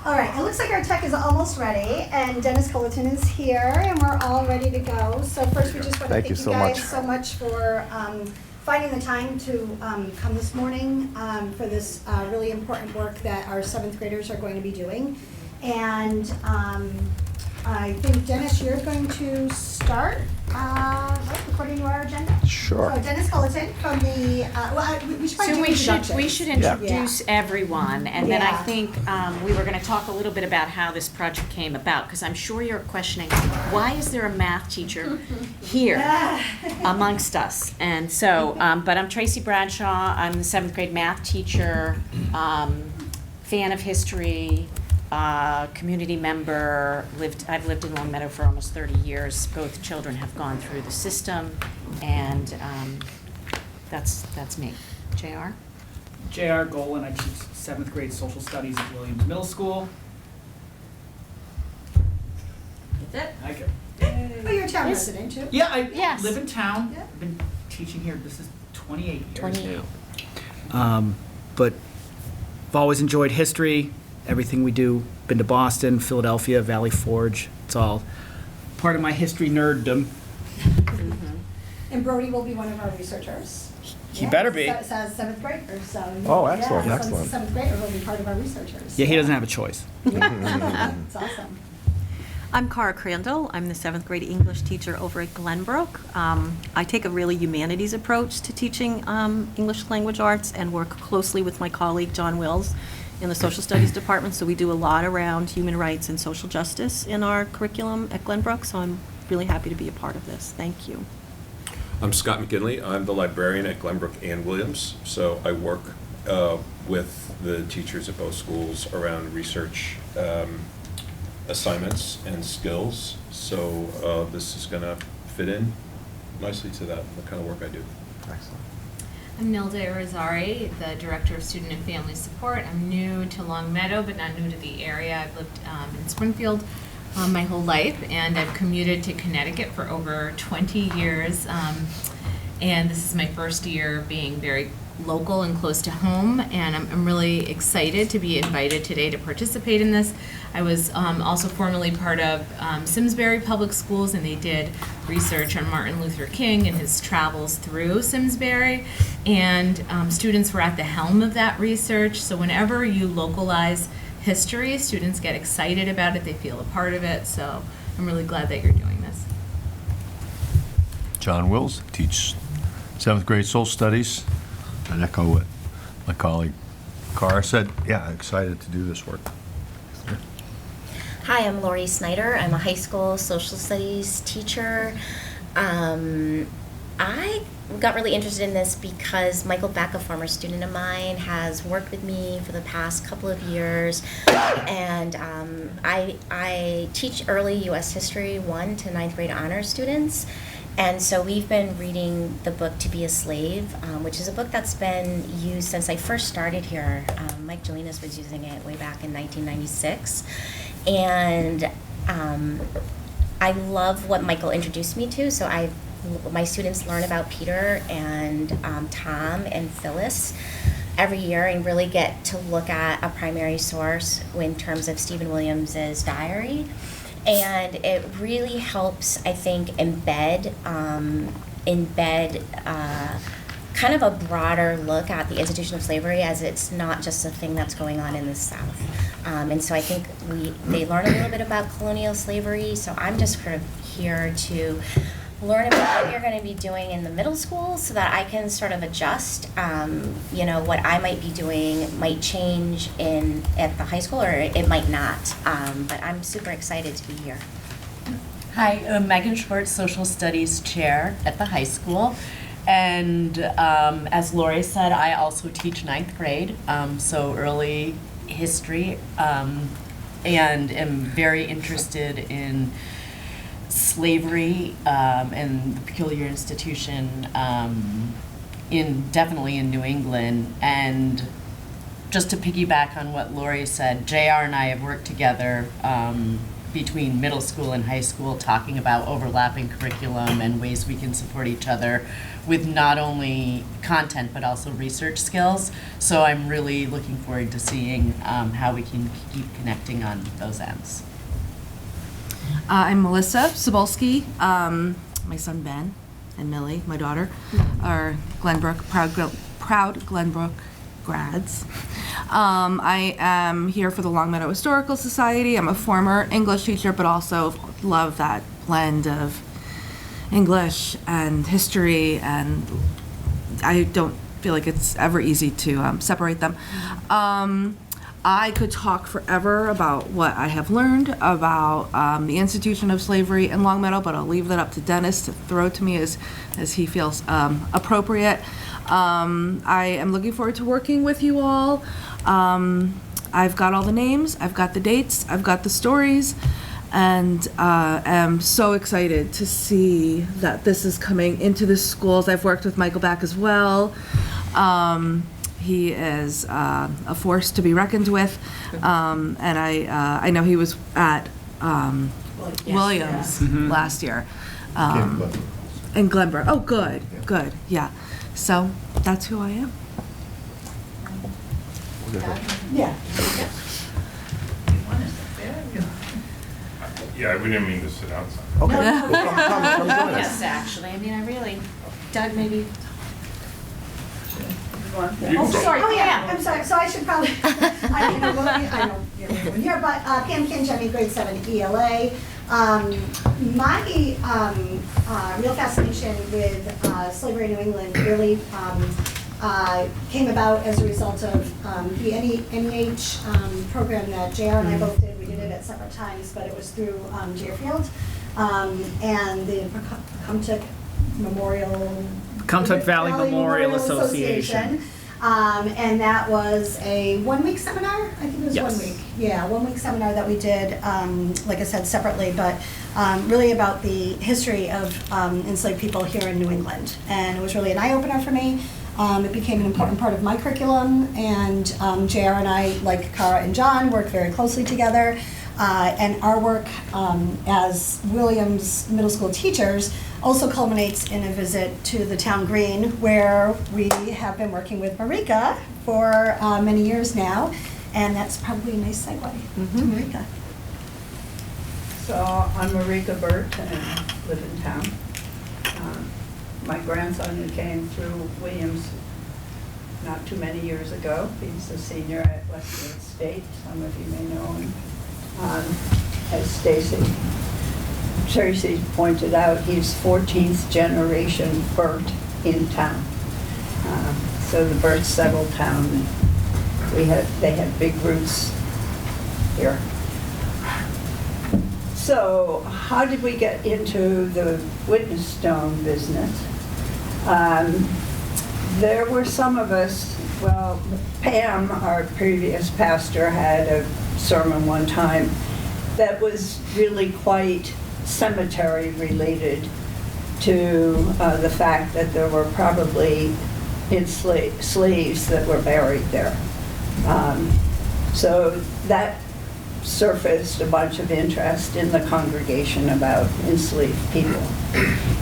All right, it looks like our tech is almost ready, and Dennis Cullerton is here, and we're all ready to go. So first, we just want to thank you guys so much for finding the time to come this morning for this really important work that our 7th graders are going to be doing. And I think, Dennis, you're going to start according to our agenda. Sure. So Dennis Cullerton from the, we should probably do introductions. We should introduce everyone, and then I Yeah. think we were going to talk a little bit about how this project came about, because I'm sure you're questioning, why is there a math teacher here amongst us? And so, but I'm Tracy Bradshaw. I'm the 7th grade math teacher, fan of history, community member. I've lived in Long Meadow for almost 30 years. Both children have gone through the system, and that's me. JR? J.R. Golan, I teach 7th grade social studies at Williams Middle School. That's it. I go. Oh, you're a town resident, too? Yeah, I Yes. live in town. Yeah. I've been teaching here, this is 28 years 28. now. But I've always enjoyed history, everything we do. Been to Boston, Philadelphia, Valley Forge. It's all part of my history nerddom. And Brody will be one of our researchers. He better be. So 7th grader, so. Oh, excellent, yeah, excellent. 7th grader will be part of our researchers. Yeah, he doesn't have a choice. It's awesome. I'm Cara Crandall. I'm the 7th grade English teacher over at Glenbrook. I take a really humanities approach to teaching English language arts and work closely with my colleague John Wills in the social studies department. So we do a lot around human rights and social justice in our curriculum at Glenbrook. So I'm really happy to be a part of this. Thank you. I'm Scott McKinley. I'm the librarian at Glenbrook and Williams. So I work with the teachers at both schools around research assignments and skills. So this is going to fit in nicely to that, the kind of work I do. Excellent. I'm Nilda Irizarry, the Director of Student and Family Support. I'm new to Long Meadow, but not new to the area. I've lived in Springfield my whole life, and I've commuted to Connecticut for over 20 years. And this is my first year being very local and close to home, and I'm really excited to be invited today to participate in this. I was also formerly part of Simsbury Public Schools, and they did research on Martin Luther King and his travels through Simsbury, and students were at the helm of that research. So whenever you localize history, students get excited about it, they feel a part of it, so I'm really glad that you're doing this. John Wills, teach 7th grade social studies. And echo what my colleague Cara said. Yeah, excited to do this work. Hi, I'm Lori Snyder. I'm a high school social studies teacher. I got really interested in this because Michael Beck, a former student of mine, has worked with me for the past couple of years, and I teach early U.S. history 1 to 9th grade honors students. And so we've been reading the book To Be a Slave, which is a book that's been used since I first started here. Mike Jelinas was using it way back in 1996. And I love what Michael introduced me to. So my students learn about Peter and Tom and Phyllis every year and really get to look at a primary source in terms of Stephen Williams's diary. And it really helps, I think, embed kind of a broader look at the institution of slavery, as it's not just a thing that's going on in the South. And so I think they learn a little bit about colonial slavery. So I'm just kind of here to learn about what you're going to be doing in the middle school so that I can sort of adjust, what I might be doing might change at the high school, or it might not. But I'm super excited to be here. Hi, I'm Megan Schwartz, Social Studies Chair at the high school. And as Lori said, I also teach 9th grade, so early history, and am very interested in slavery and the peculiar institution definitely in New England. And just to piggyback on what Lori said, JR and I have worked together between middle school and high school, talking about overlapping curriculum and ways we can support each other with not only content but also research skills. So I'm really looking forward to seeing how we can keep connecting on those ends. I'm Melissa Sobolski. My son Ben and Millie, my daughter, are Glenbrook, proud Glenbrook grads. I am here for the Longmeadow Historical Society. I'm a former English teacher, but also love that blend of English and history, and I don't feel like it's ever easy to separate them. I could talk forever about what I have learned about the institution of slavery in Longmeadow, but I'll leave that up to Dennis to throw to me as he feels appropriate. I am looking forward to working with you all. I've got all the names, I've got the dates, I've got the stories, and am so excited to see that this is coming into the schools. I've worked with Michael Back as well. He is a force to be reckoned with, and I know he was at Williams last year, in Glenbrook. Oh, good, yeah. So that's who I am. Yeah. Yeah, we didn't mean to sit outside. Okay. Well, come join us. Yes, actually, I mean, I really, Doug, maybe. Oh, sorry. Oh, yeah, I'm sorry. So I should probably, I know you're everyone here, but Pam Kinjemi, grade 7 ELA. My real fascination with slavery in New England really came about as a result of the NEH program that JR and I both did. We did it at separate times, but it was through Deerfield and the Pecumtuck Valley Memorial Association. And that was a 1-week seminar. I think it was Yes. 1 week. Yeah, 1-week seminar that we did, like I said, separately, but really about the history of enslaved people here in New England. And it was really an eye-opener for me. It became an important part of my curriculum, and JR and I, like Cara and John, work very closely together. And our work as Williams Middle School teachers also culminates in a visit to the town green, where we have been working with Marika for many years now, and that's probably a nice segue to Marika. So I'm Marika Burt and live in town. My grandson who came through Williams not too many years ago, he's a senior at Westfield State, some of you may know him. As Tracy pointed out, he's 14th generation Burt in town. So the Burts settled town. They had big roots here. So how did we get into the witness stone business? There were some of us, well, Pam, our previous pastor, had a sermon one time that was really quite cemetery related to the fact that there were probably slaves that were buried there. So that surfaced a bunch of interest in the congregation about enslaved people.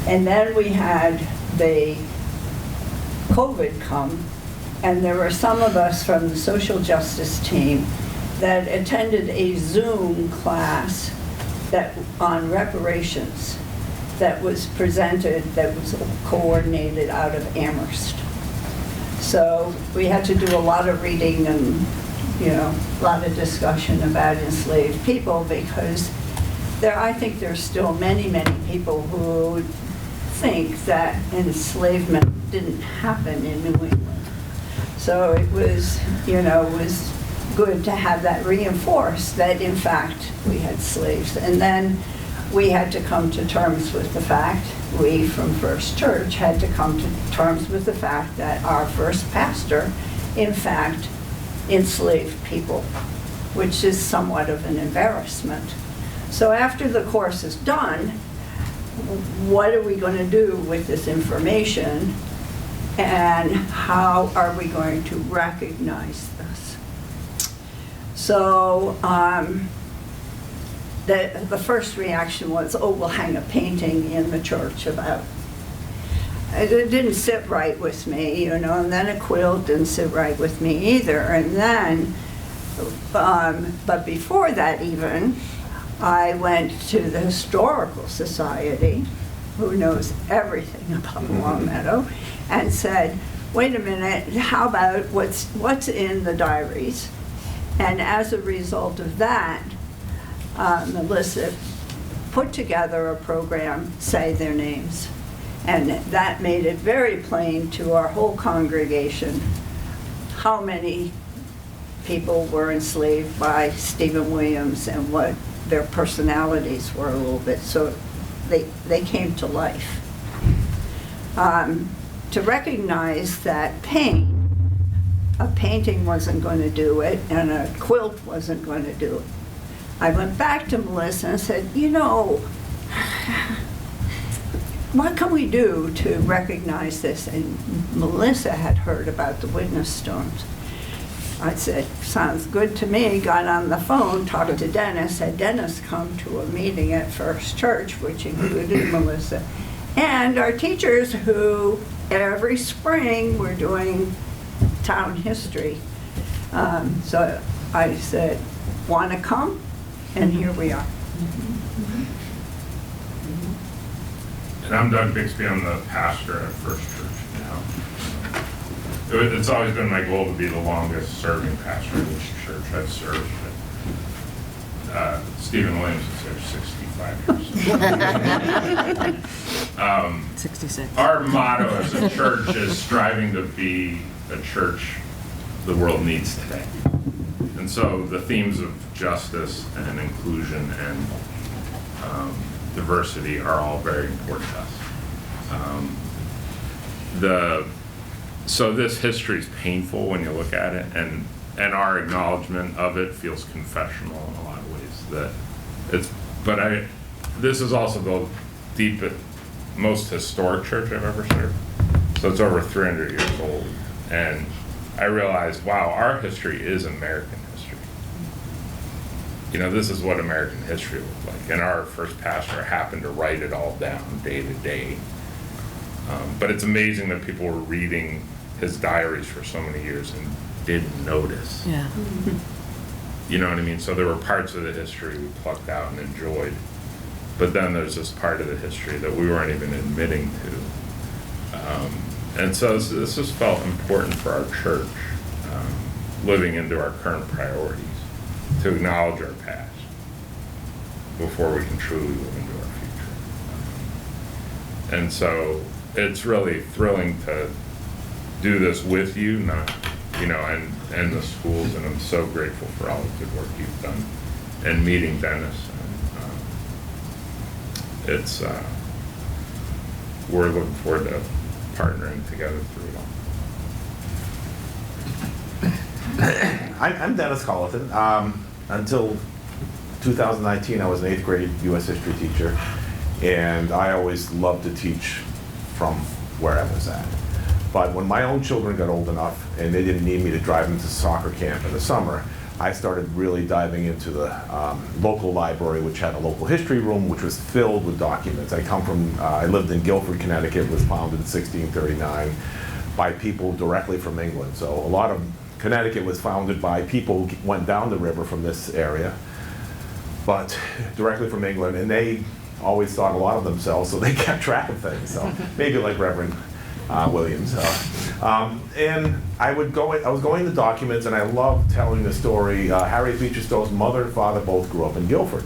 And then we had the COVID come, and there were some of us from the social justice team that attended a Zoom class on reparations that was presented, that was coordinated out of Amherst. So we had to do a lot of reading and, a lot of discussion about enslaved people, because I think there's still many, many people who think that enslavement didn't happen in New England. So it was, was good to have that reinforced, that in fact we had slaves. And then we had to come to terms with the fact, we from First Church had to come to terms with the fact that our first pastor, in fact, enslaved people, which is somewhat of an embarrassment. So after the course is done, what are we going to do with this information, and how are we going to recognize this? So the first reaction was, oh, we'll hang a painting in the church about. It didn't sit right with me, you know, and then a quilt didn't sit right with me either. And then, but before that even, I went to the Historical Society, who knows everything about Long Meadow, and said, wait a minute, how about what's in the diaries? And as a result of that, Melissa put together a program, Say Their Names. And that made it very plain to our whole congregation how many people were enslaved by Stephen Williams and what their personalities were a little bit. So they came to life. To recognize that a painting wasn't going to do it and a quilt wasn't going to do it, I went back to Melissa and said, you know, what can we do to recognize this? And Melissa had heard about the witness stones. I said, sounds good to me. Got on the phone, talked to Dennis, had Dennis come to a meeting at First Church, which included Melissa, and our teachers who every spring were doing town history. So I said, want to come? And here we are. And I'm Doug Bixby. I'm the pastor at First Church now. It's always been my goal to be the longest serving pastor in each church I've served. Stephen Williams is there 65 years. 66. Our motto as a church is striving to be a church the world needs today. And so the themes of justice and inclusion and diversity are all very important to us. So this history is painful when you look at it, and our acknowledgement of it feels confessional in a lot of ways. This is also the deepest, most historic church I've ever served. So it's over 300 years old, and I realized, wow, our history is American history. You know, this is what American history looked like, and our first pastor happened to write it all down day to day. But it's amazing that people were reading his diaries for so many years and didn't notice. Yeah. You know what I mean? So there were parts of the history we plucked out and enjoyed, but then there's this part of the history that we weren't even admitting to. And so this just felt important for our church, living into our current priorities, to acknowledge our past before we can truly live into our future. And so it's really thrilling to do this with you, and the schools, and I'm so grateful for all the good work you've done, and meeting Dennis. And, we're looking forward to partnering together through it all. I'm Dennis Colleton. Until 2019, I was an 8th grade U.S. history teacher, and I always loved to teach from where I was at. But when my own children got old enough and they didn't need me to drive them to soccer camp in the summer, I started really diving into the local library, which had a local history room, which was filled with documents. I lived in Guilford, Connecticut, was founded in 1639 by people directly from England. So a lot of Connecticut was founded by people who went down the river from this area, but directly from England, and they always thought a lot of themselves, so they kept track of things. So maybe like Reverend Williams. And I was going to documents, and I loved telling the story. Harriet Beecher Stowe's mother and father both grew up in Guilford.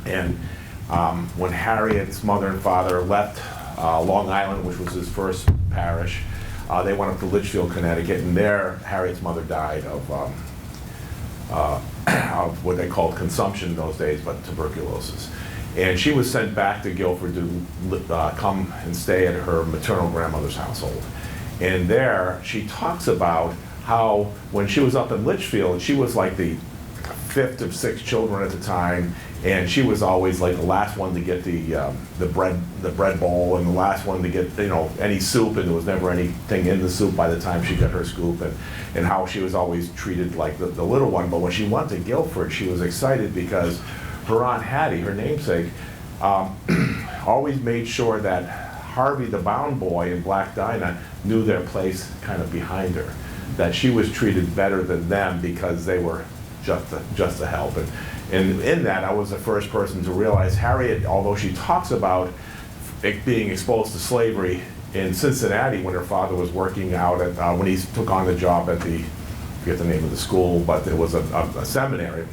And when Harriet's mother and father left Long Island, which was his first parish, they went up to Litchfield, Connecticut, and there Harriet's mother died of what they called consumption in those days, but tuberculosis. And she was sent back to Guilford to come and stay at her maternal grandmother's household. And there, she talks about how when she was up in Litchfield, she was like the 5th of 6 children at the time, and she was always like the last one to get the bread bowl, and the last one to get any soup, and there was never anything in the soup by the time she got her scoop, and how she was always treated like the little one. But when she went to Guilford, she was excited because her Aunt Hattie, her namesake, always made sure that Harvey the Bound Boy and Black Dinah knew their place kind of behind her, that she was treated better than them because they were just a help. And in that, I was the first person to realize Harriet, although she talks about being exposed to slavery in Cincinnati when her father was working out at, when he took on the job at the, I forget the name of the school, but it was a seminary.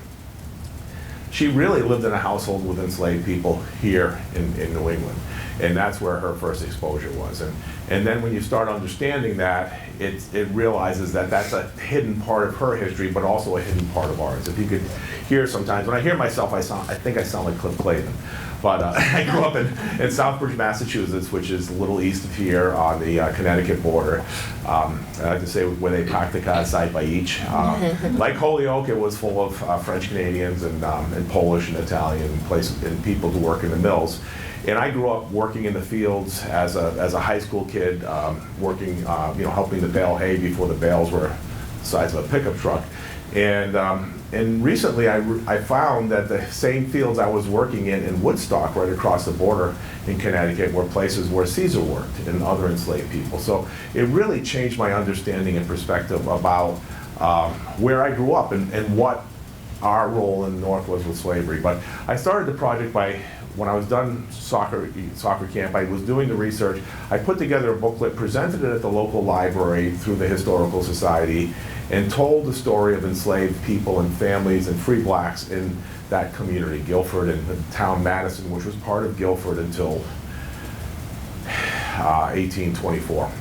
She really lived in a household with enslaved people here in New England. And that's where her first exposure was. And then when you start understanding that, it realizes that that's a hidden part of her history, but also a hidden part of ours. If you could hear sometimes, when I hear myself, I think I sound like Cliff Clavin. But I grew up in Southbridge, Massachusetts, which is a little east of here on the Connecticut border. I like to say where they parked the cars side by each. Like Holyoke, it was full of French Canadians and Polish and Italian and people to work in the mills. And I grew up working in the fields as a high school kid, working, helping to bale hay before the bales were the size of a pickup truck. And recently I found that the same fields I was working in Woodstock, right across the border in Connecticut, were places where Caesar worked and other enslaved people. So it really changed my understanding and perspective about where I grew up and what our role in the North was with slavery. But I started the project when I was done soccer camp, I was doing the research. I put together a booklet, presented it at the local library through the Historical Society, and told the story of enslaved people and families and free blacks in that community, Guilford and the town Madison, which was part of Guilford until 1824.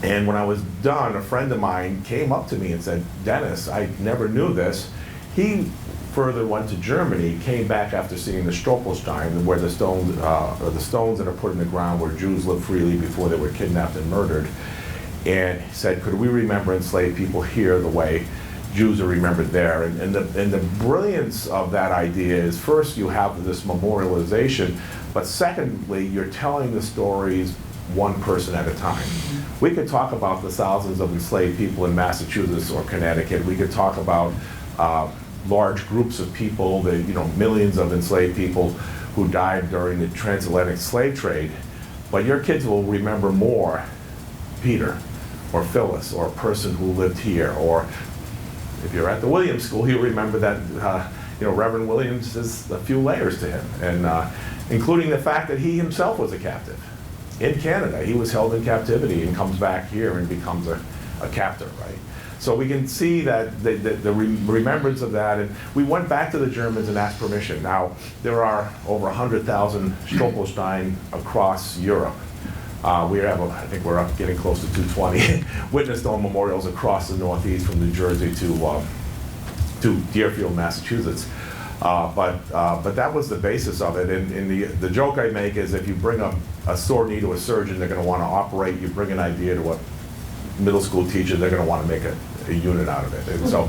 And when I was done, a friend of mine came up to me and said, "Dennis, I never knew this." He further went to Germany, came back after seeing the Stolperstein, where the stones that are put in the ground where Jews lived freely before they were kidnapped and murdered. And he said, could we remember enslaved people here the way Jews are remembered there? And the brilliance of that idea is, first, you have this memorialization, but secondly, you're telling the stories one person at a time. We could talk about the thousands of enslaved people in Massachusetts or Connecticut. We could talk about large groups of people, millions of enslaved people who died during the transatlantic slave trade, but your kids will remember more Peter or Phyllis or a person who lived here, or if you're at the Williams School, you'll remember that Reverend Williams is a few layers to him, and including the fact that he himself was a captive in Canada. He was held in captivity and comes back here and becomes a captor, right? So we can see that the remembrance of that, and we went back to the Germans and asked permission. Now, there are over 100,000 Stolperstein across Europe. I think we're up getting close to 220 witness stone memorials across the Northeast, from New Jersey to Deerfield, Massachusetts. But that was the basis of it. And the joke I make is, if you bring a sore knee to a surgeon, they're going to want to operate. You bring an idea to a middle school teacher, they're going to want to make a unit out of it. And so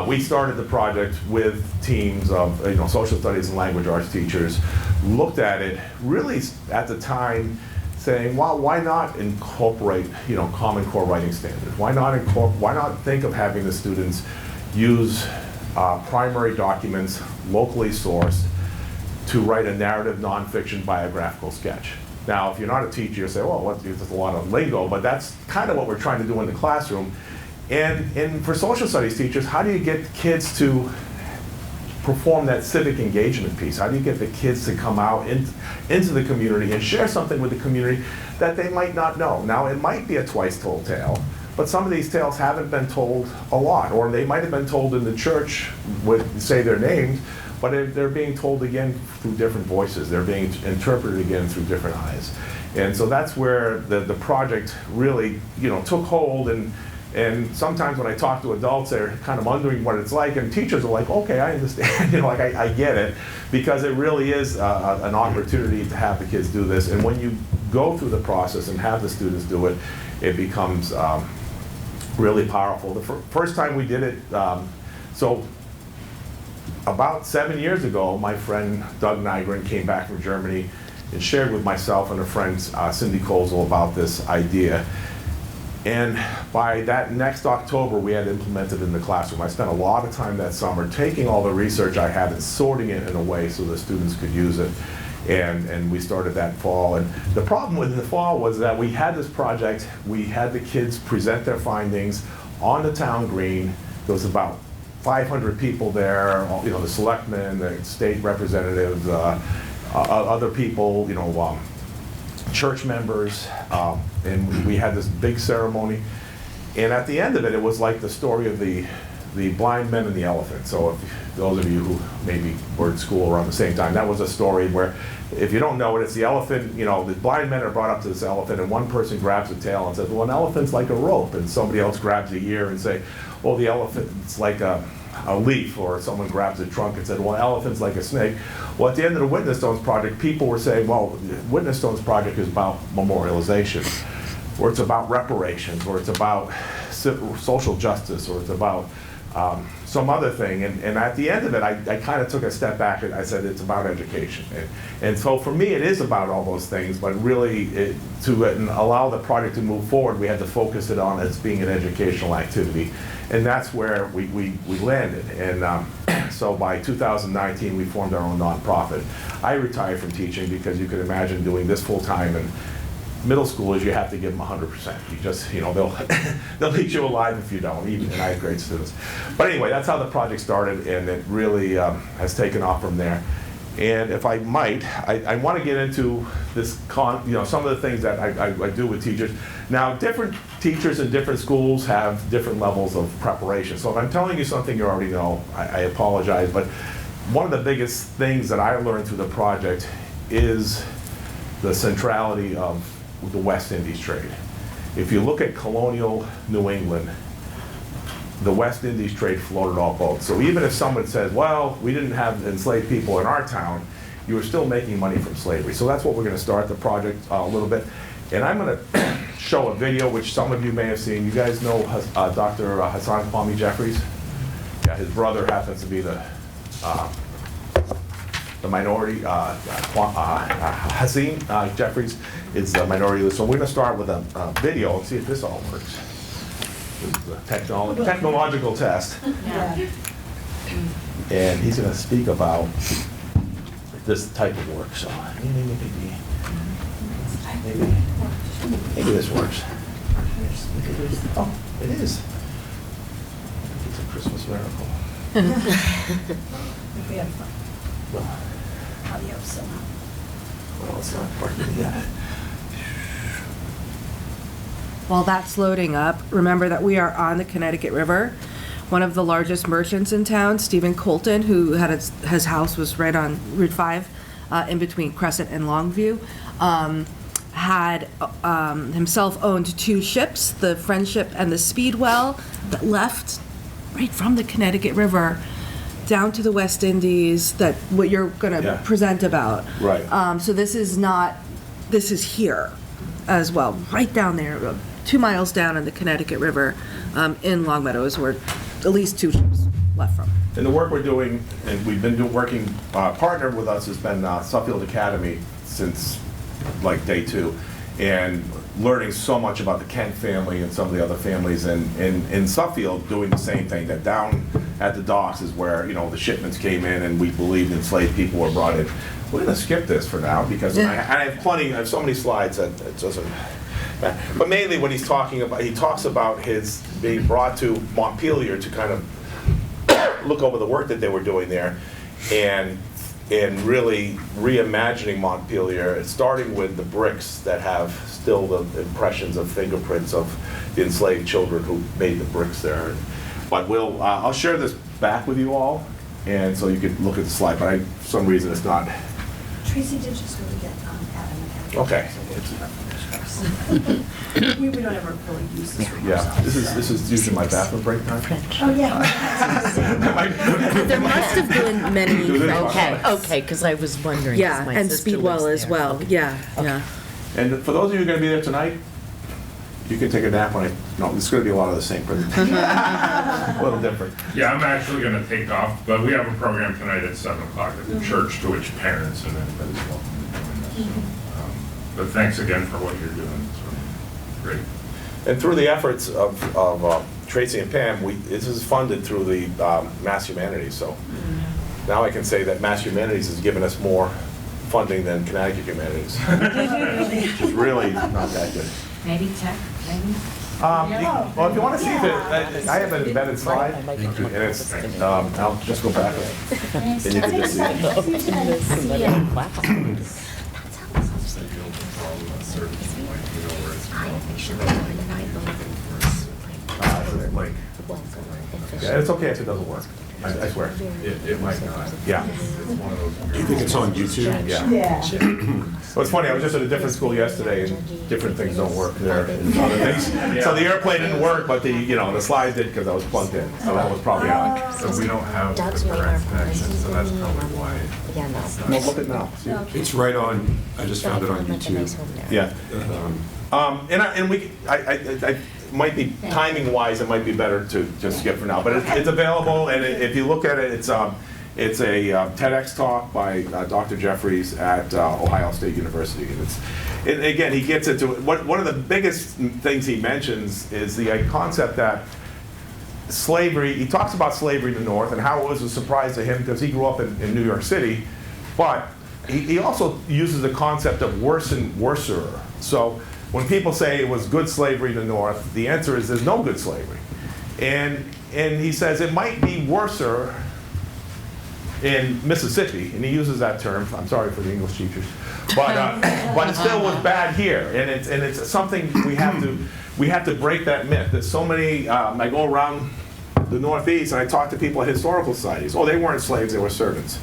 we started the project with teams of social studies and language arts teachers, looked at it really at the time saying, well, why not incorporate Common Core writing standards? Why not think of having the students use primary documents, locally sourced, to write a narrative nonfiction biographical sketch? Now, if you're not a teacher, you say, well, there's a lot of lingo, but that's kind of what we're trying to do in the classroom. And for social studies teachers, how do you get kids to perform that civic engagement piece? How do you get the kids to come out into the community and share something with the community that they might not know? Now, it might be a twice-told tale, but some of these tales haven't been told a lot, or they might have been told in the church, would say their names, but they're being told again through different voices. They're being interpreted again through different eyes. And so that's where the project really took hold. And sometimes when I talk to adults, they're kind of wondering what it's like, and teachers are like, okay, I understand, I get it, because it really is an opportunity to have the kids do this. And when you go through the process and have the students do it, it becomes really powerful. The first time we did it, so about 7 years ago, my friend Doug Nygren came back from Germany and shared with myself and a friend, Cindy Kozel, about this idea. And by that next October, we had implemented in the classroom. I spent a lot of time that summer taking all the research I had and sorting it in a way so the students could use it. And we started that fall. And the problem with the fall was that we had this project, we had the kids present their findings on the town green. There was about 500 people there, you know, the selectmen, the state representatives, other people, you know, church members, and we had this big ceremony. And at the end of it, it was like the story of the blind men and the elephant. So if those of you who maybe were in school around the same time, that was a story where, if you don't know it, it's the elephant, you know, the blind men are brought up to this elephant, and one person grabs the tail and says, well, an elephant's like a rope, and somebody else grabs the ear and say, well, the elephant's like a leaf, or someone grabs the trunk and said, well, an elephant's like a snake. Well, at the end of the Witness Stones project, people were saying, well, the Witness Stones project is about memorialization, or it's about reparations, or it's about social justice, or it's about some other thing. And at the end of it, I kind of took a step back and I said, it's about education. And so for me, it is about all those things, but really to allow the project to move forward, we had to focus it on as being an educational activity. And that's where we landed. And so by 2019, we formed our own nonprofit. I retired from teaching because you could imagine doing this full time, and middle schoolers, you have to give them 100%. You just, you know, they'll eat you alive if you don't, even, and I have great students. But anyway, that's how the project started, and it really has taken off from there. And if I might, I want to get into this, you know, some of the things that I do with teachers. Now, different teachers in different schools have different levels of preparation. So if I'm telling you something you already know, I apologize, but one of the biggest things that I learned through the project is the centrality of the West Indies trade. If you look at colonial New England, the West Indies trade floated all boats. So even if someone says, well, we didn't have enslaved people in our town, you were still making money from slavery. So that's what we're going to start the project a little bit. And I'm going to show a video which some of you may have seen. You guys know Dr. Hassan Kwame Jeffries? Yeah, his brother happens to be the minority, Hassan Jeffries is the minority leader. So we're going to start with a video and see if this all works. This is a technological test. Yeah. And he's going to speak about this type of work. So maybe this works. Oh, it is. It's a Christmas miracle. If we have audio somehow. Well, it's not working yet. While that's loading up, remember that we are on the Connecticut River. One of the largest merchants in town, Stephen Colton, who had his house was right on Route 5, in between Crescent and Longview, had himself owned two ships, the Friendship and the Speedwell, that left right from the Connecticut River down to the West Indies, that what you're going to present about. Right. So this is here as well, right down there, 2 miles down in the Connecticut River, in Longmeadow is where at least two ships left from. And the work we're doing, and we've been working, partnered with us has been Suffield Academy since like day 2, and learning so much about the Kent family and some of the other families, and in Suffield doing the same thing, that down at the docks is where, you know, the shipments came in and we believed enslaved people were brought in. We're going to skip this for now because I have so many slides that it doesn't matter. But mainly what he's talking about, he talks about his being brought to Montpelier to kind of look over the work that they were doing there, and really reimagining Montpelier, starting with the bricks that have still the impressions of fingerprints of the enslaved children who made the bricks there. But I'll share this back with you all, and so you can look at the slide, but for some reason it's not. Tracy did just go to get Adam again. Okay. So we'll keep up fingers crossed. We don't ever really use this room Yeah, ourselves. this is usually my bathroom break time. Oh, yeah. There must have been many. Do this. Okay, because I was wondering. 'cause Yeah, my and sister Speedwell lives as there. well, yeah. And for those of you who are going to be there tonight, you can take a nap when no, it's going to be a lot of the same presentation. A little different. Yeah, I'm actually going to take off, but we have a program tonight at 7 o'clock at the church, to which parents and anybody's welcome to join us. So, but thanks again for what you're doing. It's really great. And through the efforts of Tracy and Pam, this is funded through the Mass Humanities. So now I can say that Mass Humanities has given us more funding than Connecticut Humanities, which is really not that good. Maybe tech, maybe? Well, if you want to see it, I have an embedded slide, and it's, I'll just go back, and you can just see it. Link. Yeah, it's okay if it doesn't work. I swear. It might not. Yeah. You think it's on YouTube? Yeah. Well, it's funny, I was just at a different school yesterday, and different things don't work there, and other things. So the airplane didn't work, but the slides did, because I was plugged in, so that was probably out. So we don't have the correct connection, so that's probably why. No, look at now. See? It's right on, I just found it on YouTube. Yeah. I might be, timing-wise, it might be better to just skip for now, but it's available, and if you look at it, it's a TEDx talk by Dr. Jeffries at Ohio State University. And again, he gets into it. One of the biggest things he mentions is the concept that slavery, he talks about slavery in the North and how it was a surprise to him because he grew up in New York City, but he also uses the concept of worse and worser. So when people say it was good slavery in the North, the answer is there's no good slavery. And he says it might be worser in Mississippi, and he uses that term. I'm sorry for the English teachers, but it still was bad here, and it's something we have to break that myth. There's so many. I go around the Northeast and I talk to people at historical societies. Oh, they weren't slaves; they were servants.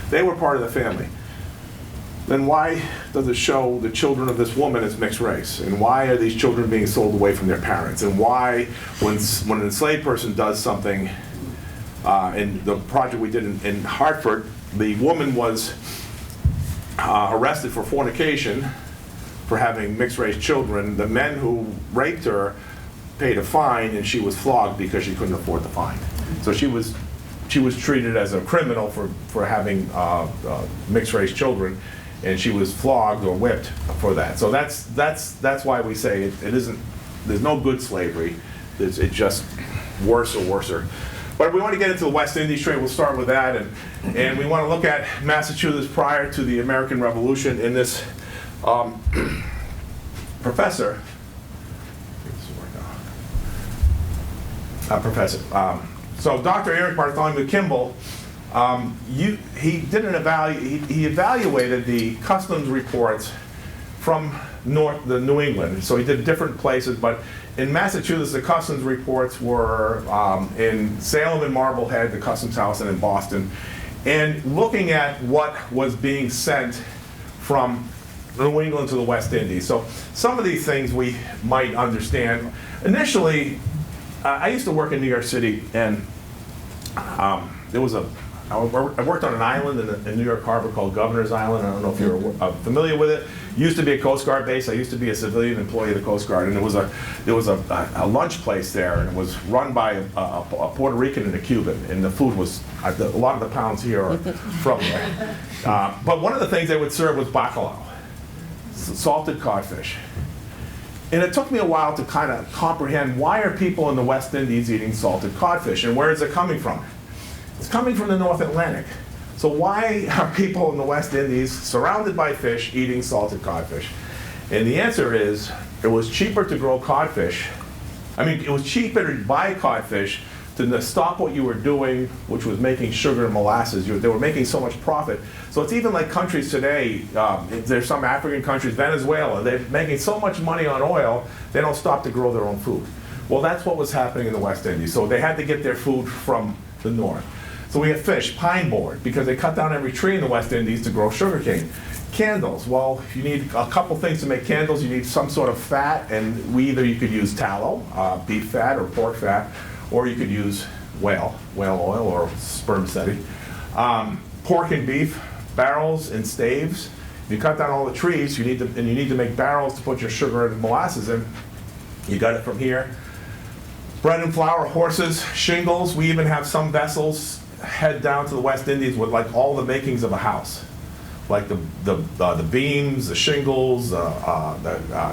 They were part of the family. Then why does it show the children of this woman as mixed race? And why are these children being sold away from their parents? And why, when an enslaved person does something, in the project we did in Hartford, the woman was arrested for fornication, for having mixed race children. The men who raped her paid a fine, and she was flogged because she couldn't afford the fine. So she was treated as a criminal for having mixed race children, and she was flogged or whipped for that. So that's why we say it isn't. There's no good slavery. It's just worse or worser. But we want to get into the West Indies trade. We'll start with that, and we want to look at Massachusetts prior to the American Revolution. In this professor. So Dr. Eric Bartholomew Kimball, he evaluated the customs reports from the New England. So he did different places, but in Massachusetts, the customs reports were in Salem and Marblehead, the customs house, and in Boston, and looking at what was being sent from New England to the West Indies. So some of these things we might understand. Initially, I used to work in New York City, and there was I worked on an island in New York Harbor called Governor's Island. I don't know if you're familiar with it. Used to be a Coast Guard base. I used to be a civilian employee of the Coast Guard, and there was a lunch place there, and it was run by a Puerto Rican and a Cuban, and the food was, a lot of the pounds here are from there. But one of the things they would serve was bacalao, salted codfish. And it took me a while to kind of comprehend, why are people in the West Indies eating salted codfish, and where is it coming from? It's coming from the North Atlantic. So why are people in the West Indies surrounded by fish eating salted codfish? And the answer is, it was cheaper to grow codfish. I mean, it was cheaper to buy codfish to stop what you were doing, which was making sugar and molasses. They were making so much profit. So it's even like countries today, there's some African countries, Venezuela, they're making so much money on oil, they don't stop to grow their own food. Well, that's what was happening in the West Indies. So they had to get their food from the north. So we have fish, pine board, because they cut down every tree in the West Indies to grow sugarcane. Candles, well, you need a couple things to make candles. You need some sort of fat, and you could use tallow, beef fat or pork fat, or you could use whale oil or spermaceti. Pork and beef, barrels and staves. If you cut down all the trees, you need to make barrels to put your sugar and molasses in. You got it from here. Bread and flour, horses, shingles. We even have some vessels head down to the West Indies with like all the makings of a house. like the beams, the shingles, the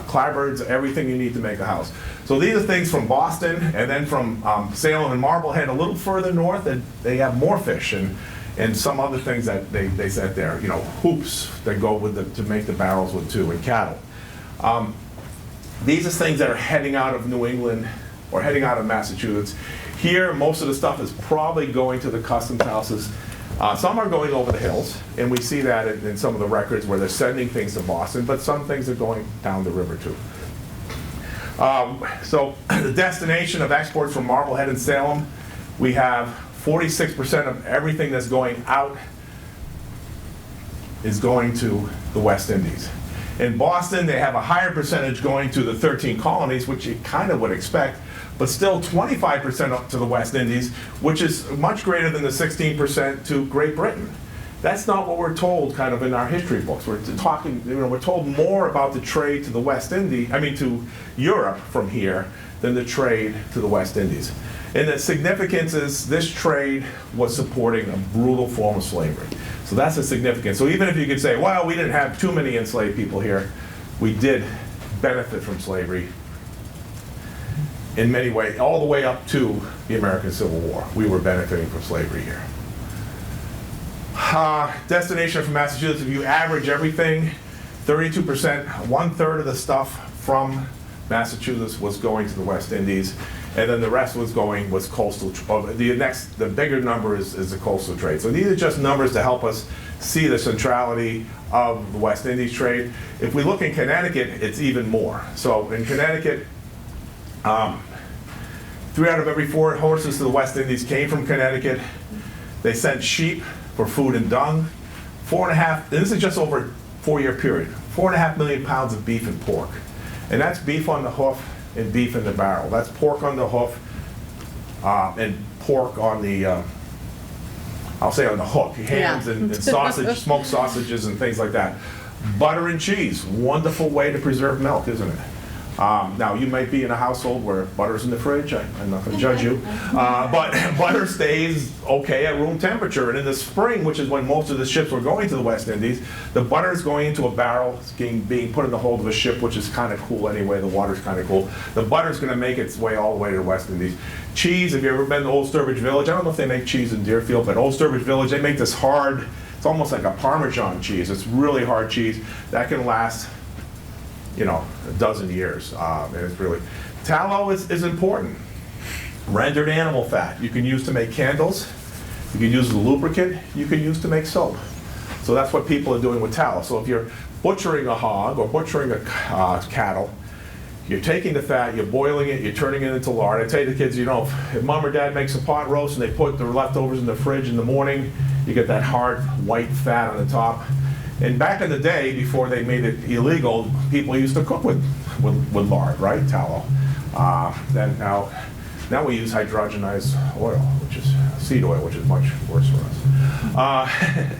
clapboards, everything you need to make a house. So these are things from Boston, and then from Salem and Marblehead, a little further north, and they have more fish and some other things that they set there. You know, hoops that go with to make the barrels with too, and cattle. These are things that are heading out of New England or heading out of Massachusetts. Here, most of the stuff is probably going to the customs houses. Some are going over the hills, and we see that in some of the records where they're sending things to Boston, but some things are going down the river too. So the destination of exports from Marblehead and Salem, we have 46% of everything that's going out is going to the West Indies. In Boston, they have a higher percentage going to the 13 colonies, which you kind of would expect, but still 25% up to the West Indies, which is much greater than the 16% to Great Britain. That's not what we're told kind of in our history books. We're talking, we're told more about the trade to the West Indies, to Europe from here than the trade to the West Indies. And the significance is this trade was supporting a brutal form of slavery. So that's the significance. So even if you could say, well, we didn't have too many enslaved people here, we did benefit from slavery in many ways, all the way up to the American Civil War. We were benefiting from slavery here. Destination from Massachusetts, if you average everything, 32%, 1/3 of the stuff from Massachusetts was going to the West Indies, and then the rest was coastal. The bigger number is the coastal trade. So these are just numbers to help us see the centrality of the West Indies trade. If we look in Connecticut, it's even more. So in Connecticut, 3 out of every 4 horses to the West Indies came from Connecticut. They sent sheep for food and dung. 4.5, and this is just over a 4-year period, 4.5 million pounds of beef and pork. And that's beef on the hoof and beef in the barrel. That's pork on the hoof and pork on the, I'll say on the hook, hams and sausage, smoked sausages and things like that. Butter and cheese, wonderful way to preserve milk, isn't it? Now, you might be in a household where butter's in the fridge. I'm not going to judge you. But butter stays okay at room temperature. And in the spring, which is when most of the ships were going to the West Indies, the butter is going into a barrel, it's being put in the hold of a ship, which is kind of cool anyway. The water's kind of cool. The butter's going to make its way all the way to the West Indies. Cheese, have you ever been to Old Sturbridge Village? I don't know if they make cheese in Deerfield, but Old Sturbridge Village, they make this hard, it's almost like a Parmesan cheese. It's really hard cheese. That can last, a dozen years. And it's really, tallow is important. Rendered animal fat you can use to make candles. You can use as a lubricant. You can use to make soap. So that's what people are doing with tallow. So if you're butchering a hog or butchering a cattle, you're taking the fat, you're boiling it, you're turning it into lard. I tell you the kids, if mom or dad makes a pot roast and they put the leftovers in the fridge in the morning, you get that hard white fat on the top. And back in the day, before they made it illegal, people used to cook with lard, right? Tallow. Then now we use hydrogenized oil, which is seed oil, which is much worse for us.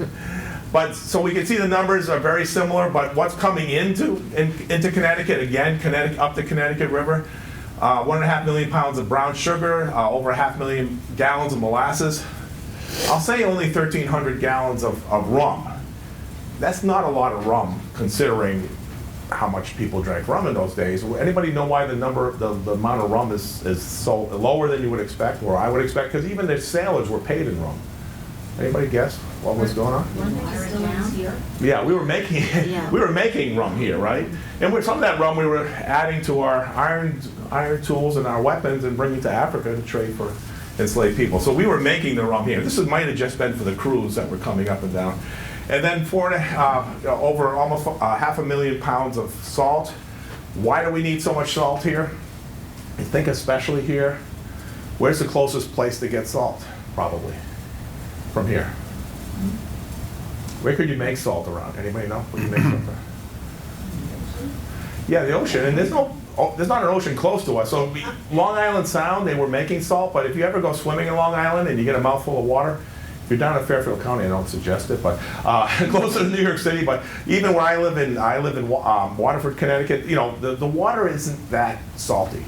But so we can see the numbers are very similar. But what's coming into Connecticut again? Up the Connecticut River, 1.5 million pounds of brown sugar, over 500,000 gallons of molasses. I'll say only 1,300 gallons of rum. That's not a lot of rum, considering how much people drank rum in those days. Anybody know why the amount of rum is so lower than you would expect, or I would expect? Because even the sailors were paid in rum. Anybody guess what was going on? Yeah, we were making rum here, right? And some of that rum we were adding to our iron tools and our weapons and bringing to Africa to trade for enslaved people. So we were making the rum here. This might have just been for the crews that were coming up and down. And then over almost 500,000 pounds of salt. Why do we need so much salt here? I think especially here. Where's the closest place to get salt? Probably from here. Where could you make salt around? Anybody know where you make salt from? Yeah, the ocean. And there's not an ocean close to us. So Long Island Sound, they were making salt. But if you ever go swimming in Long Island and you get a mouthful of water, if you're down in Fairfield County, I don't suggest it, but closer to New York City. But even where I live in Waterford, Connecticut. The water isn't that salty.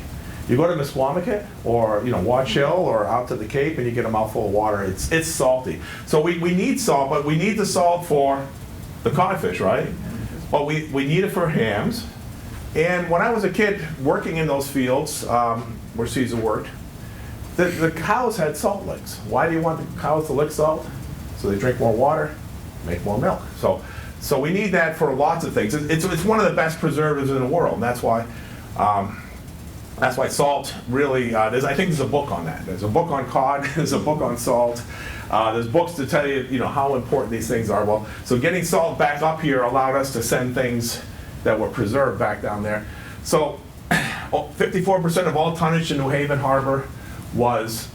You go to Misquamicut or Watch Hill or out to the Cape and you get a mouthful of water. It's salty. So we need salt, but we need the salt for The codfish, right? But we need it for hams. And when I was a kid working in those fields where Caesar worked, the cows had salt licks. Why do you want the cows to lick salt? So they drink more water, make more milk. So we need that for lots of things. It's one of the best preservatives in the world. And that's why salt really, I think there's a book on that. There's a book on cod, there's a book on salt. There's books to tell you, how important these things are. Well, so getting salt back up here allowed us to send things that were preserved back down there. So 54% of all tonnage in New Haven Harbor was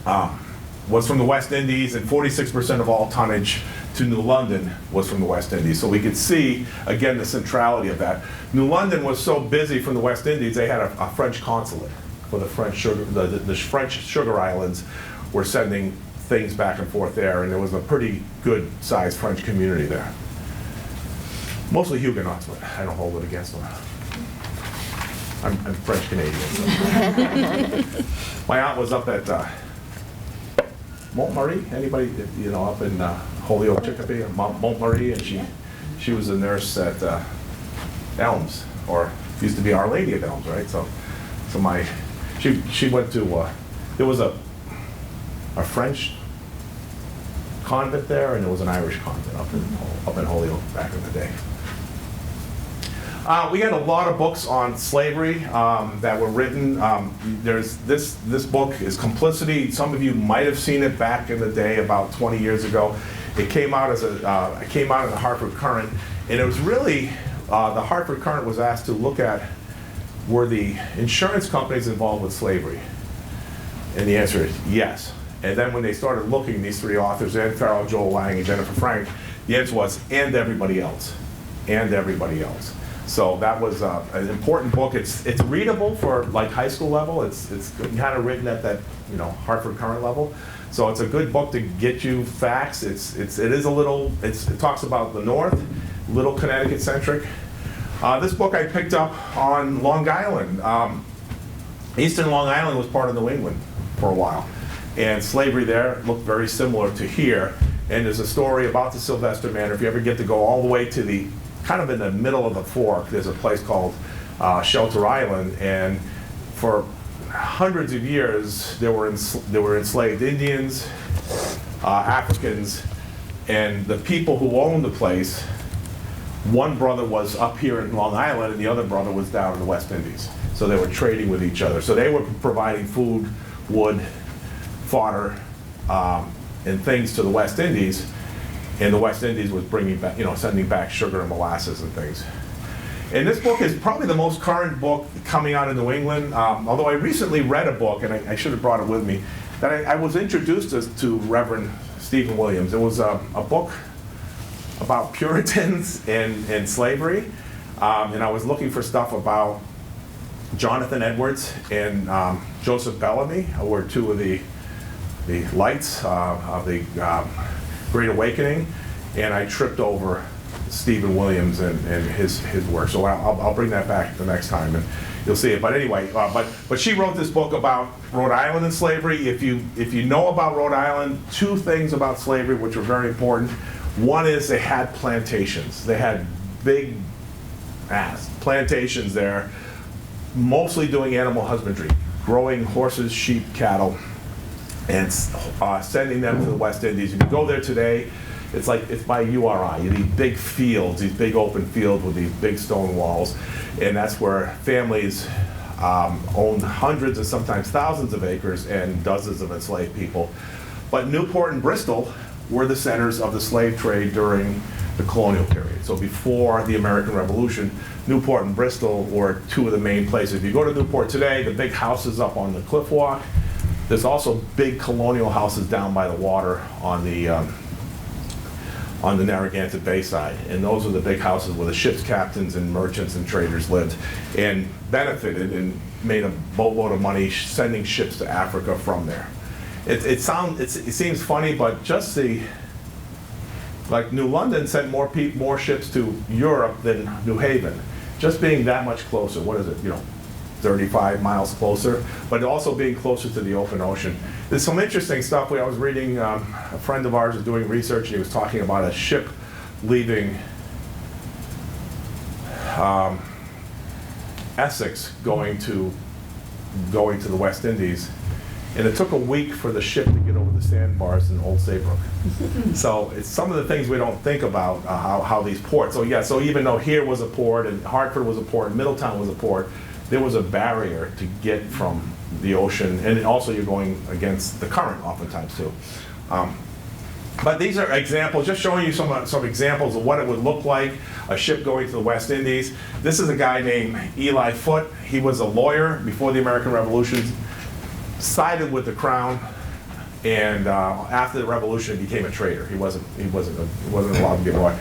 from the West Indies, and 46% of all tonnage to New London was from the West Indies. So we could see, again, the centrality of that. New London was so busy from the West Indies, they had a French consulate for the French sugar, the French sugar islands were sending things back and forth there, and there was a pretty good sized French community there. Mostly Huguenots, but I don't hold it against them. I'm French Canadian. So. My aunt was up at Montmarie. Anybody, up in Holyoke, Chicopee, Montmarie, and she was a nurse at Elms, or used to be Our Lady of Elms, right? So she went to there was a French convent there, and there was an Irish convent up in Holyoke back in the day. We had a lot of books on slavery that were written. There's this book is Complicity. Some of you might have seen it back in the day, about 20 years ago. It came out in the Hartford Courant, and it was really the Hartford Courant was asked to look at, were the insurance companies involved with slavery? And the answer is yes. And then when they started looking, these three authors, Ann Farrell, Joel Lang, and Jennifer Frank, the answer was, and everybody else. And everybody else. So that was an important book. It's readable for like high school level. It's kind of written at that Hartford Courant level. So it's a good book to get you facts. It talks about the North, little Connecticut centric. This book I picked up on Long Island. Eastern Long Island was part of New England for a while, and slavery there looked very similar to here. And there's a story about the Sylvester Manor. If you ever get to go all the way to the kind of in the middle of the fork, there's a place called Shelter Island, and for hundreds of years there were enslaved Indians, Africans, and the people who owned the place. One brother was up here in Long Island, and the other brother was down in the West Indies. So they were trading with each other. So they were providing food, wood, fodder, and things to the West Indies. And the West Indies was bringing back, sending back sugar and molasses and things. And this book is probably the most current book coming out of New England. Although I recently read a book, and I should have brought it with me, that I was introduced to Reverend Stephen Williams. It was a book about Puritans and slavery. And I was looking for stuff about Jonathan Edwards and Joseph Bellamy, who were two of the lights of the Great Awakening, and I tripped over Stephen Williams and his work. So I'll bring that back the next time, and you'll see it. But anyway, but she wrote this book about Rhode Island and slavery. If you know about Rhode Island, two things about slavery which are very important. One is they had plantations. They had big plantations there, mostly doing animal husbandry, growing horses, sheep, cattle, and sending them to the West Indies. If you go there today, it's by URI. These big fields, these big open fields with these big stone walls, and that's where families owned hundreds and sometimes thousands of acres and dozens of enslaved people. But Newport and Bristol were the centers of the slave trade during the colonial period. So before the American Revolution, Newport and Bristol were two of the main places. If you go to Newport today, the big houses up on the cliff walk. There's also big colonial houses down by the water on the Narragansett Bay side. And those are the big houses where the ship's captains and merchants and traders lived and benefited and made a boatload of money sending ships to Africa from there. It seems funny, but just like New London sent more ships to Europe than New Haven. Just being that much closer, what is it, 35 miles closer, but also being closer to the open ocean. There's some interesting stuff. I was reading, a friend of ours was doing research, and he was talking about a ship leaving Essex going to the West Indies, and it took a week for the ship to get over the sandbars in Old Saybrook. So it's some of the things we don't think about, how these ports. So yeah, so even though here was a port and Hartford was a port and Middletown was a port, there was a barrier to get from the ocean, and also you're going against the current oftentimes too. But these are examples, just showing you some examples of what it would look like, a ship going to the West Indies. This is a guy named Eli Foote. He was a lawyer before the American Revolution, sided with the crown, and after the Revolution became a traitor. He wasn't allowed to get away.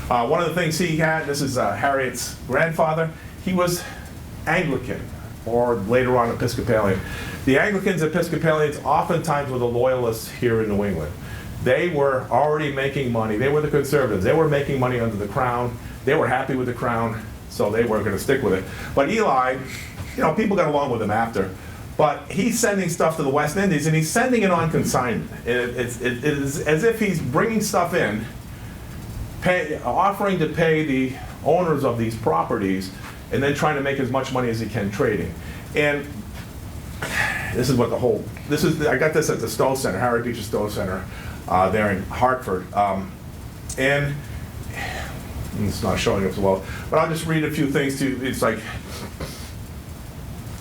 One of the things he had, this is Harriet's grandfather, he was Anglican, or later on Episcopalian. The Anglicans, Episcopalians, oftentimes were the loyalists here in New England. They were already making money. They were the conservatives. They were making money under the crown. They were happy with the crown, so they were going to stick with it. But Eli, people got along with him after. But he's sending stuff to the West Indies, and he's sending it on consignment. It is as if he's bringing stuff in, offering to pay the owners of these properties, and then trying to make as much money as he can trading. And this is what I got this at the Stowe Center, Harriet Beecher Stowe Center, there in Hartford. And it's not showing up so well, but I'll just read a few things to you. It's like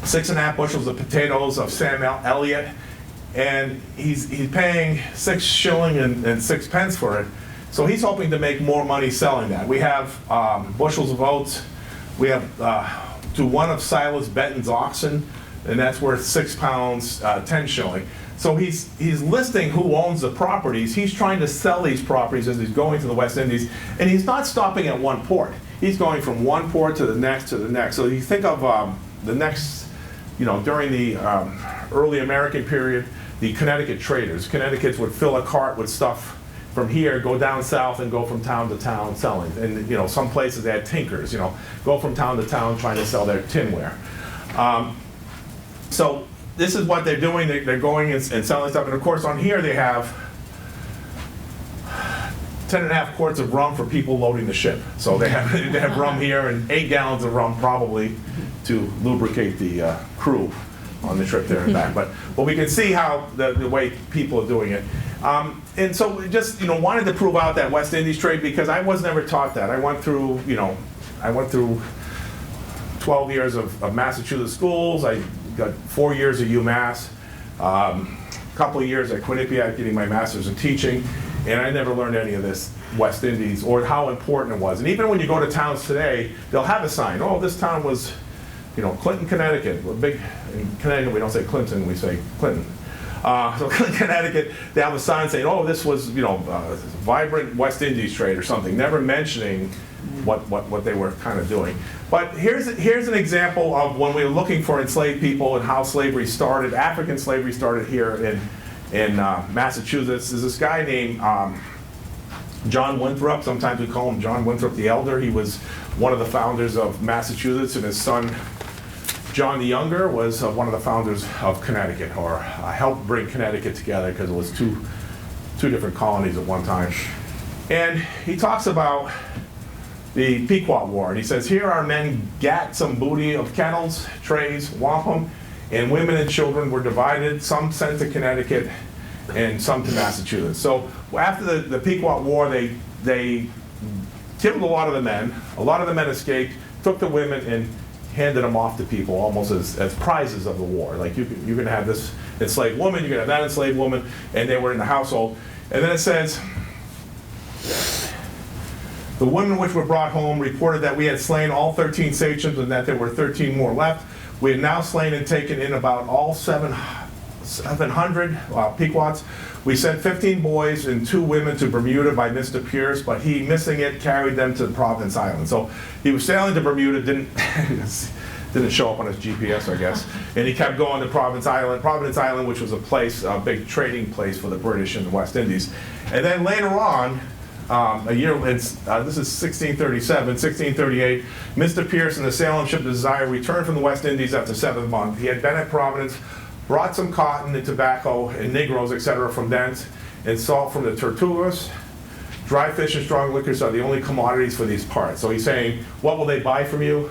6.5 bushels of potatoes of Sam Elliott, and he's paying 6 shillings and 6 pence for it. So he's hoping to make more money selling that. We have bushels of oats. We have to one of Silas Benton's oxen, and that's worth 6 pounds, 10 shilling. So he's listing who owns the properties. He's trying to sell these properties as he's going to the West Indies, and he's not stopping at one port. He's going from one port to the next to the next. So you think of the next, during the early American period, the Connecticut traders. Connecticut's would fill a cart with stuff from here, go down south, and go from town to town selling. And some places they had tinkers, go from town to town trying to sell their tinware. So this is what they're doing. They're going and selling stuff. And of course, on here they have 10.5 quarts of rum for people loading the ship. So they have rum here and 8 gallons of rum probably to lubricate the crew on the trip there and back. But we can see how the way people are doing it. And so we just wanted to prove out that West Indies trade, because I was never taught that. I went through 12 years of Massachusetts schools. I got 4 years at UMass, a couple of years at Quinnipiac getting my master's in teaching, and I never learned any of this West Indies or how important it was. And even when you go to towns today, they'll have a sign. Oh, this town was, Clinton, Connecticut. In Connecticut, we don't say Clinton, we say Clinton. So Clinton, Connecticut, they have a sign saying, oh, this was, vibrant West Indies trade or something, never mentioning what they were kind of doing. But here's an example of when we were looking for enslaved people and how slavery started. African slavery started here in Massachusetts. There's this guy named John Winthrop. Sometimes we call him John Winthrop the Elder. He was one of the founders of Massachusetts, and his son John the Younger was one of the founders of Connecticut, or helped bring Connecticut together because it was two different colonies at one time. And he talks about the Pequot War, and he says, here our men gat some booty of kettles, trays, wampum, and women and children were divided, some sent to Connecticut and some to Massachusetts. So after the Pequot War, they killed a lot of the men. A lot of the men escaped, took the women, and handed them off to people almost as prizes of the war. Like you're going to have this enslaved woman, you're going to have that enslaved woman, and they were in the household. And then it says, the women which were brought home reported that we had slain all 13 sachems and that there were 13 more left. We had now slain and taken in about all 700 Pequots. We sent 15 boys and 2 women to Bermuda by Mr. Pierce, but he, missing it, carried them to Providence Island. So he was sailing to Bermuda, didn't show up on his GPS, I guess, and he kept going to Providence Island, which was a big trading place for the British in the West Indies. And then later on, this is 1637, 1638, Mr. Pierce and the Salem ship Desire returned from the West Indies after 7th month. He had been at Providence, brought some cotton and tobacco and negroes, etc. from thence, and salt from the Tortugas. Dry fish and strong liquors are the only commodities for these parts. So he's saying, what will they buy from you?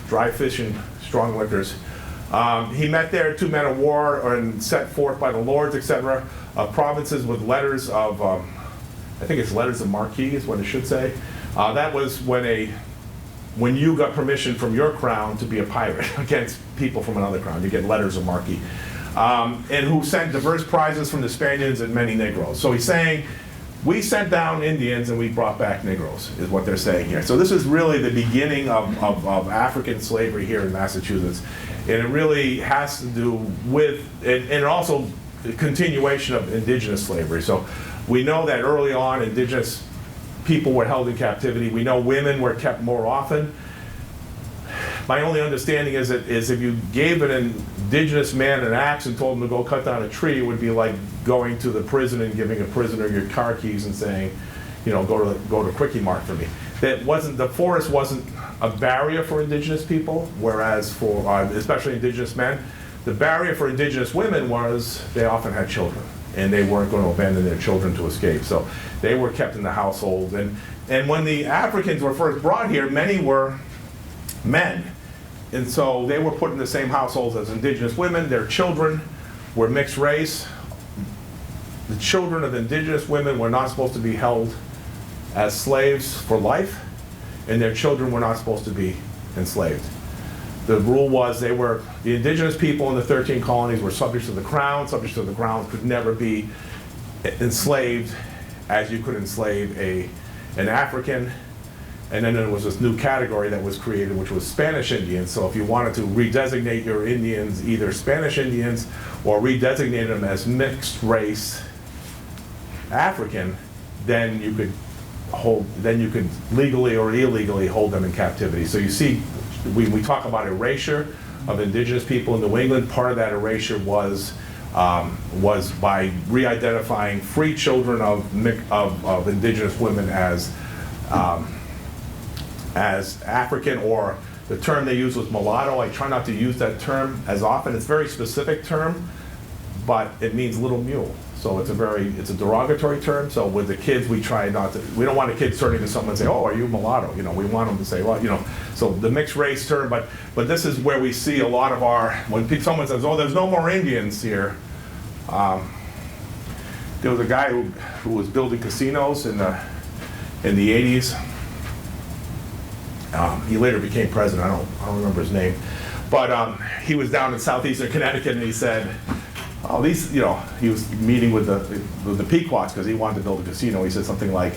Dry fish and strong liquors. He met there 2 men of war and set forth by the lords, etc., provinces with letters of, I think it's letters of marque is what it should say. That was when you got permission from your crown to be a pirate against people from another crown. You get letters of marque. And who sent diverse prizes from the Spaniards and many Negroes. So he's saying, we sent down Indians and we brought back Negroes, is what they're saying here. So this is really the beginning of African slavery here in Massachusetts. And it really has to do with, and also the continuation of indigenous slavery. So we know that early on, indigenous people were held in captivity. We know women were kept more often. My only understanding is that if you gave an indigenous man an axe and told him to go cut down a tree, it would be like going to the prison and giving a prisoner your car keys and saying, you know, go to Quickie Mart for me. The forest wasn't a barrier for indigenous people, whereas for especially indigenous men, the barrier for indigenous women was they often had children, and they weren't going to abandon their children to escape. So they were kept in the household. And when the Africans were first brought here, many were men. And so they were put in the same households as indigenous women. Their children were mixed race. The children of indigenous women were not supposed to be held as slaves for life, and their children were not supposed to be enslaved. The rule was the indigenous people in the 13 colonies were subjects of the crown. Subjects of the crown could never be enslaved as you could enslave an African. And then there was this new category that was created, which was Spanish Indians. So if you wanted to redesignate your Indians, either Spanish Indians or redesignate them as mixed race African, then you could legally or illegally hold them in captivity. So you see, we talk about erasure of indigenous people in New England. Part of that erasure was by re-identifying free children of indigenous women as African, or the term they used was mulatto. I try not to use that term as often. It's a very specific term, but it means little mule. So it's a derogatory term. So with the kids, we try not to, we don't want the kids turning to someone and say, oh, are you mulatto? You know, we want them to say, well, you know, so the mixed race term, but this is where we see a lot of when someone says, oh, there's no more Indians here. There was a guy who was building casinos in the 80s. He later became president. I don't remember his name, but he was down in southeastern Connecticut, and he said, "Oh, these, you know," he was meeting with the Pequots because he wanted to build a casino. He said something like,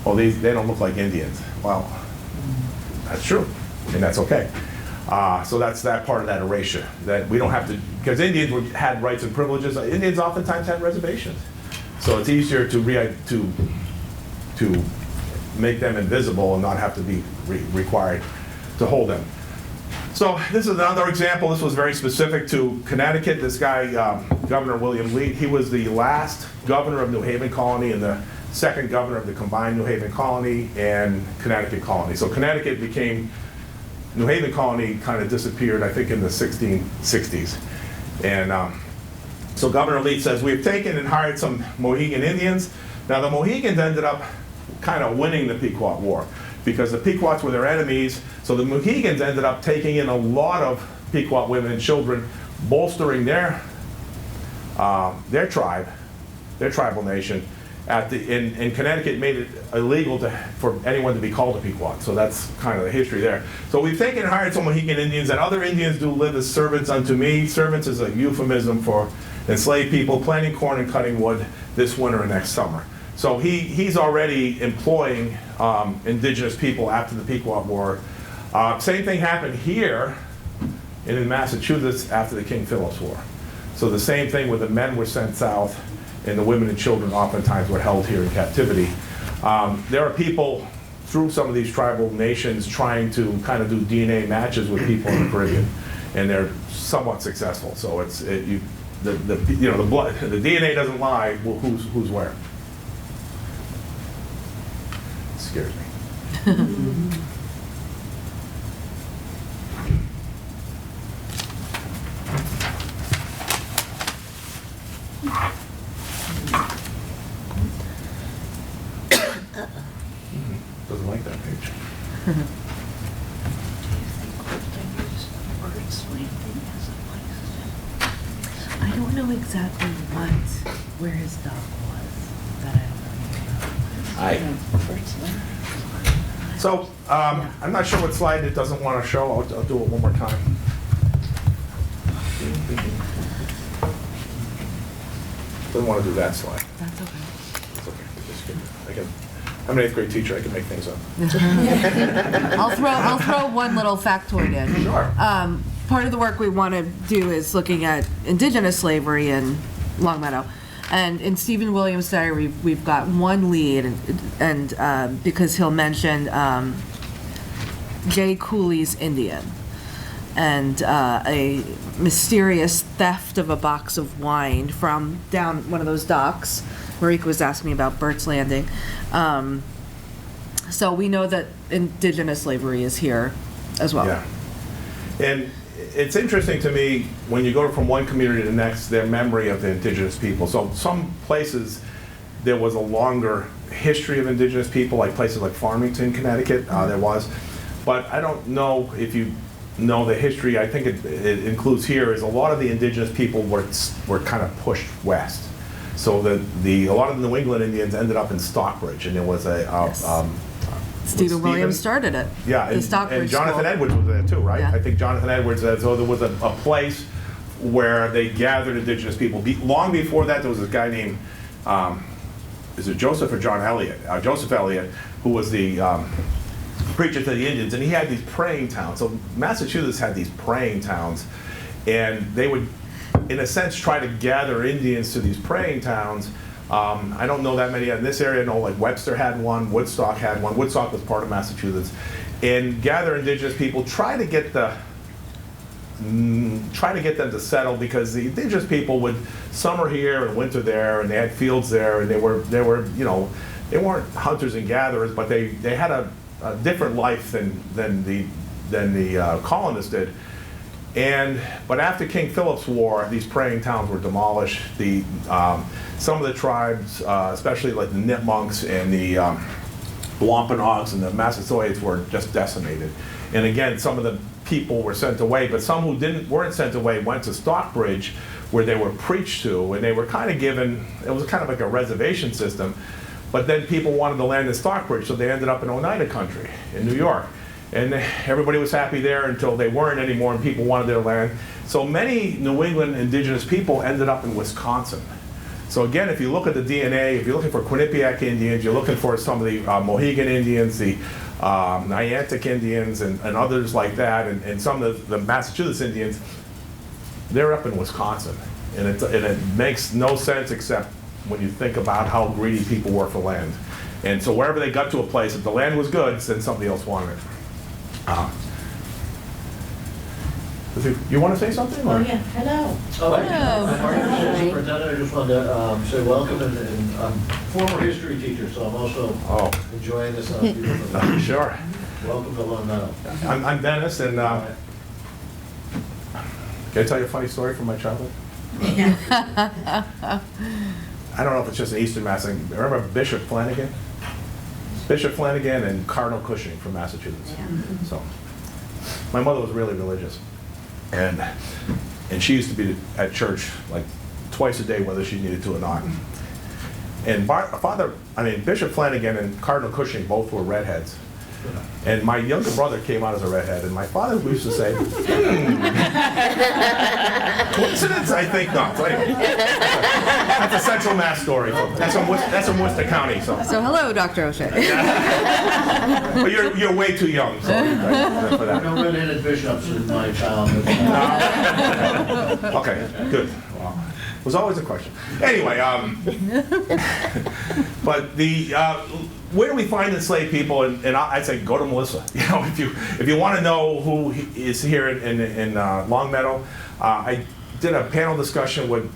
"Oh, they don't look like Indians." Well, that's true, and that's okay. So that's that part of that erasure that we don't have to, because Indians had rights and privileges. Indians oftentimes had reservations, so it's easier to make them invisible and not have to be required to hold them. So this is another example. This was very specific to Connecticut. This guy, Governor William Lee, he was the last governor of New Haven Colony and the second governor of the combined New Haven Colony and Connecticut Colony. So Connecticut became, New Haven Colony kind of disappeared, I think, in the 1660s. And so Governor Lee says, we've taken and hired some Mohegan Indians. Now the Mohegans ended up kind of winning the Pequot War because the Pequots were their enemies. So the Mohegans ended up taking in a lot of Pequot women and children, bolstering their tribe, their tribal nation. In Connecticut, made it illegal for anyone to be called a Pequot. So that's kind of the history there. So we've taken and hired some Mohegan Indians, and other Indians do live as servants unto me. Servants is a euphemism for enslaved people, planting corn and cutting wood this winter and next summer. So he's already employing indigenous people after the Pequot War. Same thing happened here in Massachusetts after the King Philip's War. So the same thing where the men were sent south and the women and children oftentimes were held here in captivity. There are people through some of these tribal nations trying to kind of do DNA matches with people in the Caribbean, and they're somewhat successful. So the blood, the DNA doesn't lie. Well, who's where? Scares me. Doesn't like that page. I don't know exactly where his dock was. That I don't know. So, I'm not sure what slide it doesn't want to show. I'll do it one more time. Doesn't want to do that slide. That's okay. It's okay. I'm an 8th grade teacher. I can make things up. I'll throw one little factoid in. Sure. Part of the work we want to do is looking at indigenous slavery in Longmeadow. And in Stephen Williams' diary, we've got one lead, and because he'll mention Jay Cooley's Indian and a mysterious theft of a box of wine from down one of those docks. Marika was asking me about Burt's Landing. So we know that indigenous slavery is here as well. Yeah. And it's interesting to me, when you go from one community to the next, their memory of the indigenous people. So some places, there was a longer history of indigenous people, like places like Farmington, Connecticut, there was. But I don't know if you know the history. I think it includes here is a lot of the indigenous people were kind of pushed west. So a lot of the New England Indians ended up in Stockbridge, and there was Stephen Williams started it. Yeah, the Stockbridge and Jonathan School. Edwards was there too, right? Yeah. I think Jonathan Edwards said, so there was a place where they gathered indigenous people. Long before that, there was this guy named, is it Joseph or John Eliot? Joseph Eliot, who was the preacher to the Indians, and he had these praying towns. So Massachusetts had these praying towns, and they would, in a sense, try to gather Indians to these praying towns. I don't know that many in this area. I know like Webster had one, Woodstock had one. Woodstock was part of Massachusetts. And gather indigenous people, try to get them to settle, because the indigenous people would summer here and winter there, and they had fields there, and they were they weren't hunters and gatherers, but they had a different life than the colonists did. But after King Philip's War, these praying towns were demolished. Some of the tribes, especially like the Nipmunks and the Wampanoags and the Massasoits, were just decimated. And again, some of the people were sent away, but some who weren't sent away went to Stockbridge, where they were preached to, and they were kind of given, it was kind of like a reservation system. But then people wanted to land in Stockbridge, so they ended up in Oneida Country in New York. And everybody was happy there until they weren't anymore, and people wanted their land. So many New England indigenous people ended up in Wisconsin. So again, if you look at the DNA, if you're looking for Quinnipiac Indians, you're looking for some of the Mohegan Indians, the Niantic Indians, and others like that, and some of the Massachusetts Indians, they're up in Wisconsin. And it makes no sense except when you think about how greedy people were for land. And so wherever they got to a place, if the land was good, then somebody else wanted it. You want to say something? Or? Oh, yeah. Hello. Hello. Superintendent, I just wanted to say welcome, and I'm a former history teacher, so I'm also enjoying this beautiful day. Sure. Welcome to Longmeadow. I'm Dennis, and can I tell you a funny story from my childhood? Yeah. I don't know if it's just an Eastern Mass thing. Remember Bishop Flanagan? Bishop Flanagan and Cardinal Cushing from Massachusetts. Yeah. So, my mother was really religious, and she used to be at church like twice a day, whether she needed to or not. And Bishop Flanagan and Cardinal Cushing both were redheads. And my younger brother came out as a redhead, and my father used to say, coincidence? I think not. So anyway, that's a Central Mass story. That's from Worcester County. So hello, Dr. O'Shea. But you're way too young for that. No redheaded bishops in my childhood. Okay, good. Well, it was always a question. Anyway, but where do we find enslaved people? And I'd say go to Melissa. If you want to know who is here in Longmeadow, I did a panel discussion with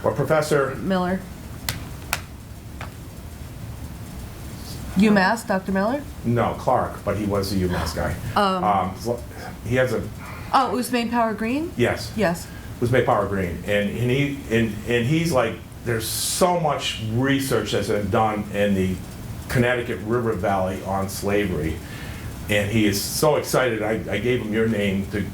Professor Miller. UMass, Dr. Miller? No, Clark, but he was a UMass guy. He has a. Oh, it was Maine Power Green? Yes. Yes. It was May Power Green, and he's like, there's so much research that's been done in the Connecticut River Valley on slavery. And he is so excited. I gave him your name to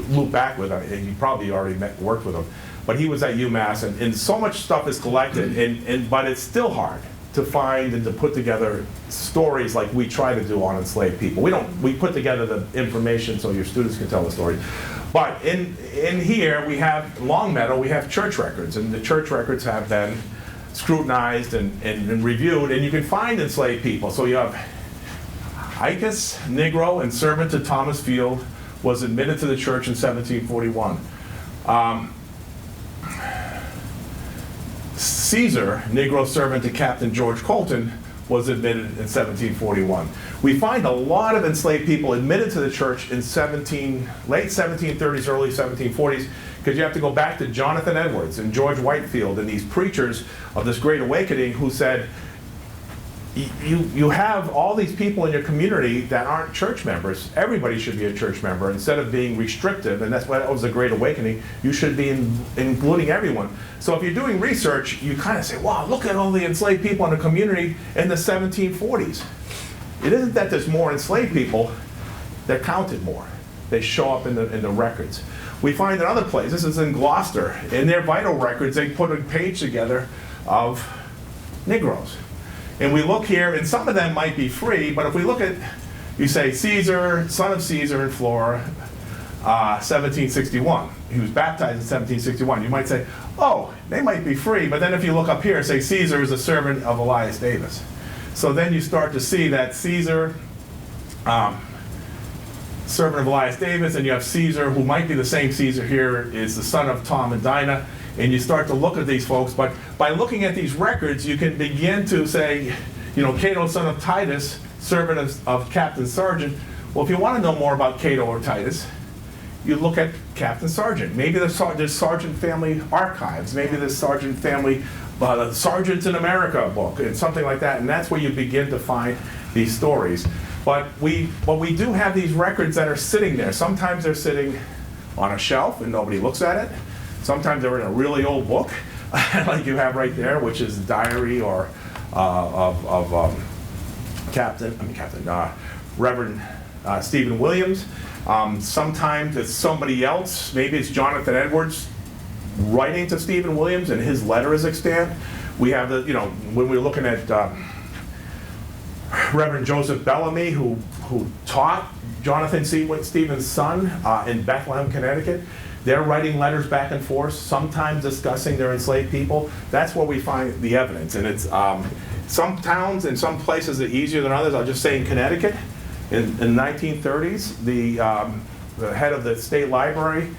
loop back with him. You probably already worked with him. But he was at UMass, and so much stuff is collected, but it's still hard to find and to put together stories like we try to do on enslaved people. We put together the information so your students can tell the story. But in here, we have Longmeadow, we have church records, and the church records have been scrutinized and reviewed, and you can find enslaved people. So you have Icus, Negro, and servant to Thomas Field, was admitted to the church in 1741. Caesar, Negro servant to Captain George Colton, was admitted in 1741. We find a lot of enslaved people admitted to the church in late 1730s, early 1740s, because you have to go back to Jonathan Edwards and George Whitefield and these preachers of this Great Awakening who said, you have all these people in your community that aren't church members. Everybody should be a church member. Instead of being restrictive, and that's why that was the Great Awakening, you should be including everyone. So if you're doing research, you kind of say, wow, look at all the enslaved people in the community in the 1740s. It isn't that there's more enslaved people, they're counted more. They show up in the records. We find in other places, this is in Gloucester, in their vital records, they put a page together of Negroes. And we look here, and some of them might be free, but if we look at, you say Caesar, son of Caesar and Flora, 1761. He was baptized in 1761. You might say, oh, they might be free, but then if you look up here, say Caesar is a servant of Elias Davis. So then you start to see that Caesar, servant of Elias Davis, and you have Caesar, who might be the same Caesar here, is the son of Tom and Dinah. And you start to look at these folks, but by looking at these records, you can begin to say, Cato, son of Titus, servant of Captain Sargent. Well, if you want to know more about Cato or Titus, you look at Captain Sargent. Maybe there's Sargent family archives. Maybe there's Sargent family, Sargents in America book, and something like that. And that's where you begin to find these stories. But we do have these records that are sitting there. Sometimes they're sitting on a shelf and nobody looks at it. Sometimes they're in a really old book, like you have right there, which is diary or of Reverend Stephen Williams. Sometimes it's somebody else. Maybe it's Jonathan Edwards writing to Stephen Williams, and his letter is extant. We have when we're looking at Reverend Joseph Bellamy, who taught Jonathan Stephen's son in Bethlehem, Connecticut. They're writing letters back and forth, sometimes discussing their enslaved people. That's where we find the evidence. And it's some towns and some places are easier than others. I'll just say in Connecticut, in the 1930s, the head of the state library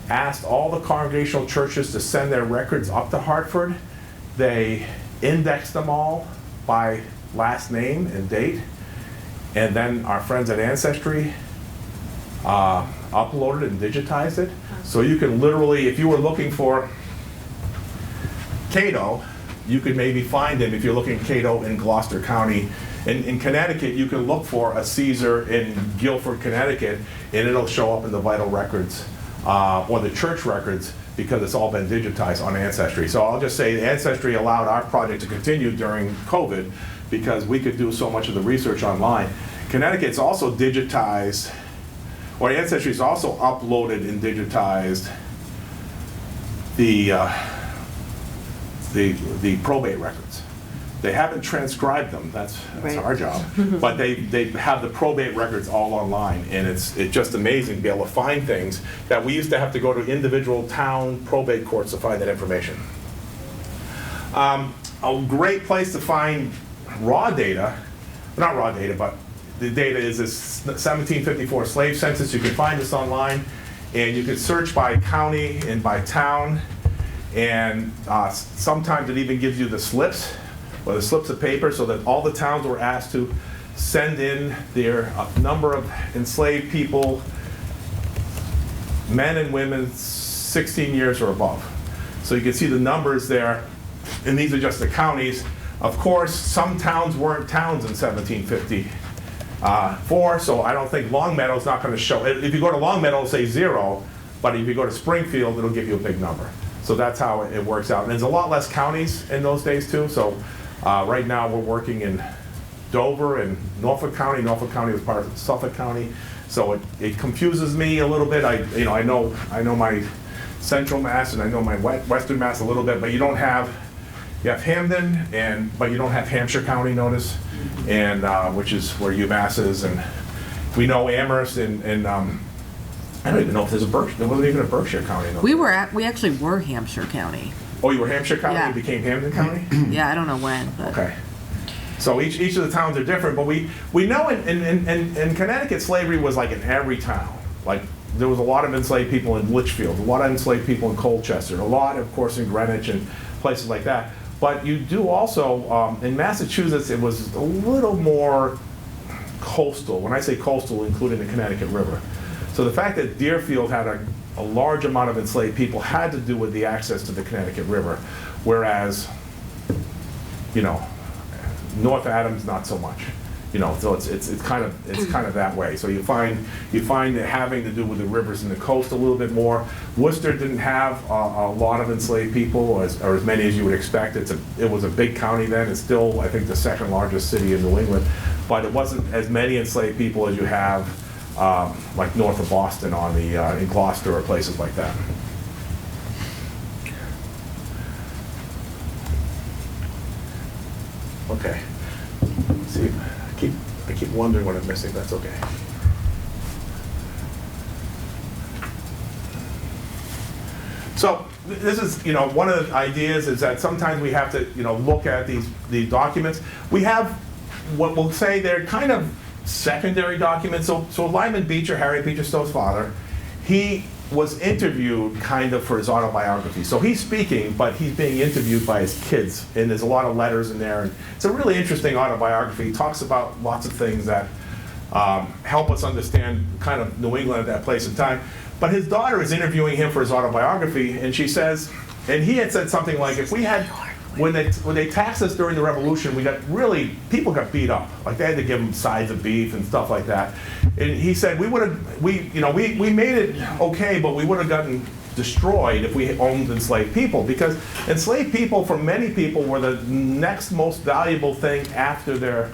asked all the congregational churches to send their records up to Hartford. They indexed them all by last name and date. And then our friends at Ancestry uploaded it and digitized it. So you can literally, if you were looking for Cato, you could maybe find him if you're looking at Cato in Gloucester County. In Connecticut, you can look for a Caesar in Guilford, Connecticut, and it'll show up in the vital records or the church records because it's all been digitized on Ancestry. So I'll just say Ancestry allowed our project to continue during COVID because we could do so much of the research online. Connecticut's also digitized, or Ancestry's also uploaded and digitized the probate records. They haven't transcribed them, that's Right. our job, but they have the probate records all online, and it's just amazing to be able to find things that we used to have to go to individual town probate courts to find that information. A great place to find raw data, not raw data, but the data is this 1754 slave census. You can find this online, and you can search by county and by town, and sometimes it even gives you the slips, or the slips of paper, so that all the towns were asked to send in their number of enslaved people, men and women 16 years or above. So you can see the numbers there, and these are just the counties. Of course, some towns weren't towns in 1754, so I don't think Longmeadow's not going to show. If you go to Longmeadow, it'll say 0, but if you go to Springfield, it'll give you a big number. So that's how it works out. And there's a lot less counties in those days too, so right now we're working in Dover and Norfolk County. Norfolk County was part of Suffolk County. So it confuses me a little bit. I know my Central Mass and I know my Western Mass a little bit, but you have Hamden, but you don't have Hampshire County, notice, and which is where UMass is, and we know Amherst and I don't even know if there wasn't even a Berkshire County. We actually were Hampshire County. Oh, you were Hampshire County Yeah. and became Hamden County? Yeah, I don't know when, but. Okay. So each of the towns are different, but we know in Connecticut, slavery was like in every town. Like, there was a lot of enslaved people in Litchfield, a lot of enslaved people in Colchester, a lot, of course, in Greenwich and places like that. But you do also, in Massachusetts, it was a little more coastal. When I say coastal, including the Connecticut River. So the fact that Deerfield had a large amount of enslaved people had to do with the access to the Connecticut River, whereas, North Adams, not so much. So it's kind of that way. So you find it having to do with the rivers and the coast a little bit more. Worcester didn't have a lot of enslaved people, or as many as you would expect. It was a big county then. It's still, I think, the second largest city in New England, but it wasn't as many enslaved people as you have like north of Boston in Gloucester or places like that. Okay. See, I keep wondering what I'm missing. That's okay. So this is, one of the ideas is that sometimes we have to, look at these documents. We have what we'll say they're kind of secondary documents. So Lyman Beecher, Harriet Beecher Stowe's father, he was interviewed kind of for his autobiography. So he's speaking, but he's being interviewed by his kids, and there's a lot of letters in there. And it's a really interesting autobiography. He talks about lots of things that help us understand kind of New England at that place and time. But his daughter is interviewing him for his autobiography, and she says, and he had said something like, if we had, when they taxed us during the Revolution, people got beat up. Like, they had to give them sides of beef and stuff like that. And he said, we made it okay, but we would have gotten destroyed if we owned enslaved people, because enslaved people, for many people, were the next most valuable thing after their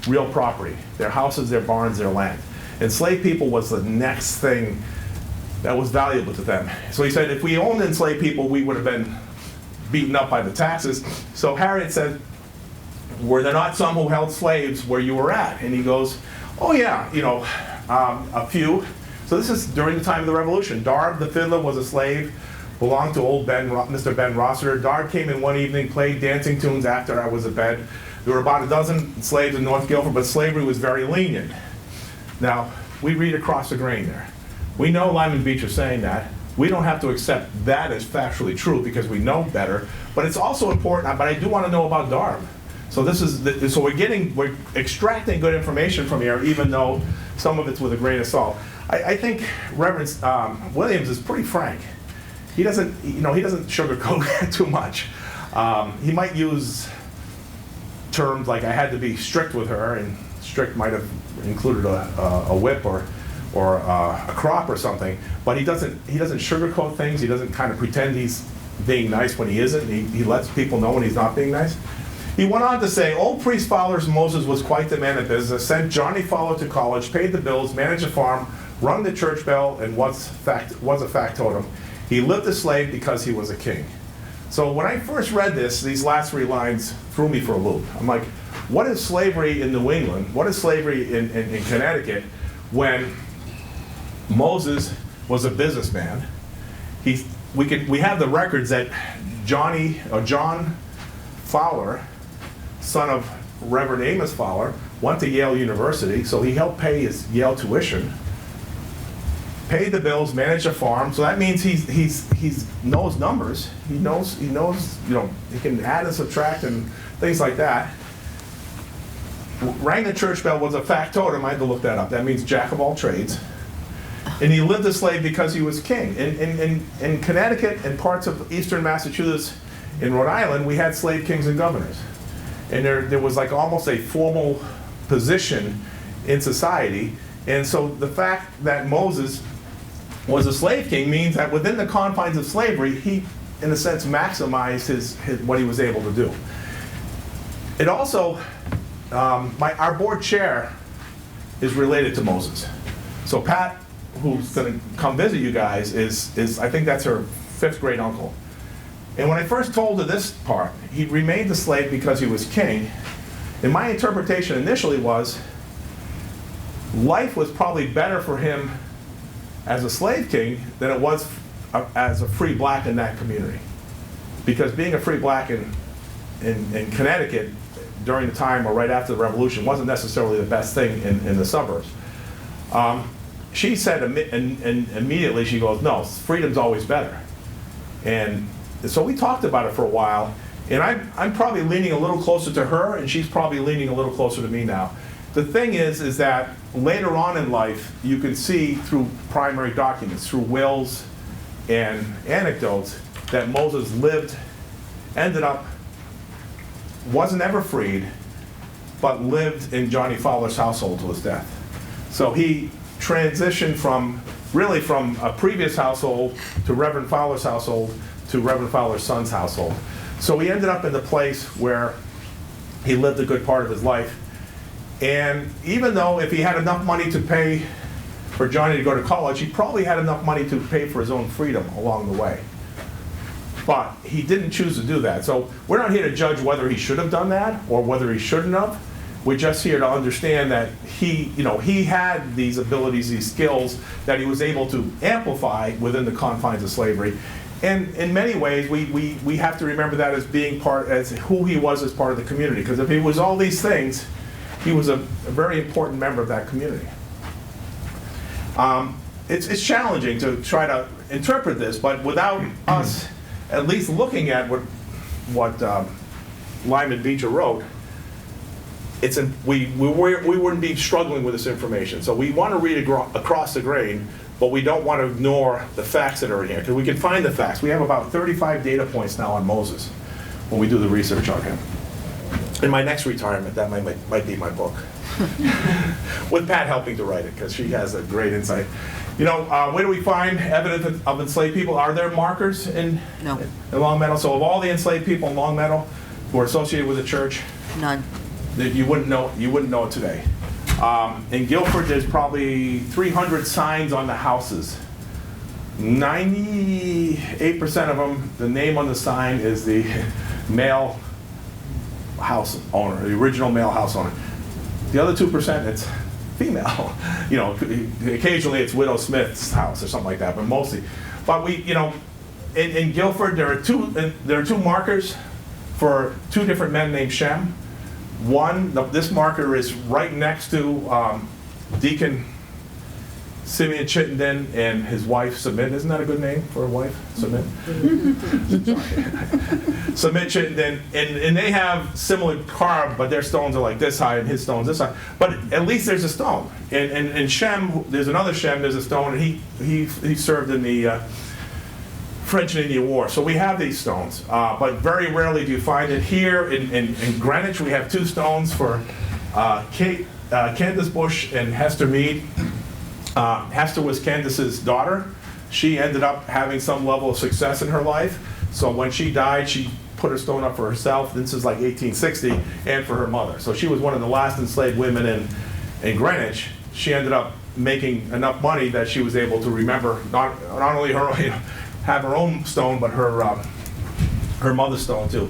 real property, their houses, their barns, their land. Enslaved people was the next thing that was valuable to them. So he said, if we owned enslaved people, we would have been beaten up by the taxes. So Harriet said, were there not some who held slaves where you were at? And he goes, oh yeah, a few. So this is during the time of the Revolution. Darb the fiddler was a slave, belonged to old Mr. Ben Rossiter. Darb came in one evening, played dancing tunes after I was abed. There were about a dozen slaves in North Guilford, but slavery was very lenient. Now, we read across the grain there. We know Lyman Beecher saying that. We don't have to accept that as factually true because we know better, but it's also important, but I do want to know about Darb. So we're extracting good information from here, even though some of it's with a grain of salt. I think Reverend Williams is pretty frank. He doesn't sugarcoat it too much. He might use terms like I had to be strict with her, and strict might have included a whip or a crop or something, but he doesn't sugarcoat things. He doesn't kind of pretend he's being nice when he isn't. He lets people know when he's not being nice. He went on to say, old priest Fowler's Moses was quite the man of business, sent Johnny Fowler to college, paid the bills, managed a farm, rung the church bell, and was a factotum. He lived a slave because he was a king. So when I first read these last 3 lines threw me for a loop. I'm like, what is slavery in New England? What is slavery in Connecticut when Moses was a businessman? We have the records that John Fowler, son of Reverend Amos Fowler, went to Yale University, so he helped pay his Yale tuition, paid the bills, managed a farm. So that means he knows numbers. He knows he can add and subtract and things like that. Rang the church bell was a factotum. I had to look that up. That means jack of all trades. And he lived a slave because he was king. In Connecticut and parts of eastern Massachusetts, in Rhode Island, we had slave kings and governors. And there was like almost a formal position in society. And so the fact that Moses was a slave king means that within the confines of slavery, he, in a sense, maximized what he was able to do. It also our board chair is related to Moses. So Pat, who's going to come visit you guys, is I think that's her 5th grade uncle. And when I first told her this part, he remained a slave because he was king. And my interpretation initially was, life was probably better for him as a slave king than it was as a free black in that community. Because being a free black in Connecticut during the time or right after the Revolution wasn't necessarily the best thing in the suburbs. She said, and immediately she goes, no, freedom's always better. And so we talked about it for a while, and I'm probably leaning a little closer to her, and she's probably leaning a little closer to me now. The thing is that later on in life, you can see through primary documents, through wills and anecdotes, that Moses lived, ended up, wasn't ever freed, but lived in Johnny Fowler's household to his death. So he transitioned from a previous household to Reverend Fowler's household to Reverend Fowler's son's household. So he ended up in the place where he lived a good part of his life. And even though if he had enough money to pay for Johnny to go to college, he probably had enough money to pay for his own freedom along the way. But he didn't choose to do that. So we're not here to judge whether he should have done that or whether he shouldn't have. We're just here to understand that he had these abilities, these skills that he was able to amplify within the confines of slavery. And in many ways, we have to remember that as who he was as part of the community. Because if he was all these things, he was a very important member of that community. It's challenging to try to interpret this, but without us at least looking at what Lyman Beecher wrote, we wouldn't be struggling with this information. So we want to read across the grain, but we don't want to ignore the facts that are in here, because we can find the facts. We have about 35 data points now on Moses when we do the research on him. In my next retirement, that might be my book. With Pat helping to write it, because she has a great insight. Where do we find evidence of enslaved people? Are there markers in Long Meadow? So of all the enslaved people in Long Meadow who are associated with the church, None. that you wouldn't know it today. In Guilford, there's probably 300 signs on the houses. 98% of them, the name on the sign is the male house owner, the original male house owner. The other 2%, it's female. Occasionally it's Widow Smith's house or something like that, but mostly. But in Guilford, there are two markers for 2 different men named Shem. This marker is right next to Deacon Simeon Chittenden and his wife, Submit. Isn't that a good name for a wife? Submit? Submit Chittenden. And they have similar carved, but their stones are like this high and his stone's this high. But at least there's a stone. And Shem, there's another Shem, there's a stone, and he served in the French and Indian War. So we have these stones, but very rarely do you find it. Here in Greenwich, we have 2 stones for Candace Bush and Hester Mead. Hester was Candace's daughter. She ended up having some level of success in her life. So when she died, she put her stone up for herself. This is like 1860, and for her mother. So she was one of the last enslaved women in Greenwich. She ended up making enough money that she was able to remember not only her, have her own stone, but her mother's stone too.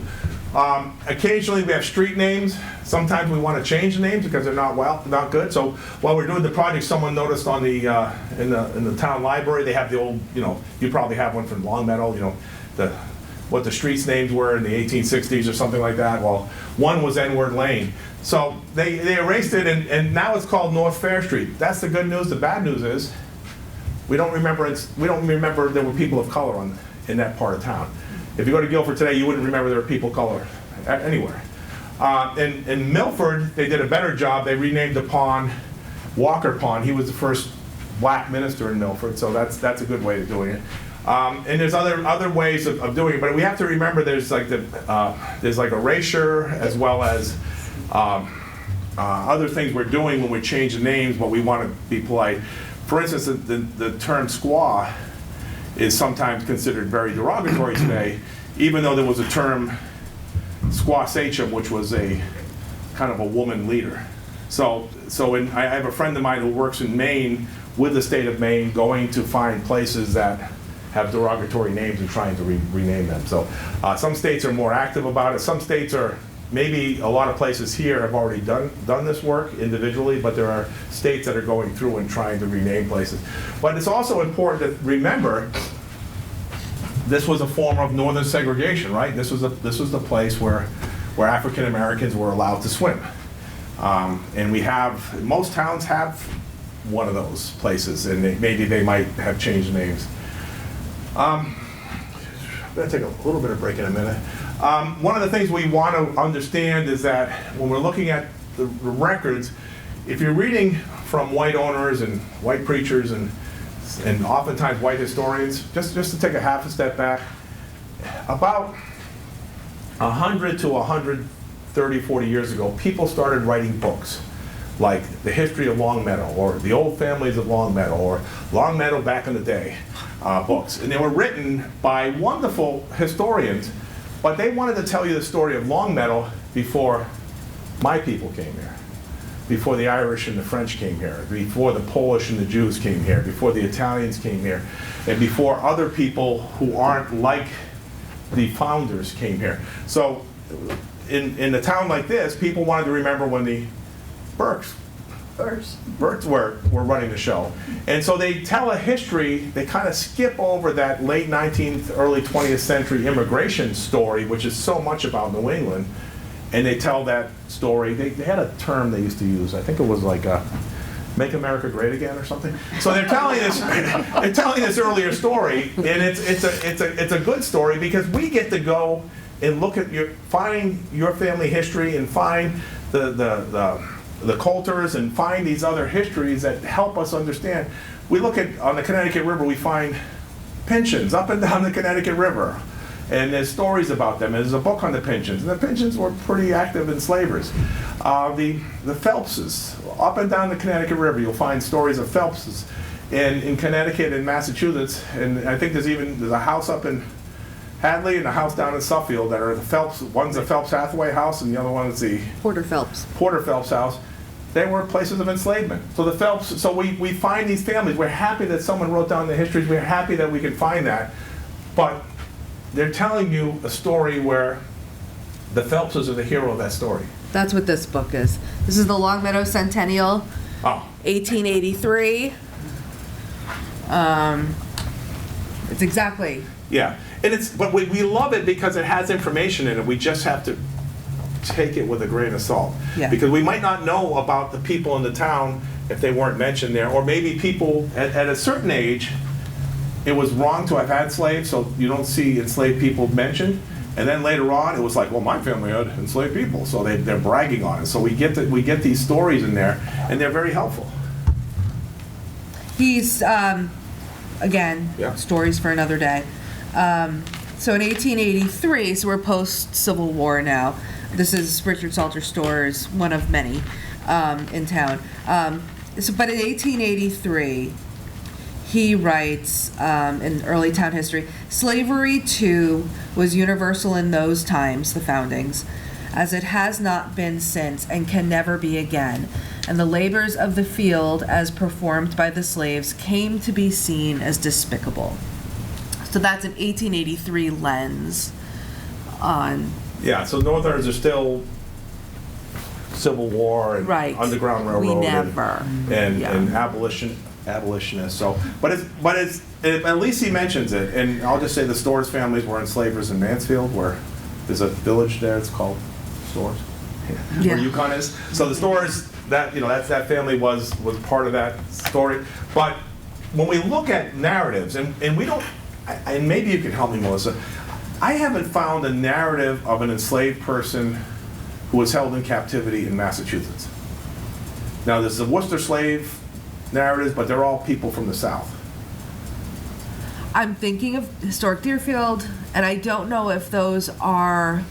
Occasionally we have street names. Sometimes we want to change the names because they're not good. So while we're doing the project, someone noticed on the in the town library, they have the old, you probably have one from Long Meadow, what the streets names were in the 1860s or something like that. Well, one was N-Word Lane. So they erased it, and now it's called North Fair Street. That's the good news. The bad news is we don't remember there were people of color in that part of town. If you go to Guilford today, you wouldn't remember there were people of color anywhere. In Milford, they did a better job. They renamed the pond Walker Pond. He was the first black minister in Milford, so that's a good way of doing it. And there's other ways of doing it, but we have to remember there's like erasure as well as other things we're doing when we change the names, but we want to be polite. For instance, the term squaw is sometimes considered very derogatory today, even though there was a term squaw sachem, which was a kind of a woman leader. So I have a friend of mine who works in Maine with the state of Maine, going to find places that have derogatory names and trying to rename them. So some states are more active about it. Some states are, maybe a lot of places here have already done this work individually, but there are states that are going through and trying to rename places. But it's also important to remember, this was a form of northern segregation, right? This was the place where African Americans were allowed to swim. And most towns have one of those places, and maybe they might have changed names. I'm going to take a little bit of break in a minute. One of the things we want to understand is that when we're looking at the records, if you're reading from white owners and white preachers and oftentimes white historians, just to take a half a step back, about 100 to 130, 40 years ago, people started writing books like The History of Longmeadow, or The Old Families of Longmeadow, or Longmeadow Back in the Day books. And they were written by wonderful historians, but they wanted to tell you the story of Longmeadow before my people came here, before the Irish and the French came here, before the Polish and the Jews came here, before the Italians came here, and before other people who aren't like the founders came here. So in a town like this, people wanted to remember when the Burkes were running the show. And so they tell a history, they kind of skip over that late 19th, early 20th century immigration story, which is so much about New England, and they tell that story. They had a term they used to use, I think it was like Make America Great Again or something. So they're telling this earlier story, and it's a good story because we get to go and look at find your family history and find the Coulters and find these other histories that help us understand. We look on the Connecticut River, we find Pynchons up and down the Connecticut River. And there's stories about them. And there's a book on the Pynchons. And the Pynchons were pretty active enslavers. The Phelpses, up and down the Connecticut River, you'll find stories of Phelpses in Connecticut and Massachusetts. And I think there's a house up in Hadley and a house down in Suffield that are the Phelps. One's the Phelps Hathaway house, and the other one is the Porter Phelps house. They were places of enslavement. So the Phelps. So we find these families. We're happy that someone wrote down the histories. We're happy that we can find that, but they're telling you a story where the Phelpses are the hero of that story. That's what this book is. This is the Longmeadow Centennial, 1883. It's exactly. Yeah, but we love it because it has information in it. We just have to take it with a grain of salt. Yeah. Because we might not know about the people in the town if they weren't mentioned there, or maybe people at a certain age, it was wrong to have had slaves, so you don't see enslaved people mentioned. And then later on, it was like, well, my family had enslaved people, so they're bragging on it. So we get these stories in there, and they're very helpful. He's, again, stories for another day. So in 1883, so we're post-Civil War now. This is Richard Salter Store's one of many in town. But in 1883, he writes in early town history, slavery, too, was universal in those times, the foundings, as it has not been since and can never be again. And the labors of the field as performed by the slaves came to be seen as despicable. So that's an 1883 lens on... Yeah, so Northerners are still Civil War and Underground Railroad. We never. And abolitionists. So, but at least he mentions it. And I'll just say the Storrs families were enslavers in Mansfield, where there's a village there. It's called Storrs, where Yukon is. So the Storrs, that family was part of that story. But when we look at narratives, and we don't, and maybe you can help me, Melissa. I haven't found a narrative of an enslaved person who was held in captivity in Massachusetts. Now, there's the Worcester slave narratives, but they're all people from the South. I'm thinking of Historic Deerfield, and I don't know if those are...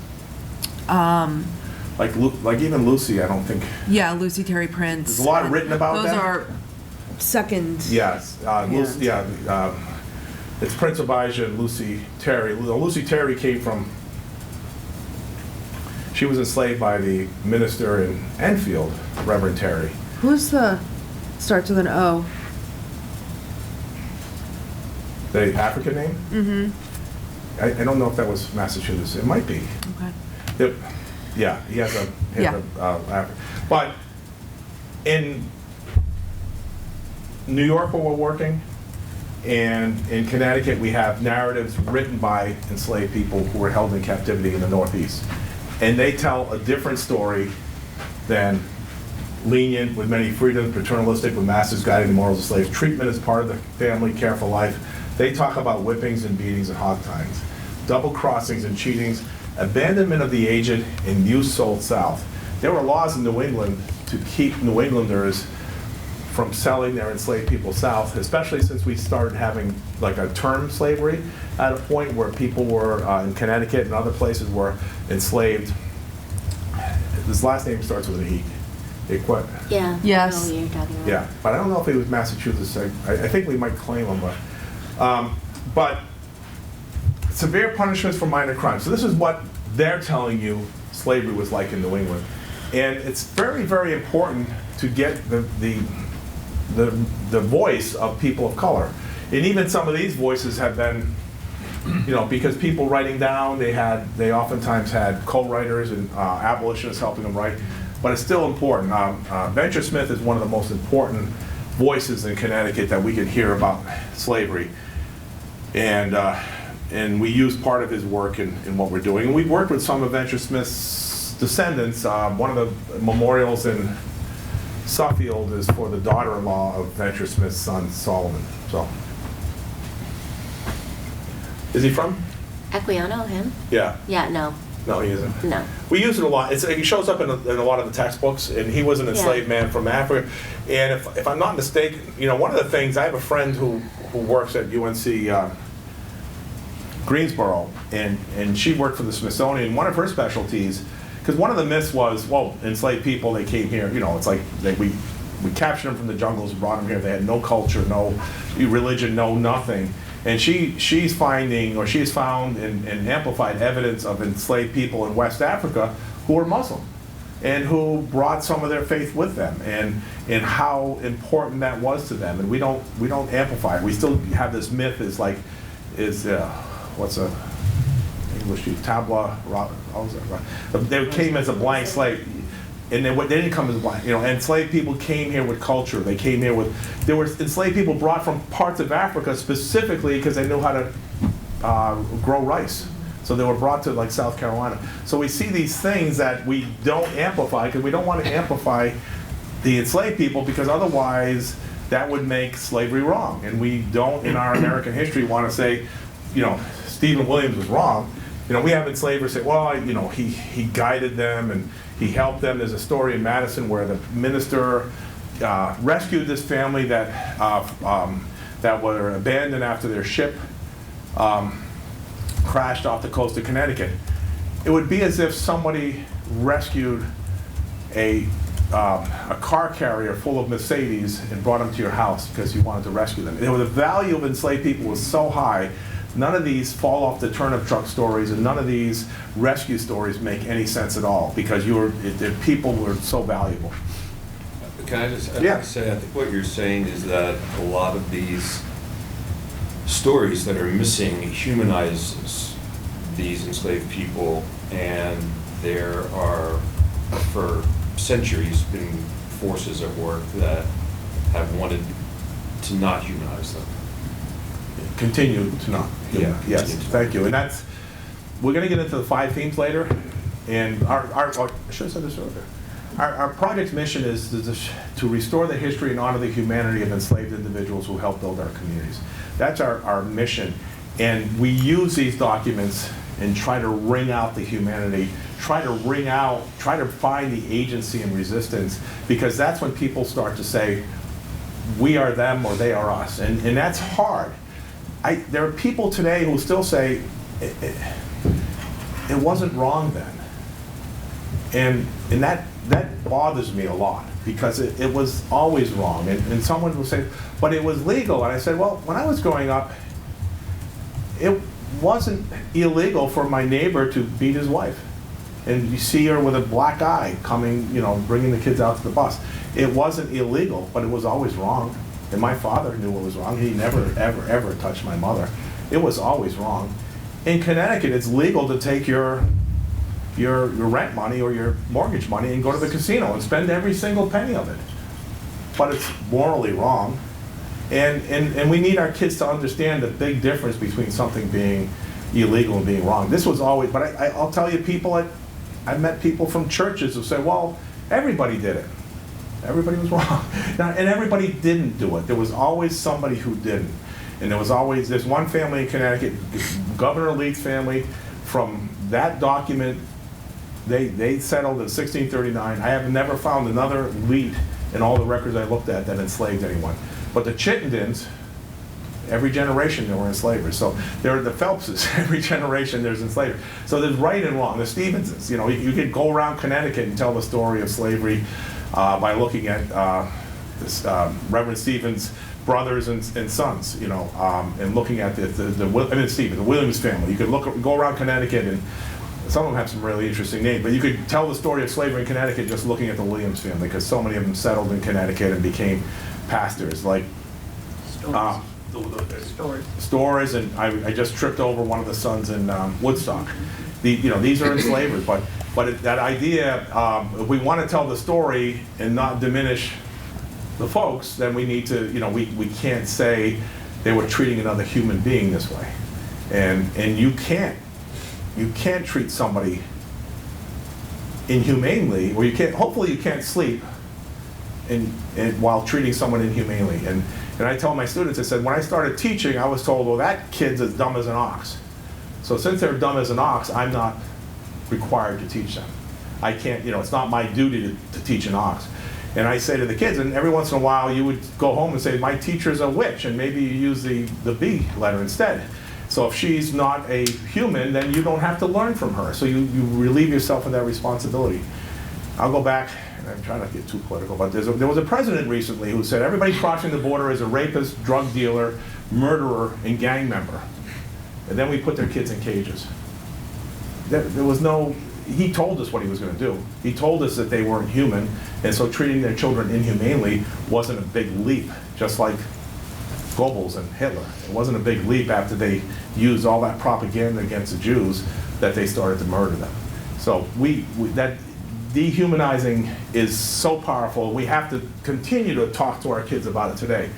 like even Lucy, I don't think... Yeah, Lucy Terry Prince. There's a lot written about them. Those are second... Yes. Lucy, it's Prince Abijah and Lucy Terry. Lucy Terry came from... She was enslaved by the minister in Enfield, Reverend Terry. Who's starts with an O? The African name? Mm-hmm. I don't know if that was Massachusetts. It might be. Okay. Yeah, he has a but in New York where we're working, and in Connecticut we have narratives written by enslaved people who were held in captivity in the Northeast. And they tell a different story than lenient with many freedoms, paternalistic with masters guiding the morals of slaves, treatment as part of the family, care for life. They talk about whippings and beatings and hog tieings, double crossings and cheatings, abandonment of the aged, and youth sold south. There were laws in New England to keep New Englanders from selling their enslaved people south, especially since we started having like a term slavery at a point where people were in Connecticut and other places were enslaved. His last name starts with an E. Yeah. Yes. I know what you're talking about. Yeah, but I don't know if he was Massachusetts. I think we might claim him, but severe punishments for minor crimes. So this is what they're telling you slavery was like in New England, and it's very, very important to get the voice of people of color. And even some of these voices have been, you know, because people writing down, they oftentimes had co-writers and abolitionists helping them write, but it's still important. Venture Smith is one of the most important voices in Connecticut that we can hear about slavery. And we use part of his work in what we're doing. And we've worked with some of Venture Smith's descendants. One of the memorials in Suffield is for the daughter-in-law of Venture Smith's son, Solomon. So, is he from? Equiano, him? Yeah. Yeah, no. No, he isn't. No. We use it a lot. He shows up in a lot of the textbooks, and he was an enslaved man from Africa. And if I'm not mistaken, you know, one of the things, I have a friend who works at UNC Greensboro, and she worked for the Smithsonian. One of her specialties, because one of the myths was, well, enslaved people, they came here, you know, it's like we captured them from the jungles, brought them here, they had no culture, no religion, no nothing. And she's finding, or she's found and amplified evidence of enslaved people in West Africa who were Muslim and who brought some of their faith with them, and how important that was to them. And we don't amplify it. We still have this myth what's a English tabla? They came as a blank slate, and they didn't come as blank. You know, enslaved people came here with culture. They came here with. There were enslaved people brought from parts of Africa specifically because they knew how to grow rice. So they were brought to like South Carolina. So we see these things that we don't amplify because we don't want to amplify the enslaved people, because otherwise that would make slavery wrong. And we don't, in our American history, want to say, you know, Stephen Williams was wrong. You know, we have enslavers say, well, you know, he guided them and he helped them. There's a story in Madison where the minister rescued this family that were abandoned after their ship crashed off the coast of Connecticut. It would be as if somebody rescued a car carrier full of Mercedes and brought them to your house because you wanted to rescue them. The value of enslaved people was so high. None of these fall off the turnip truck stories and none of these rescue stories make any sense at all, because the people were so valuable. Can I just Yeah. say, I think what you're saying is that a lot of these stories that are missing humanize these enslaved people, and there are, for centuries, been forces at work that have wanted to not humanize them. Continue to not. Yeah. Yes, thank you. And we're going to get into the 5 themes later. And I should have said this earlier. Our project's mission is to restore the history and honor the humanity of enslaved individuals who helped build our communities. That's our mission. And we use these documents and try to wring out the humanity, try to find the agency and resistance, because that's when people start to say, we are them or they are us. And that's hard. There are people today who still say, it wasn't wrong then. And that bothers me a lot, because it was always wrong. And someone will say, but it was legal. And I said, well, when I was growing up, it wasn't illegal for my neighbor to beat his wife. and you see her with a black eye coming, you know, bringing the kids out to the bus. It wasn't illegal, but it was always wrong. And my father knew it was wrong. He never, ever, ever touched my mother. It was always wrong. In Connecticut, it's legal to take your rent money or your mortgage money and go to the casino and spend every single penny of it. But it's morally wrong. And we need our kids to understand the big difference between something being illegal and being wrong. This was always, but I'll tell you, I've met people from churches who say, well, everybody did it. Everybody was wrong. Now, and everybody didn't do it. There was always somebody who didn't. And there's one family in Connecticut, Governor Lee's family, from that document, they settled in 1639. I have never found another Leet in all the records I looked at that enslaved anyone. But the Chittendens, every generation they were enslavers. So there are the Phelpses, every generation there's enslavers. So there's right and wrong. The Stevenses, you know, you could go around Connecticut and tell the story of slavery by looking at Reverend Stevens' brothers and sons, you know, and looking at the Williams family. You could go around Connecticut, and some of them have some really interesting names, but you could tell the story of slavery in Connecticut just looking at the Williams family, because so many of them settled in Connecticut and became pastors, like Stores, and I just tripped over one of the sons in Woodstock. These are enslavers, but that idea, if we want to tell the story and not diminish the folks, then we need to, we can't say they were treating another human being this way, and you can't treat somebody inhumanely, or hopefully you can't sleep while treating someone inhumanely. And I tell my students, I said, when I started teaching, I was told, well, that kid's as dumb as an ox. So since they're dumb as an ox, I'm not required to teach them. I can't, it's not my duty to teach an ox. And I say to the kids, and every once in a while you would go home and say, my teacher's a witch, and maybe you use the B letter instead. So if she's not a human, then you don't have to learn from her. So you relieve yourself of that responsibility. I'll go back, and I'm trying not to get too political, but there was a president recently who said everybody crossing the border is a rapist, drug dealer, murderer, and gang member. And then we put their kids in cages. There was no, he told us what he was going to do. He told us that they weren't human, and so treating their children inhumanely wasn't a big leap, just like Goebbels and Hitler. It wasn't a big leap after they used all that propaganda against the Jews that they started to murder them. So that dehumanizing is so powerful. We have to continue to talk to our kids about it today.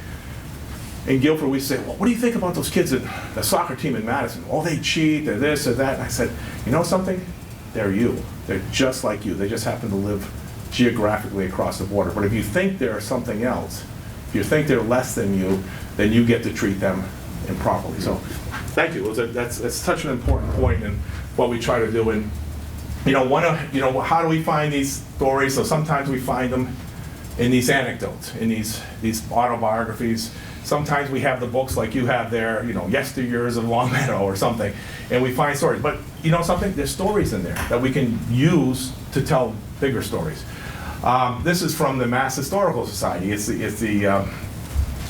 In Guilford, we say, well, what do you think about those kids at the soccer team in Madison? Oh, they cheat, they're this or that. And I said, you know something? They're you. They're just like you. They just happen to live geographically across the border. But if you think they're something else, if you think they're less than you, then you get to treat them improperly. So thank you. That's such an important point in what we try to do. And how do we find these stories? So sometimes we find them in these anecdotes, in these autobiographies. Sometimes we have the books like you have there, Yesteryears of Longmeadow or something, and we find stories. But you know something? There's stories in there that we can use to tell bigger stories. This is from the Mass Historical Society. It's the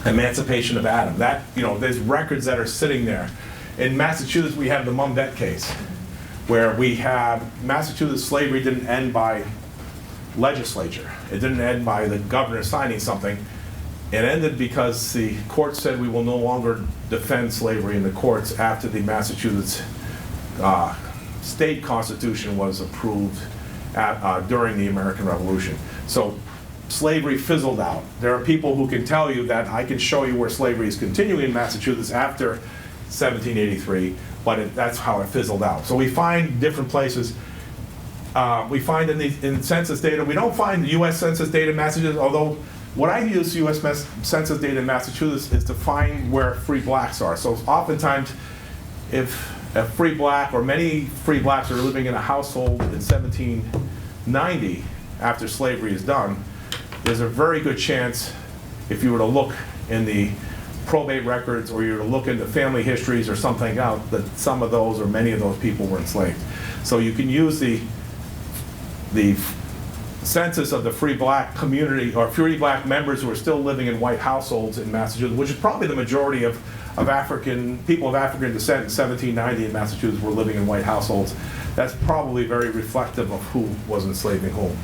Emancipation of Adam. There's records that are sitting there. In Massachusetts, we have the Mumdet case, where we have Massachusetts slavery didn't end by legislature. It didn't end by the governor signing something. It ended because the court said we will no longer defend slavery in the courts after the Massachusetts state constitution was approved during the American Revolution. So slavery fizzled out. There are people who can tell you that I can show you where slavery is continuing in Massachusetts after 1783, but that's how it fizzled out. So we find different places. We find in census data, we don't find U.S. Census data in Massachusetts, although what I use U.S. Census data in Massachusetts is to find where free blacks are. So oftentimes, if a free black or many free blacks are living in a household in 1790 after slavery is done, there's a very good chance, if you were to look in the probate records or you were to look into family histories or something out, that some of those or many of those people were enslaved. So you can use the census of the free black community, or free black members who are still living in white households in Massachusetts, which is probably the majority of people of African descent in 1790 in Massachusetts were living in white households. That's probably very reflective of who was enslaving whom.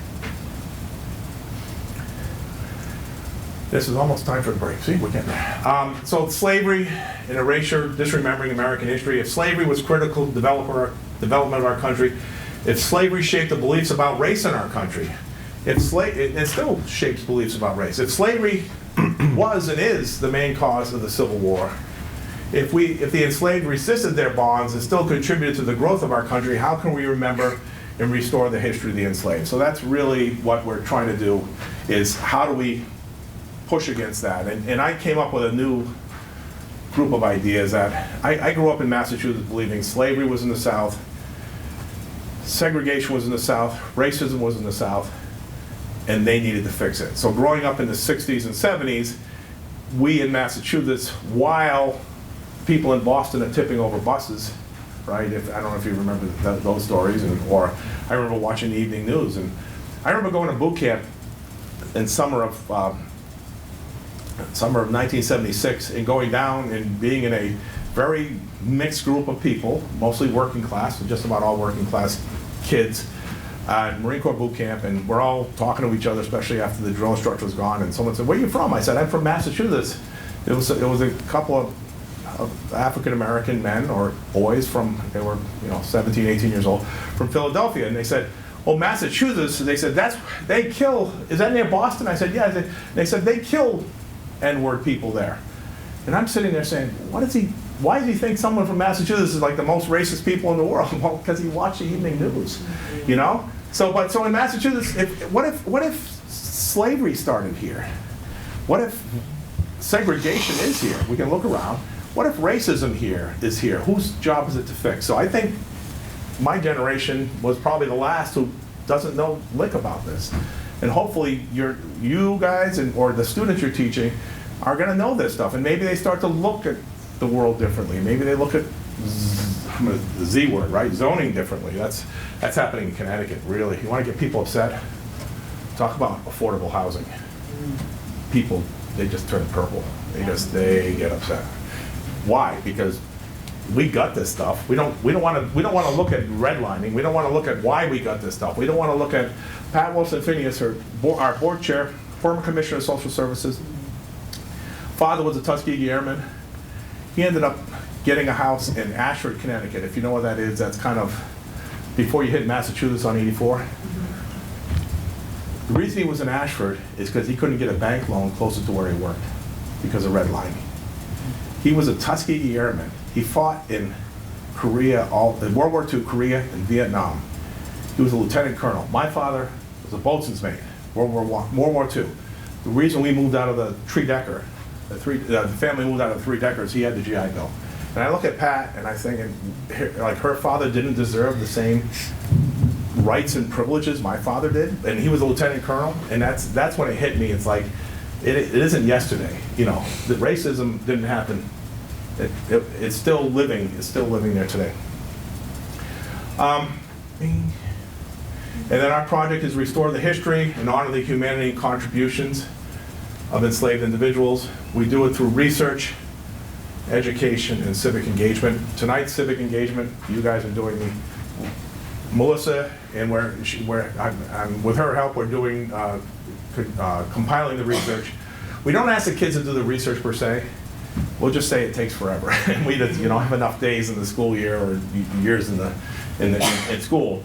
This is almost time for the break. See, we're getting there. So slavery and erasure, disremembering American history. If slavery was critical to development of our country, if slavery shaped the beliefs about race in our country, it still shapes beliefs about race. If slavery was and is the main cause of the Civil War, if the enslaved resisted their bonds and still contributed to the growth of our country, how can we remember and restore the history of the enslaved? So that's really what we're trying to do, is how do we push against that? And I came up with a new group of ideas that I grew up in Massachusetts believing slavery was in the South, segregation was in the South, racism was in the South, and they needed to fix it. So growing up in the 60s and 70s, we in Massachusetts, while people in Boston are tipping over buses, right? I don't know if you remember those stories, or I remember watching the evening news, and I remember going to boot camp in summer of 1976 and going down and being in a very mixed group of people, mostly working class, just about all working class kids, at Marine Corps boot camp, and we're all talking to each other, especially after the drill instructor was gone, and someone said, "Where are you from?" I said, "I'm from Massachusetts." It was a couple of African American men or boys they were 17, 18 years old, from Philadelphia, and they said, "Oh, Massachusetts," they said, they kill, is that near Boston? I said, "Yeah." They said, "They kill N-word people there." And I'm sitting there saying, why does he think someone from Massachusetts is like the most racist people in the world? Well, because he watched the evening news, you know? So in Massachusetts, what if slavery started here? What if segregation is here? We can look around. What if racism is here? Whose job is it to fix? So I think my generation was probably the last who doesn't know lick about this. And hopefully you guys or the students you're teaching are going to know this stuff, and maybe they start to look at the world differently. Maybe they look at the Z word, right? Zoning differently. That's happening in Connecticut, really. You want to get people upset? Talk about affordable housing. People, they just turn purple. They get upset. Why? Because we got this stuff. We don't want to look at redlining. We don't want to look at why we got this stuff. We don't want to look at Pat Wilson-Phineas, our board chair, former commissioner of social services. Father was a Tuskegee Airman. He ended up getting a house in Ashford, Connecticut. If you know what that is, that's kind of before you hit Massachusetts on 84. The reason he was in Ashford is because he couldn't get a bank loan closer to where he worked because of redlining. He was a Tuskegee Airman. He fought in Korea, in World War II, Korea, and Vietnam. He was a lieutenant colonel. My father was a boatswain's mate, World War II. The reason we moved out of the three-decker, the family moved out of the three-deckers, he had the GI Bill. And I look at Pat and I think, like, her father didn't deserve the same rights and privileges my father did, and he was a lieutenant colonel, and that's when it hit me. It's like, it isn't yesterday, the racism didn't happen. It's still living there today. And then our project is restore the history and honor the humanity and contributions of enslaved individuals. We do it through research, education, and civic engagement. Tonight's civic engagement, you guys are doing Melissa, and with her help, we're doing compiling the research. We don't ask the kids to do the research per se. We'll just say it takes forever, and we don't have enough days in the school year or years in school.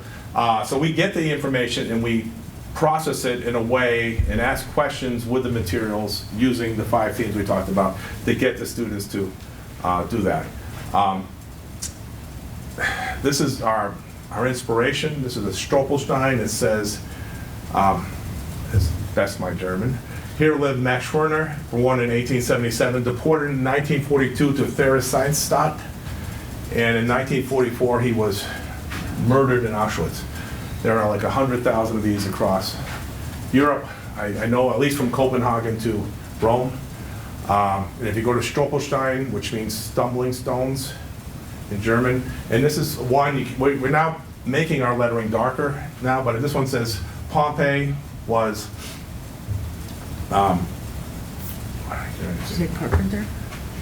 So we get the information and we process it in a way and ask questions with the materials using the 5 themes we talked about to get the students to do that. This is our inspiration. This is a Stolperstein. It says, that's my German. Here lived Max Werner, born in 1877, deported in 1942 to Theresienstadt, and in 1944 he was murdered in Auschwitz. There are like 100,000 of these across Europe. I know at least from Copenhagen to Rome. And if you go to Stolperstein, which means stumbling stones in German, and this is one, we're now making our lettering darker now, but this one says Pompey was, Is it carpenter?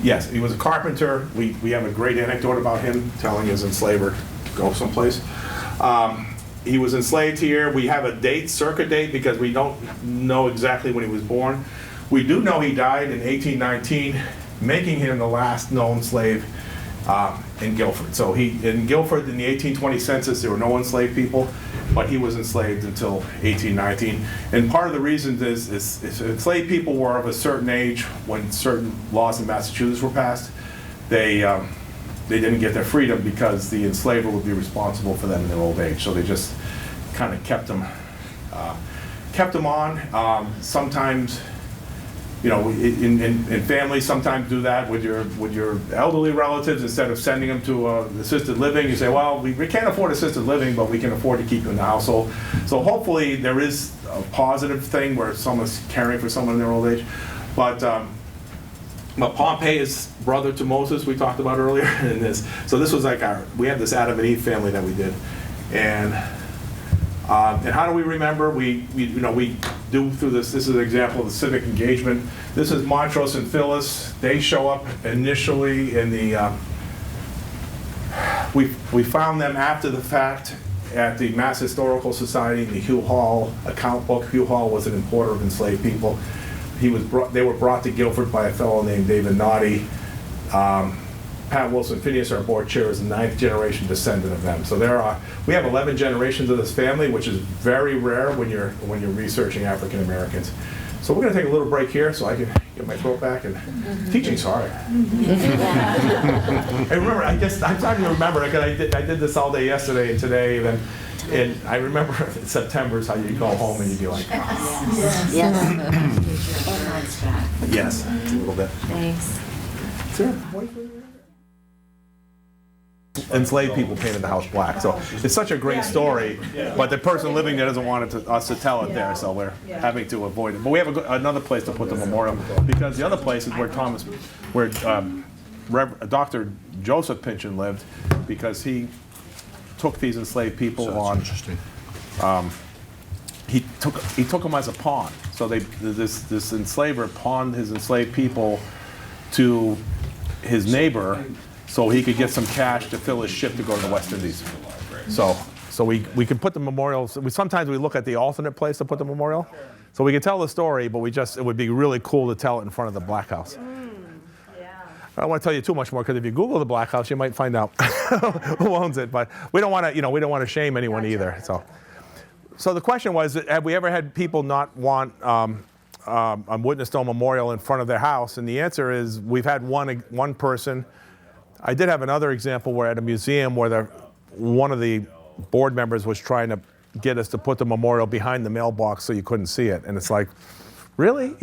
yes, he was a carpenter. We have a great anecdote about him telling his enslaver to go someplace. He was enslaved here. We have a date, circa date, because we don't know exactly when he was born. We do know he died in 1819, making him the last known slave in Guilford. So in Guilford, in the 1820 census, there were no enslaved people, but he was enslaved until 1819. And part of the reason is enslaved people were of a certain age when certain laws in Massachusetts were passed. They didn't get their freedom because the enslaver would be responsible for them in their old age. So they just kind of kept them on. Sometimes, you know, in families sometimes do that with your elderly relatives. Instead of sending them to assisted living, you say, well, we can't afford assisted living, but we can afford to keep you in the household. So hopefully there is a positive thing where someone's caring for someone in their old age. But Pompey is brother to Moses, we talked about earlier in this. So this was like we have this Adam and Eve family that we did. And how do we remember? We do through this is an example of the civic engagement. This is Montrose and Phyllis. They show up initially in the, we found them after the fact at the Mass Historical Society in the Hugh Hall account book. Hugh Hall was an importer of enslaved people. They were brought to Guilford by a fellow named David Naughty. Pat Wilson Phineas, our board chair, is the 9th generation descendant of them. So we have 11 generations of this family, which is very rare when you're researching African Americans. So we're going to take a little break here so I can get my throat back. And teaching's hard. I remember, I'm starting to remember, because I did this all day yesterday and today, and I remember September is how you go home and you'd be like, oh. Yes, a little bit. Thanks. Sure. Enslaved people painted the house black, so it's such a great story, but the person living there doesn't want us to tell it there, so we're having to avoid it. But we have another place to put the memorial, because the other place is where Dr. Joseph Pynchon lived, because he took these enslaved people on. Interesting. He took them as a pawn. So this enslaver pawned his enslaved people to his neighbor, so he could get some cash to fill his ship to go to the West Indies. So we can put the memorials. Sometimes we look at the alternate place to put the memorial, so we can tell the story, but it would be really cool to tell it in front of the Black House. I don't want to tell you too much more, because if you Google the Black House, you might find out who owns it. But we don't want to shame anyone either. So the question was, have we ever had people not want a Witness Stone memorial in front of their house? And the answer is we've had one person. I did have another example where at a museum where one of the board members was trying to get us to put the memorial behind the mailbox so you couldn't see it. And it's like, really?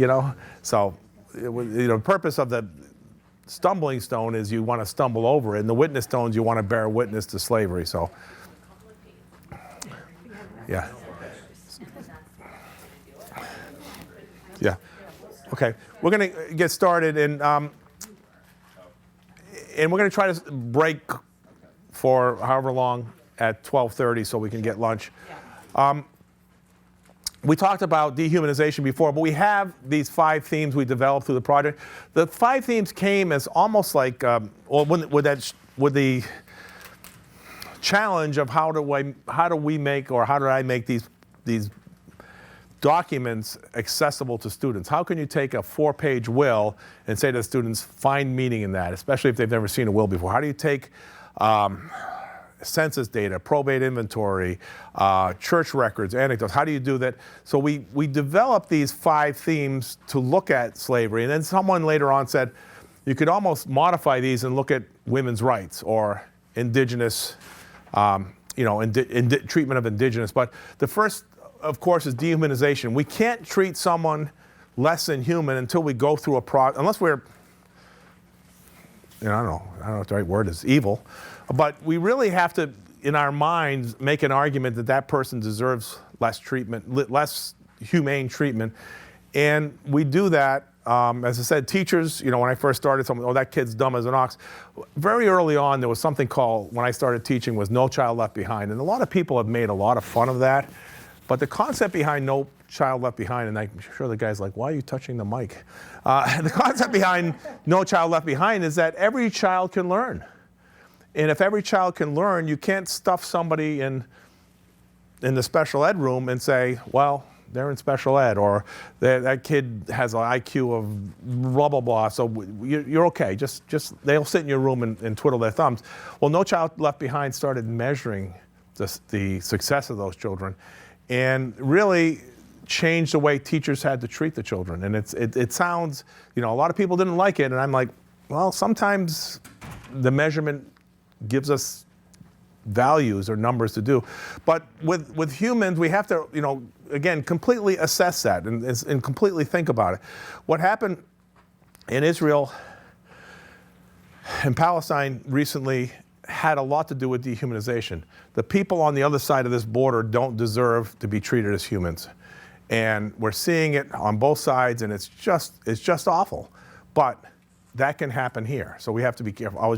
So the purpose of the stumbling stone is you want to stumble over it. And the witness stones, you want to bear witness to slavery. So, yeah. Yeah. Okay. We're going to get started, and we're going to try to break for however long at 12:30 so we can get lunch. We talked about dehumanization before, but we have these 5 themes we developed through the project. The 5 themes came as almost like, with the challenge of how do I make these documents accessible to students. How can you take a 4-page will and say to the students, find meaning in that, especially if they've never seen a will before? How do you take census data, probate inventory, church records, anecdotes? How do you do that? So we developed these 5 themes to look at slavery, and then someone later on said, you could almost modify these and look at women's rights or indigenous, treatment of indigenous. But the first, of course, is dehumanization. We can't treat someone less than human until we go through unless we're, I don't know what the right word is, evil. But we really have to, in our minds, make an argument that person deserves less treatment, less humane treatment. And we do that, as I said, teachers, when I first started, someone, that kid's dumb as an ox. Very early on, there was something called, when I started teaching, was No Child Left Behind. And a lot of people have made a lot of fun of that. But the concept behind No Child Left Behind, and I'm sure the guy's like, why are you touching the mic? The concept behind No Child Left Behind is that every child can learn. And if every child can learn, you can't stuff somebody in the special ed room and say, well, they're in special ed, or that kid has an IQ of blah, blah, blah, so you're okay. Just they'll sit in your room and twiddle their thumbs. Well, No Child Left Behind started measuring the success of those children and really changed the way teachers had to treat the children. And it sounds, a lot of people didn't like it, and I'm like, well, sometimes the measurement gives us values or numbers to do. But with humans, we have to, again, completely assess that and completely think about it. What happened in Israel and Palestine recently had a lot to do with dehumanization. The people on the other side of this border don't deserve to be treated as humans. And we're seeing it on both sides, and it's just awful. But that can happen here, so we have to be careful. I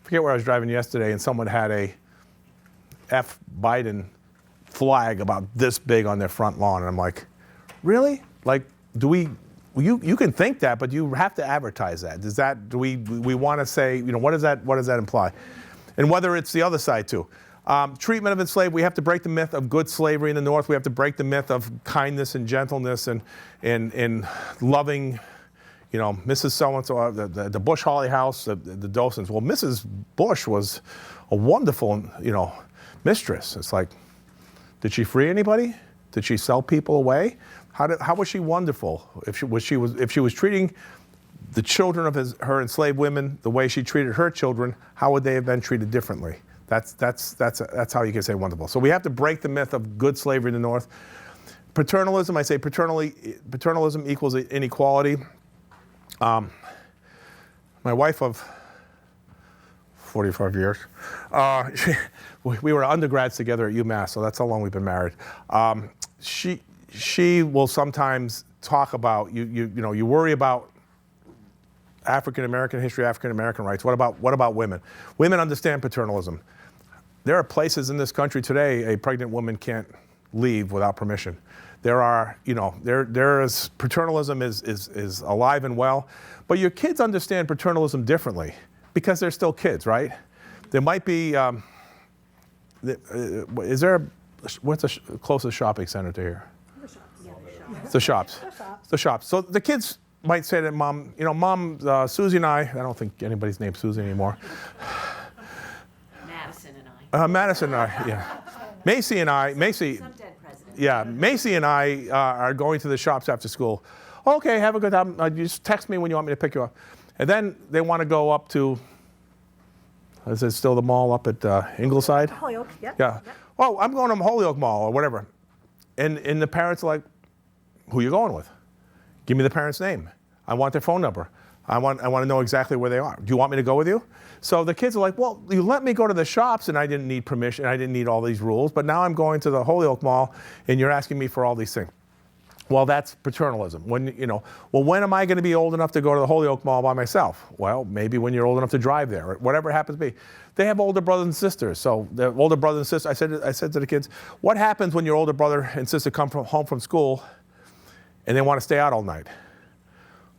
forget where I was driving yesterday, and someone had a F. Biden flag about this big on their front lawn, and I'm like, really? Like, you can think that, but you have to advertise that. Do we want to say, what does that imply? And whether it's the other side too. Treatment of enslaved, we have to break the myth of good slavery in the North. We have to break the myth of kindness and gentleness and loving, Mrs. So-and-so, the Bush Holly house, the Dawsons. Well, Mrs. Bush was a wonderful, mistress. It's like, did she free anybody? Did she sell people away? How was she wonderful? If she was treating the children of her enslaved women the way she treated her children, how would they have been treated differently? That's how you can say wonderful. So we have to break the myth of good slavery in the North. Paternalism, I say paternalism equals inequality. My wife of 45 years, we were undergrads together at UMass, so that's how long we've been married. She will sometimes talk about you worry about African American history, African American rights. What about women? Women understand paternalism. There are places in this country today a pregnant woman can't leave without permission. There is paternalism is alive and well, but your kids understand paternalism differently because they're still kids, right? There might be. What's the closest shopping center to here? The shops. The shops. So the kids might say to Mom, Mom, Susie and I don't think anybody's named Susie anymore. Madison and I. Madison and I, yeah. Macy and I, Macy and I are going to the shops after school. Okay, have a good time. Just text me when you want me to pick you up. And then they want to go up to, is it still the mall up at Ingleside? Holyoke, yeah. Yeah. Oh, I'm going to Holyoke Mall or whatever. And the parents are like, who are you going with? Give me the parent's name. I want their phone number. I want to know exactly where they are. Do you want me to go with you? So the kids are like, well, you let me go to the shops and I didn't need permission. I didn't need all these rules, but now I'm going to the Holyoke Mall and you're asking me for all these things. Well, that's paternalism. When am I going to be old enough to go to the Holyoke Mall by myself? Well, maybe when you're old enough to drive there, or whatever it happens to be. They have older brothers and sisters. So the older brothers and sisters, I said to the kids, what happens when your older brother and sister come home from school and they want to stay out all night?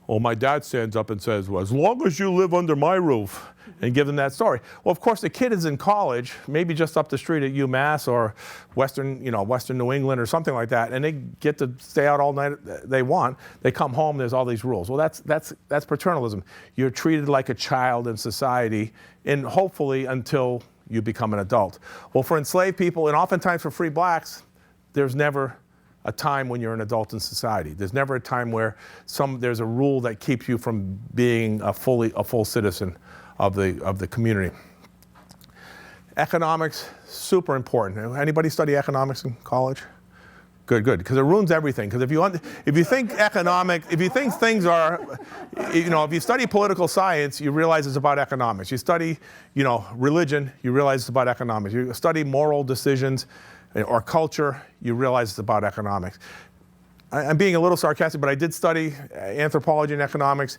Well, my dad stands up and says, well, as long as you live under my roof, and give them that story. Well, of course, the kid is in college, maybe just up the street at UMass or Western New England or something like that, and they get to stay out all night they want. They come home, there's all these rules. Well, that's paternalism. You're treated like a child in society, and hopefully until you become an adult. Well, for enslaved people, and oftentimes for free blacks, there's never a time when you're an adult in society. There's never a time where there's a rule that keeps you from being a full citizen of the community. Economics, super important. Anybody study economics in college? Good, because it ruins everything. Because if you think things are, if you study political science, you realize it's about economics. You study, religion, you realize it's about economics. You study moral decisions or culture, you realize it's about economics. I'm being a little sarcastic, but I did study anthropology and economics.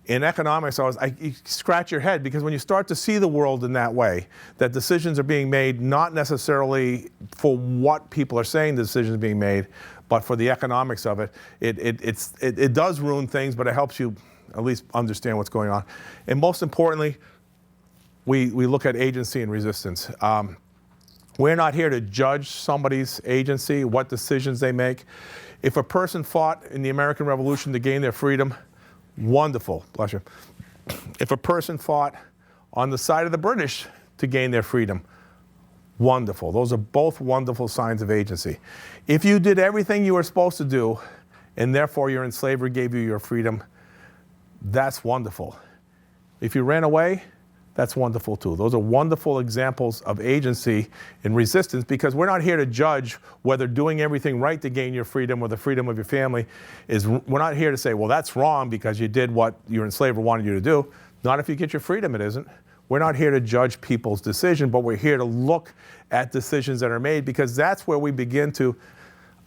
In economics, you scratch your head, because when you start to see the world in that way, that decisions are being made not necessarily for what people are saying the decisions are being made, but for the economics of it, it does ruin things, but it helps you at least understand what's going on. And most importantly, we look at agency and resistance. We're not here to judge somebody's agency, what decisions they make. If a person fought in the American Revolution to gain their freedom, wonderful, bless you. If a person fought on the side of the British to gain their freedom, wonderful. Those are both wonderful signs of agency. If you did everything you were supposed to do, and therefore your enslaver gave you your freedom, that's wonderful. If you ran away, that's wonderful too. Those are wonderful examples of agency and resistance, because we're not here to judge whether doing everything right to gain your freedom or the freedom of your family is, we're not here to say, well, that's wrong because you did what your enslaver wanted you to do. Not if you get your freedom, it isn't. We're not here to judge people's decision, but we're here to look at decisions that are made, because that's where we begin to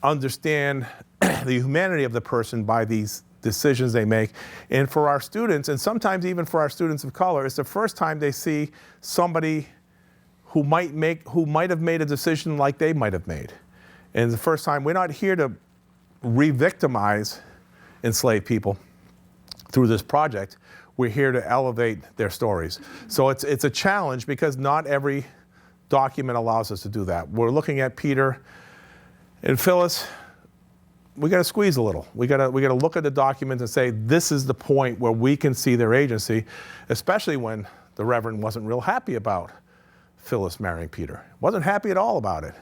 understand the humanity of the person by these decisions they make. And for our students, and sometimes even for our students of color, it's the first time they see somebody who might have made a decision like they might have made. And it's the first time. We're not here to re-victimize enslaved people through this project. We're here to elevate their stories. So it's a challenge, because not every document allows us to do that. We're looking at Peter and Phyllis. We got to squeeze a little. We got to look at the documents and say, this is the point where we can see their agency, especially when the Reverend wasn't real happy about Phyllis marrying Peter. Wasn't happy at all about it.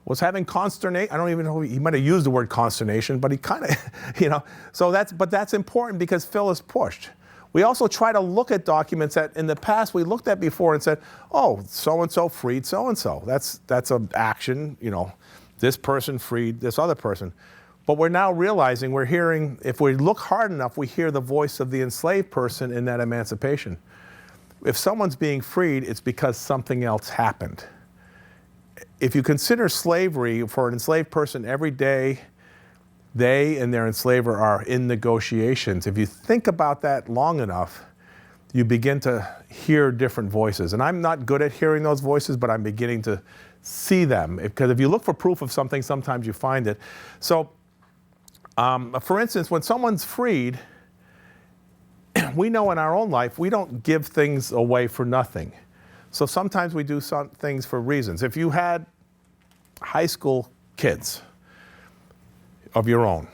Was having consternation. I don't even know, he might have used the word consternation, but he kind of, so that's important, because Phyllis pushed. We also try to look at documents that in the past we looked at before and said, oh, so-and-so freed so-and-so. That's an action, this person freed this other person. But we're now realizing, we're hearing, if we look hard enough, we hear the voice of the enslaved person in that emancipation. If someone's being freed, it's because something else happened. If you consider slavery, for an enslaved person, every day they and their enslaver are in negotiations. If you think about that long enough, you begin to hear different voices. And I'm not good at hearing those voices, but I'm beginning to see them. Because if you look for proof of something, sometimes you find it. So, for instance, when someone's freed, we know in our own life, we don't give things away for nothing. So sometimes we do some things for reasons. If you had high school kids of your own,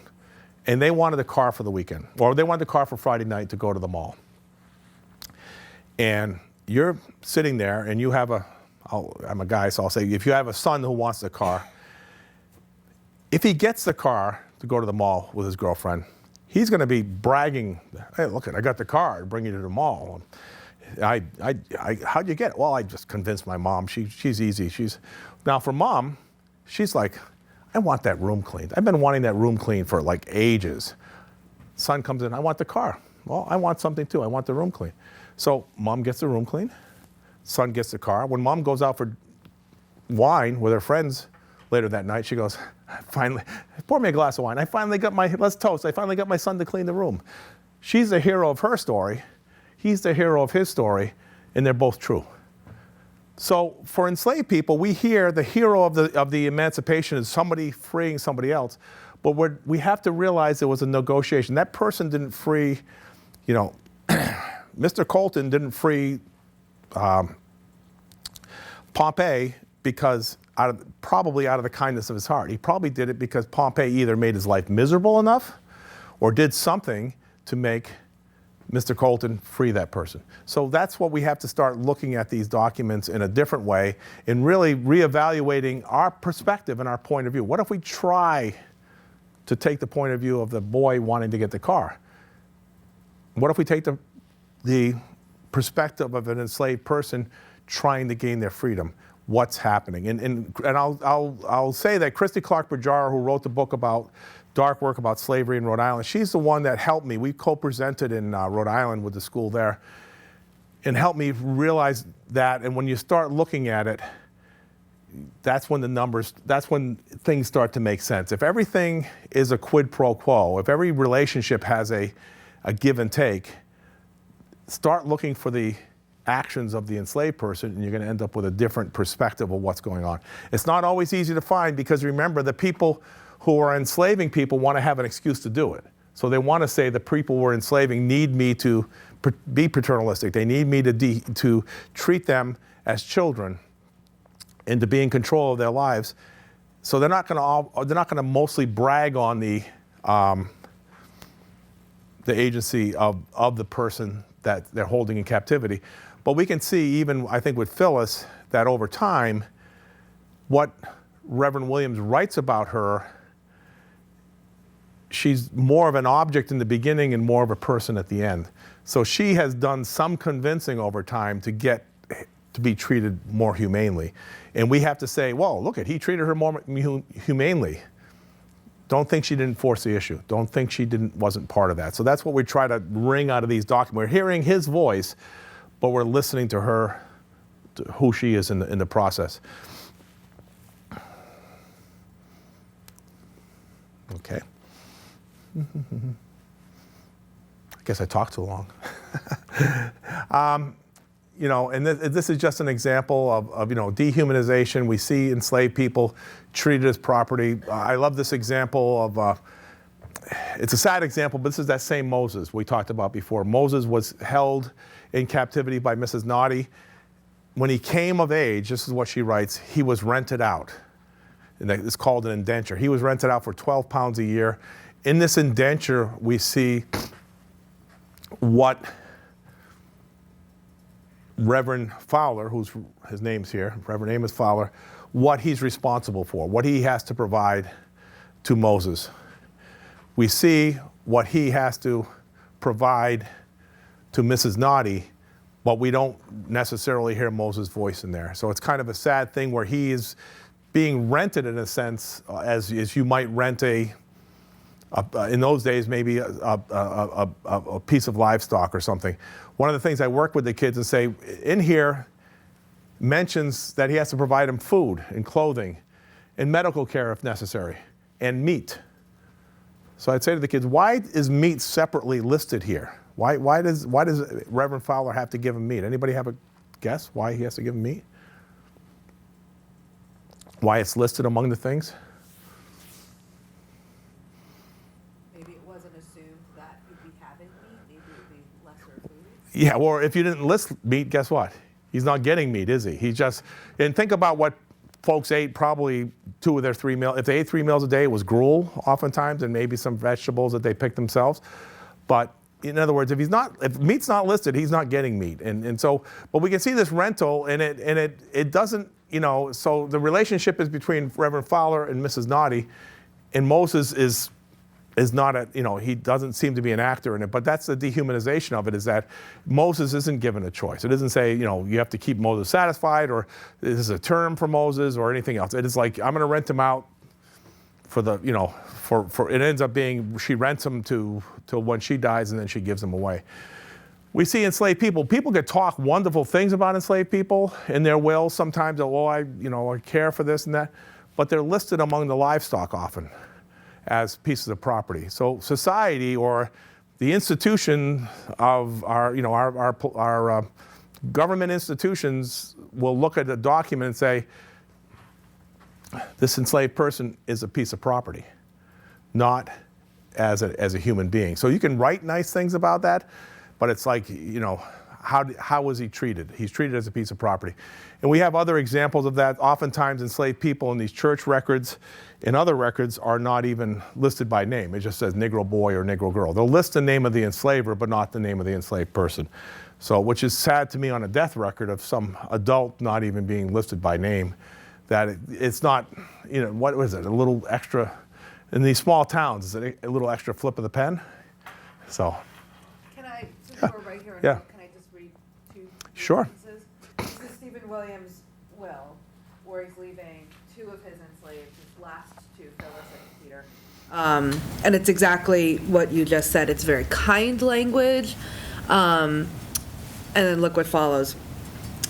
and they wanted a car for the weekend, or they wanted a car for Friday night to go to the mall, and you're sitting there and you have I'm a guy, so I'll say, if you have a son who wants the car, if he gets the car to go to the mall with his girlfriend, he's going to be bragging, hey, look, I got the car to bring you to the mall. How'd you get it? Well, I just convinced my mom. She's easy. Now for mom, she's like, I want that room cleaned. I've been wanting that room cleaned for like ages. Son comes in, I want the car. Well, I want something too. I want the room cleaned. So mom gets the room cleaned. Son gets the car. When mom goes out for wine with her friends later that night, she goes, finally, pour me a glass of wine. Let's toast. I finally got my son to clean the room. She's the hero of her story. He's the hero of his story, and they're both true. So for enslaved people, we hear the hero of the emancipation is somebody freeing somebody else, but we have to realize there was a negotiation. That person didn't free, Mr. Colton didn't free Pompey because probably out of the kindness of his heart. He probably did it because Pompey either made his life miserable enough or did something to make Mr. Colton free that person. So that's what we have to start looking at these documents in a different way and really reevaluating our perspective and our point of view. What if we try to take the point of view of the boy wanting to get the car? What if we take the perspective of an enslaved person trying to gain their freedom? What's happening? And I'll say that Christy Clark Bajara, who wrote the book about dark work about slavery in Rhode Island, she's the one that helped me. We co-presented in Rhode Island with the school there and helped me realize that. And when you start looking at it, that's when things start to make sense. If everything is a quid pro quo, if every relationship has a give and take, start looking for the actions of the enslaved person, and you're going to end up with a different perspective of what's going on. It's not always easy to find, because remember, the people who are enslaving people want to have an excuse to do it. So they want to say the people we're enslaving need me to be paternalistic. They need me to treat them as children and to be in control of their lives. So they're not going to mostly brag on the agency of the person that they're holding in captivity. But we can see, even I think with Phyllis, that over time, what Reverend Williams writes about her, she's more of an object in the beginning and more of a person at the end. So she has done some convincing over time to get to be treated more humanely. And we have to say, well, look, he treated her more humanely. Don't think she didn't force the issue. Don't think she wasn't part of that. So that's what we try to wring out of these documents. We're hearing his voice, but we're listening to her, to who she is in the process. Okay. I guess I talked too long. You know, and this is just an example of you know, dehumanization. We see enslaved people treated as property. I love this example of, it's a sad example, but this is that same Moses we talked about before. Moses was held in captivity by Mrs. Naughty. When he came of age, this is what she writes, he was rented out. And it's called an indenture. He was rented out for 12 pounds a year. In this indenture, we see what Reverend Fowler, his name's here, Reverend Amos Fowler, what he's responsible for, what he has to provide to Moses. We see what he has to provide to Mrs. Naughty, but we don't necessarily hear Moses' voice in there. So it's kind of a sad thing where he is being rented, in a sense, as you might rent in those days, maybe a piece of livestock or something. One of the things I work with the kids and say, in here, mentions that he has to provide them food and clothing and medical care if necessary, and meat. So I'd say to the kids, why is meat separately listed here? Why does Reverend Fowler have to give him meat? Anybody have a guess why he has to give him meat? Why it's listed among the things? Maybe it wasn't assumed that he'd be having meat. Maybe it would be lesser food. Yeah, or if you didn't list meat, guess what? He's not getting meat, is he? And think about what folks ate probably 2 of their 3 meals. If they ate 3 meals a day, it was gruel oftentimes, and maybe some vegetables that they picked themselves. But in other words, if meat's not listed, he's not getting meat. And so, but we can see this rental, and it doesn't, you know, so the relationship is between Reverend Fowler and Mrs. Naughty, and Moses is not he doesn't seem to be an actor in it, but that's the dehumanization of it, is that Moses isn't given a choice. It doesn't say, you have to keep Moses satisfied, or this is a term for Moses, or anything else. It is like, I'm going to rent him out for the, for it ends up being, she rents him till when she dies, and then she gives him away. We see enslaved people. People could talk wonderful things about enslaved people in their will. Sometimes, I care for this and that, but they're listed among the livestock often as pieces of property. So society, or the institution of our government institutions, will look at a document and say, this enslaved person is a piece of property, not as a human being. So you can write nice things about that, but it's like, how was he treated? He's treated as a piece of property. And we have other examples of that. Oftentimes enslaved people in these church records and other records are not even listed by name. It just says Negro boy or Negro girl. They'll list the name of the enslaver, but not the name of the enslaved person. So, which is sad to me on a death record of some adult not even being listed by name, that it's not, what was it, a little extra, in these small towns, is it a little extra flip of the pen? So. Can I, since we're right here, Yeah. can I just read 2 Sure. sentences? This is Stephen Williams' will, where he's leaving 2 of his enslaved, his last 2, Phyllis and Peter. And it's exactly what you just said. It's very kind language. And then look what follows.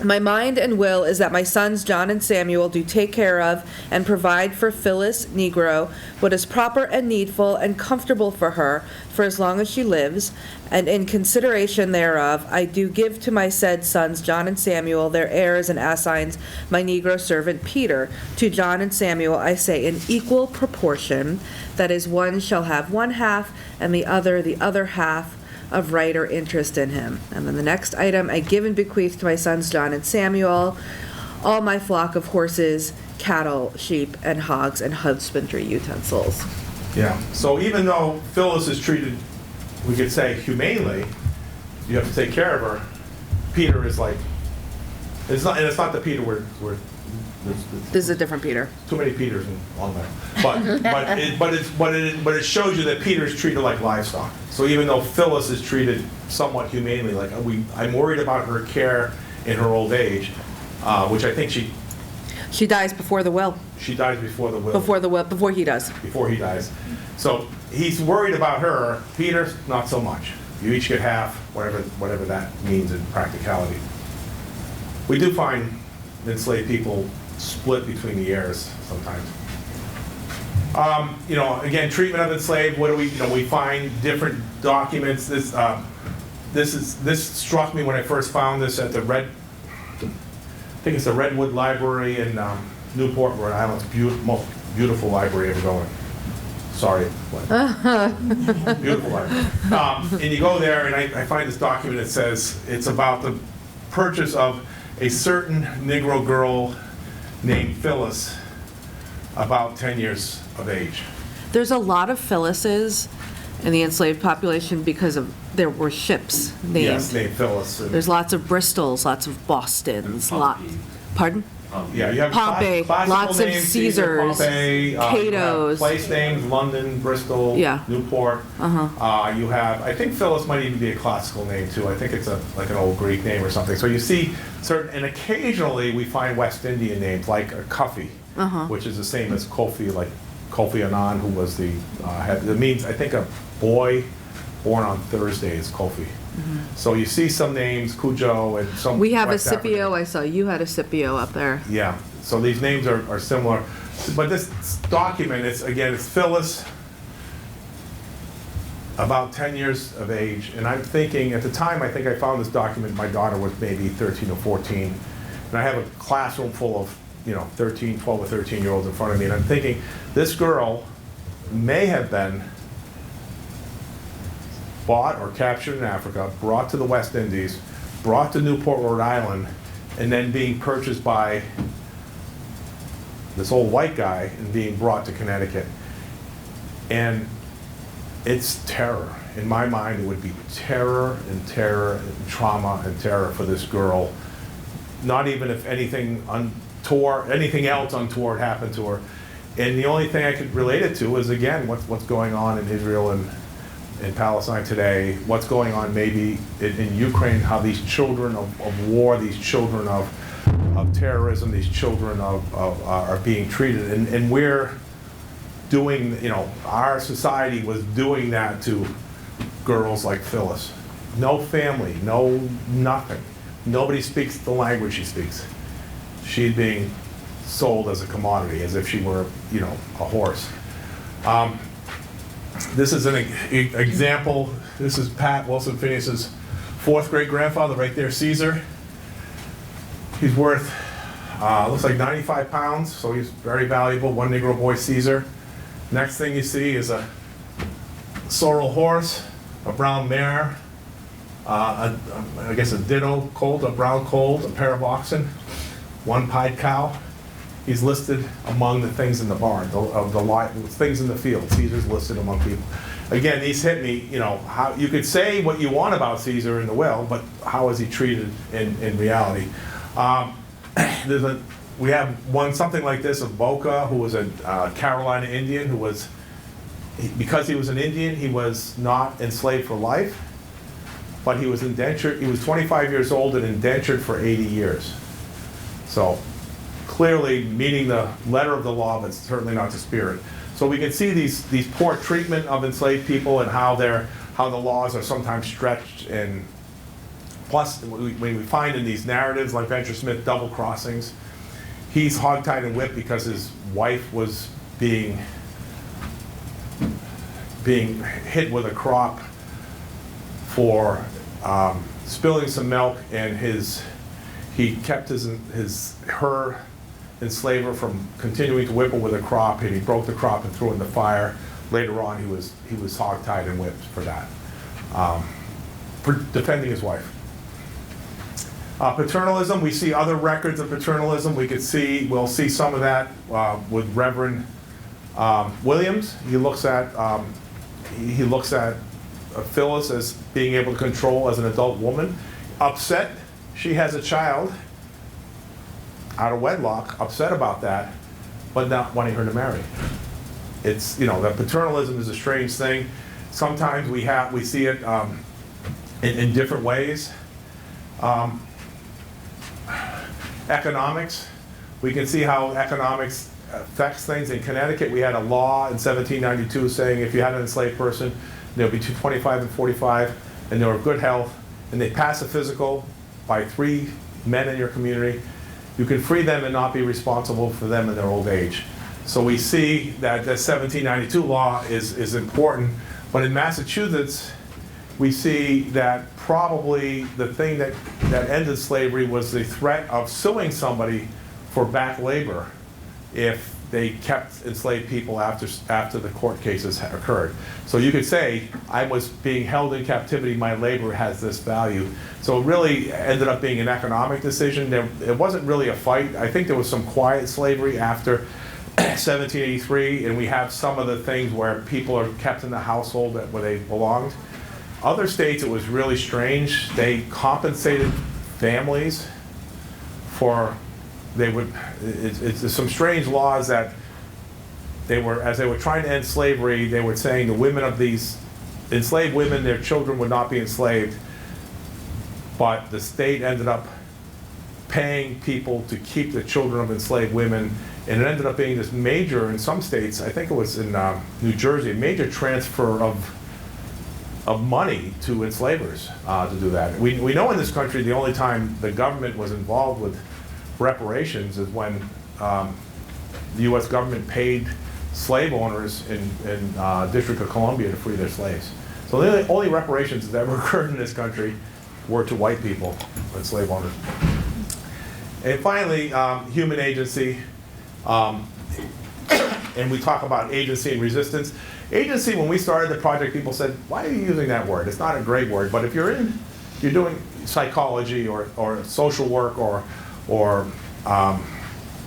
My mind and will is that my sons John and Samuel do take care of and provide for Phyllis Negro what is proper and needful and comfortable for her for as long as she lives, and in consideration thereof I do give to my said sons John and Samuel their heirs and assigns my Negro servant Peter. To John and Samuel I say in equal proportion, that is, one shall have one half and the other half of right or interest in him. And then the next item, I give and bequeath to my sons John and Samuel all my flock of horses, cattle, sheep, and hogs, and husbandry utensils. Yeah, so even though Phyllis is treated, we could say humanely, you have to take care of her, Peter is like, it's not the Peter This is a different Peter. Too many Peters in Long Meadow. But it shows you that Peter is treated like livestock. So even though Phyllis is treated somewhat humanely, like I'm worried about her care in her old age, which I think she dies before the will. She dies before the will. Before he does. Before he dies. So he's worried about her. Peter, not so much. You each get half, whatever that means in practicality. We do find enslaved people split between the heirs sometimes. Again, treatment of enslaved. What do we? We find different documents. This struck me when I first found this at the Redwood Library in Newport, Rhode Island. It's most beautiful library ever going. Sorry, beautiful library. And you go there, and I find this document that says it's about the purchase of a certain Negro girl named Phyllis, about 10 years of age. There's a lot of Phyllises in the enslaved population because there were ships named. Yes, named Phyllis. There's lots of Bristols, lots of Bostons, Pardon? Yeah, you have Pompey, lots of names, Caesars, Pompey, Catos. Place names, London, Bristol, Newport. You have, I think Phyllis might even be a classical name too. I think it's like an old Greek name or something. So you see certain, and occasionally we find West Indian names like Cuffy, which is the same as Kofi, like Kofi Annan, who was the, it means, I think, a boy born on Thursday is Kofi. So you see some names, Cujo, and some. We have a West African. Scipio. I saw you had a Scipio up there. Yeah, so these names are similar. But this document, it's Phyllis, about 10 years of age. And I'm thinking, at the time I think I found this document, my daughter was maybe 13 or 14. And I have a classroom full of, 12 or 13-year-olds in front of me. And I'm thinking, this girl may have been bought or captured in Africa, brought to the West Indies, brought to Newport, Rhode Island, and then being purchased by this old white guy and being brought to Connecticut. And it's terror. In my mind, it would be terror and trauma and terror for this girl. Not even if anything else untoward happened to her. And the only thing I could relate it to is, again, what's going on in Israel and in Palestine today, what's going on maybe in Ukraine, how these children of war, these children of terrorism, these children are being treated. And we're doing, our society was doing that to girls like Phyllis. No family, no nothing. Nobody speaks the language she speaks. She's being sold as a commodity, as if she were, a horse. This is an example. This is Pat Wilson Phineas's fourth great grandfather, right there, Caesar. He's worth, looks like 95 pounds, so he's very valuable. One Negro boy, Caesar. Next thing you see is a sorrel horse, a brown mare, I guess a ditto colt, a brown colt, a pair of oxen, one pied cow. He's listed among the things in the barn, things in the field. Caesar's listed among people. Again, these hit me, how you could say what you want about Caesar in the will, but how is he treated in reality? We have something like this of Boca, who was a Carolina Indian, who was, because he was an Indian, he was not enslaved for life, but he was indentured. He was 25 years old and indentured for 80 years. So clearly meeting the letter of the law, but certainly not the spirit. So we can see these poor treatment of enslaved people and how the laws are sometimes stretched and Plus, when we find in these narratives like Venture Smith double crossings, he's hogtied and whipped because his wife was being hit with a crop for spilling some milk, and he kept her enslaver from continuing to whip her with a crop, and he broke the crop and threw it in the fire. Later on, he was hogtied and whipped for that, for defending his wife. Paternalism, we see other records of paternalism. We'll see some of that with Reverend Williams. He looks at Phyllis as being able to control as an adult woman. Upset, she has a child out of wedlock, upset about that, but not wanting her to marry. It's, that paternalism is a strange thing. Sometimes we see it in different ways. Economics, we can see how economics affects things. In Connecticut, we had a law in 1792 saying if you had an enslaved person, they would be 25 and 45, and they were of good health, and they pass a physical by 3 men in your community, you can free them and not be responsible for them in their old age. So we see that the 1792 law is important, but in Massachusetts, we see that probably the thing that ended slavery was the threat of suing somebody for back labor if they kept enslaved people after the court cases had occurred. So you could say, I was being held in captivity, my labor has this value. So it really ended up being an economic decision. It wasn't really a fight. I think there was some quiet slavery after 1783, and we have some of the things where people are kept in the household where they belonged. Other states, it was really strange. They compensated families for, it's some strange laws that as they were trying to end slavery, they were saying the women of these enslaved women, their children would not be enslaved, but the state ended up paying people to keep the children of enslaved women, and it ended up being this major, in some states, I think it was in New Jersey, a major transfer of money to enslavers to do that. We know in this country the only time the government was involved with reparations is when the U.S. government paid slave owners in District of Columbia to free their slaves. So the only reparations that ever occurred in this country were to white people and slave owners. And finally, human agency. And we talk about agency and resistance. Agency, when we started the project, people said, why are you using that word? It's not a great word, but if you're doing psychology or social work or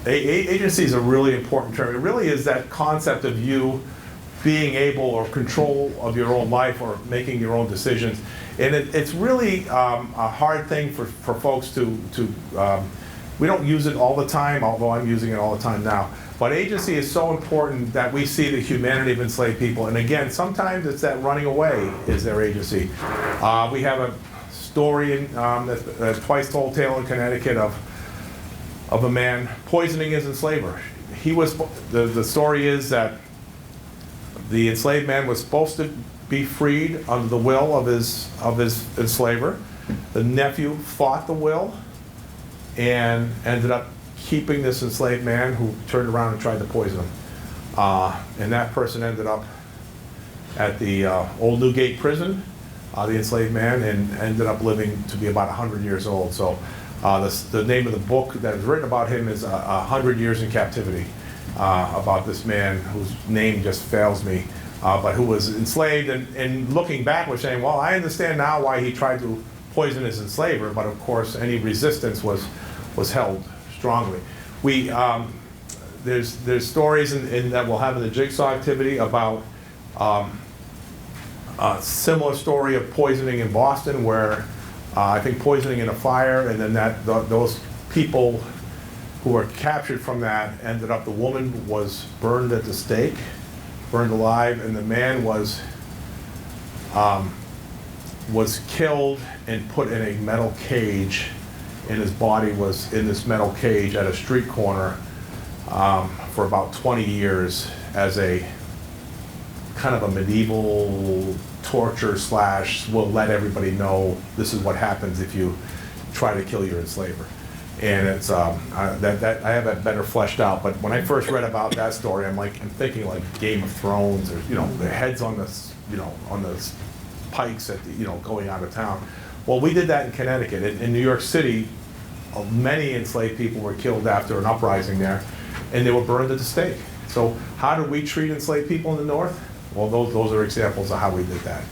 agency is a really important term. It really is that concept of you being able or control of your own life or making your own decisions. And it's really a hard thing for folks to we don't use it all the time, although I'm using it all the time now. But agency is so important that we see the humanity of enslaved people. And again, sometimes it's that running away is their agency. We have a story, a twice told tale in Connecticut of a man poisoning his enslaver. The story is that the enslaved man was supposed to be freed under the will of his enslaver. The nephew fought the will and ended up keeping this enslaved man, who turned around and tried to poison him. And that person ended up at the Old Newgate prison, the enslaved man, and ended up living to be about 100 years old. So the name of the book that is written about him is 100 Years in Captivity, about this man whose name just fails me, but who was enslaved. And looking back, we're saying, well, I understand now why he tried to poison his enslaver, but of course any resistance was held strongly. There's stories that we'll have in the Jigsaw activity about a similar story of poisoning in Boston, where I think poisoning in a fire, and then those people who were captured from that ended up, the woman was burned at the stake, burned alive, and the man was killed and put in a metal cage, and his body was in this metal cage at a street corner for about 20 years as a kind of a medieval torture / we'll let everybody know this is what happens if you try to kill your enslaver. And it's that I have that better fleshed out. But when I first read about that story, I'm thinking like Game of Thrones, or their heads on on the pikes at going out of town. Well, we did that in Connecticut. In New York City, many enslaved people were killed after an uprising there, and they were burned at the stake. So how do we treat enslaved people in the North? Well, those are examples of how we did that.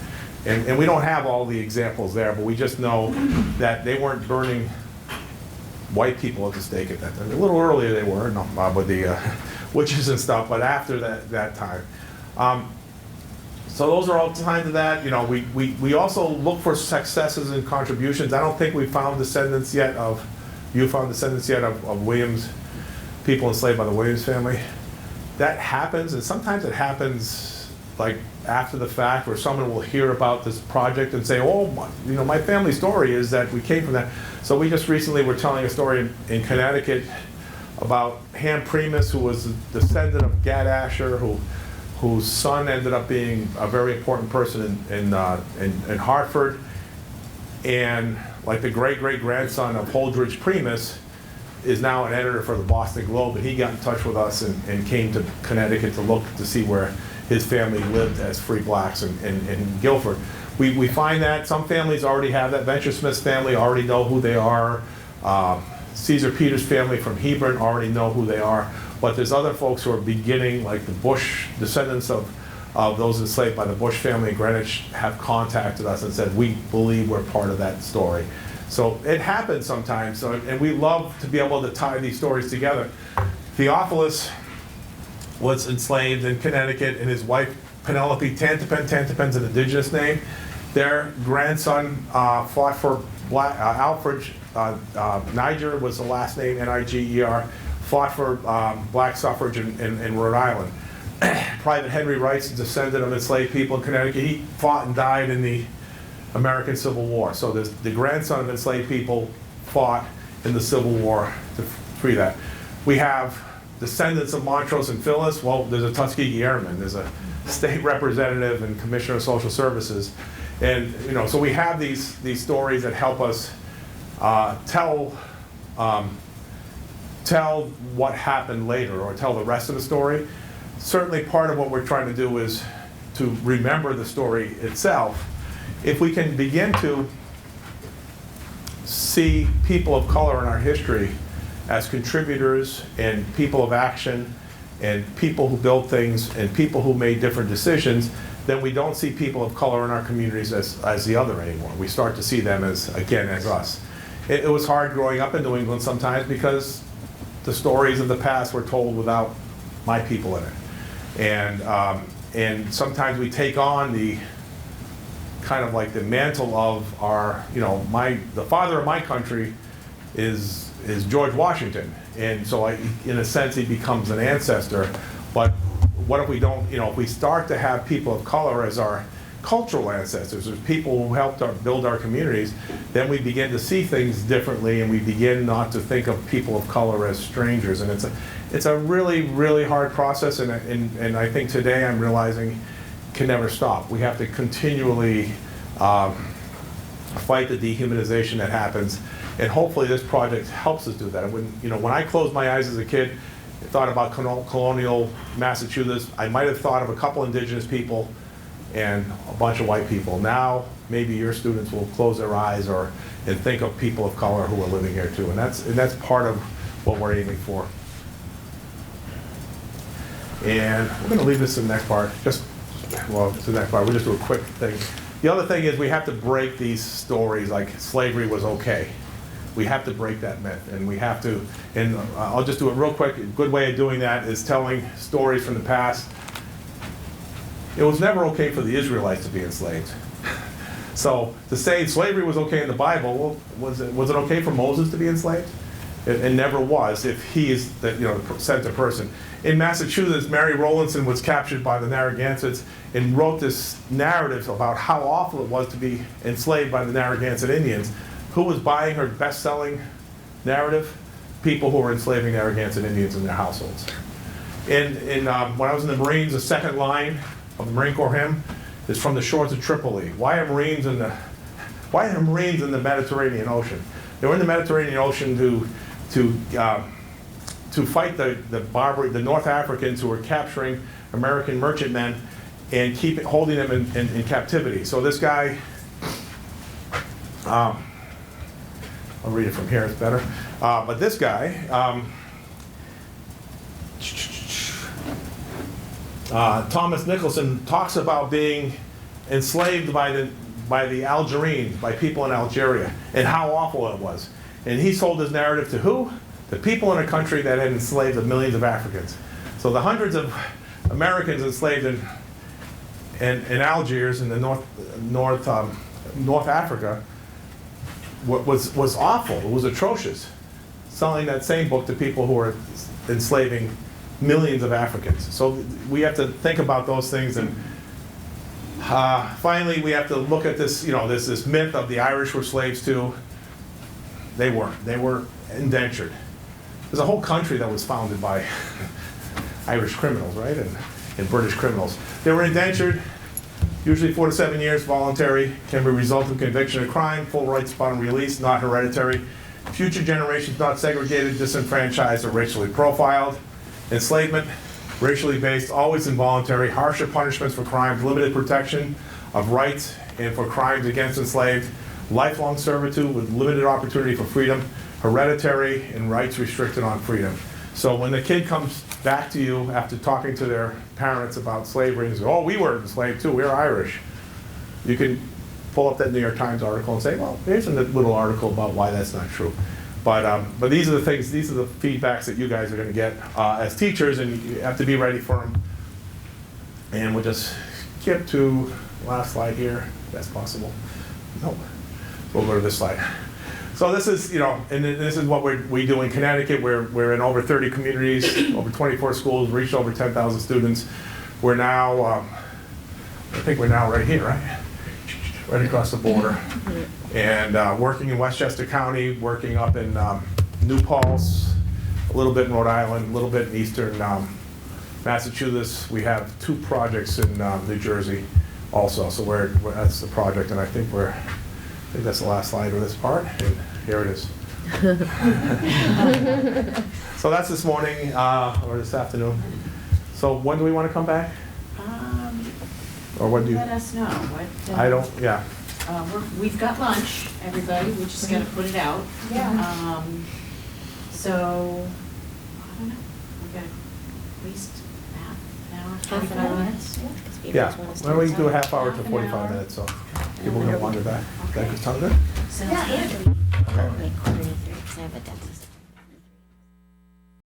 And we don't have all the examples there, but we just know that they weren't burning white people at the stake at that time. A little earlier they were, with the witches and stuff, but after that time. So those are all tied to that. We also look for successes and contributions. I don't think we found descendants yet of Williams, people enslaved by the Williams family. That happens, and sometimes it happens like after the fact, where someone will hear about this project and say, oh, my family story is that we came from that. So we just recently were telling a story in Connecticut about Ham Primus, who was a descendant of Gad Asher, whose son ended up being a very important person in Hartford, and like the great-great-grandson of Holdridge Primus is now an editor for the Boston Globe, and he got in touch with us and came to Connecticut to look to see where his family lived as free blacks in Guilford. We find that some families already have that. Venture Smith's family already know who they are. Caesar Peters' family from Hebron already know who they are. But there's other folks who are beginning, like the Bush descendants of those enslaved by the Bush family in Greenwich have contacted us and said, we believe we're part of that story. So it happens sometimes, and we love to be able to tie these stories together. Theophilus was enslaved in Connecticut, and his wife Penelope Tantapen's an indigenous name. Their grandson fought for Alfred Niger was the last name, Niger, fought for black suffrage in Rhode Island. Private Henry Wright's a descendant of enslaved people in Connecticut. He fought and died in the American Civil War. So the grandson of enslaved people fought in the Civil War to free that. We have descendants of Montrose and Phyllis. Well, there's a Tuskegee Airman. There's a state representative and commissioner of social services. And so we have these stories that help us tell what happened later, or tell the rest of the story. Certainly part of what we're trying to do is to remember the story itself. If we can begin to see people of color in our history as contributors and people of action and people who built things and people who made different decisions, then we don't see people of color in our communities as the other anymore. We start to see them as us. It was hard growing up in New England sometimes because the stories of the past were told without my people in it. And sometimes we take on the kind of like the mantle of our, the father of my country is George Washington. And so in a sense, he becomes an ancestor. But what if we don't, if we start to have people of color as our cultural ancestors, as people who helped build our communities, then we begin to see things differently, and we begin not to think of people of color as strangers. And it's a really, really hard process, and I think today I'm realizing can never stop. We have to continually fight the dehumanization that happens, and hopefully this project helps us do that. When I closed my eyes as a kid, I thought about colonial Massachusetts, I might have thought of a couple indigenous people and a bunch of white people. Now, maybe your students will close their eyes and think of people of color who are living here too, and that's part of what we're aiming for. And we're going to leave this to the next part. To the next part. We'll just do a quick thing. The other thing is we have to break these stories like slavery was okay. We have to break that myth, and we have to, and I'll just do it real quick. A good way of doing that is telling stories from the past. It was never okay for the Israelites to be enslaved. So to say slavery was okay in the Bible, well, was it okay for Moses to be enslaved? It never was, if he is the center person. In Massachusetts, Mary Rowlandson was captured by the Narragansetts and wrote this narrative about how awful it was to be enslaved by the Narragansett Indians. Who was buying her best-selling narrative? People who were enslaving Narragansett Indians in their households. And when I was in the Marines, the second line of the Marine Corps hymn is from the shores of Tripoli. Why are Marines in the Mediterranean Ocean? They were in the Mediterranean Ocean to fight the North Africans who were capturing American merchantmen and holding them in captivity. So this guy, I'll read it from here, it's better. But this guy, Thomas Nicholson, talks about being enslaved by the Algerines, by people in Algeria, and how awful it was. And he sold his narrative to who? The people in a country that had enslaved the millions of Africans. So the hundreds of Americans enslaved in Algiers in the North Africa was awful. It was atrocious. Selling that same book to people who are enslaving millions of Africans. So we have to think about those things. And finally, we have to look at this. You know, this myth of the Irish were slaves too. They weren't. They were indentured. There's a whole country that was founded by Irish criminals, right, and British criminals. They were indentured, usually 4 to 7 years, voluntary, can be result of conviction of crime, full rights upon release, not hereditary. Future generations not segregated, disenfranchised, or racially profiled. Enslavement, racially based, always involuntary, harsher punishments for crimes, limited protection of rights, and for crimes against enslaved, lifelong servitude with limited opportunity for freedom, hereditary, and rights restricted on freedom. So when the kid comes back to you after talking to their parents about slavery and say, oh, we were enslaved too, we're Irish, you can pull up that New York Times article and say, well, here's a little article about why that's not true. But these are the things, these are the feedbacks that you guys are going to get as teachers, and you have to be ready for them. And we'll just skip to last slide here, if that's possible. Nope. We'll go to this slide. So this is, and this is what we do in Connecticut. We're in over 30 communities, over 24 schools, reached over 10,000 students. We're now, I think we're now right here, right? Right across the border. And working in Westchester County, working up in New Paltz, a little bit in Rhode Island, a little bit in eastern Massachusetts. We have 2 projects in New Jersey also. So that's the project, and I think that's the last slide of this part, and here it is. So that's this morning, or this afternoon. So when do we want to come back? Or what do you? Let us know. I don't, yeah. We've got lunch, everybody, we just gotta put it out. Yeah. So, I don't know, we got at least an hour, 45 minutes? Yeah, why don't we do a half hour to 45 minutes, so people can wander back. That sound good? Sounds good. Make 1:30 because I have a dentist.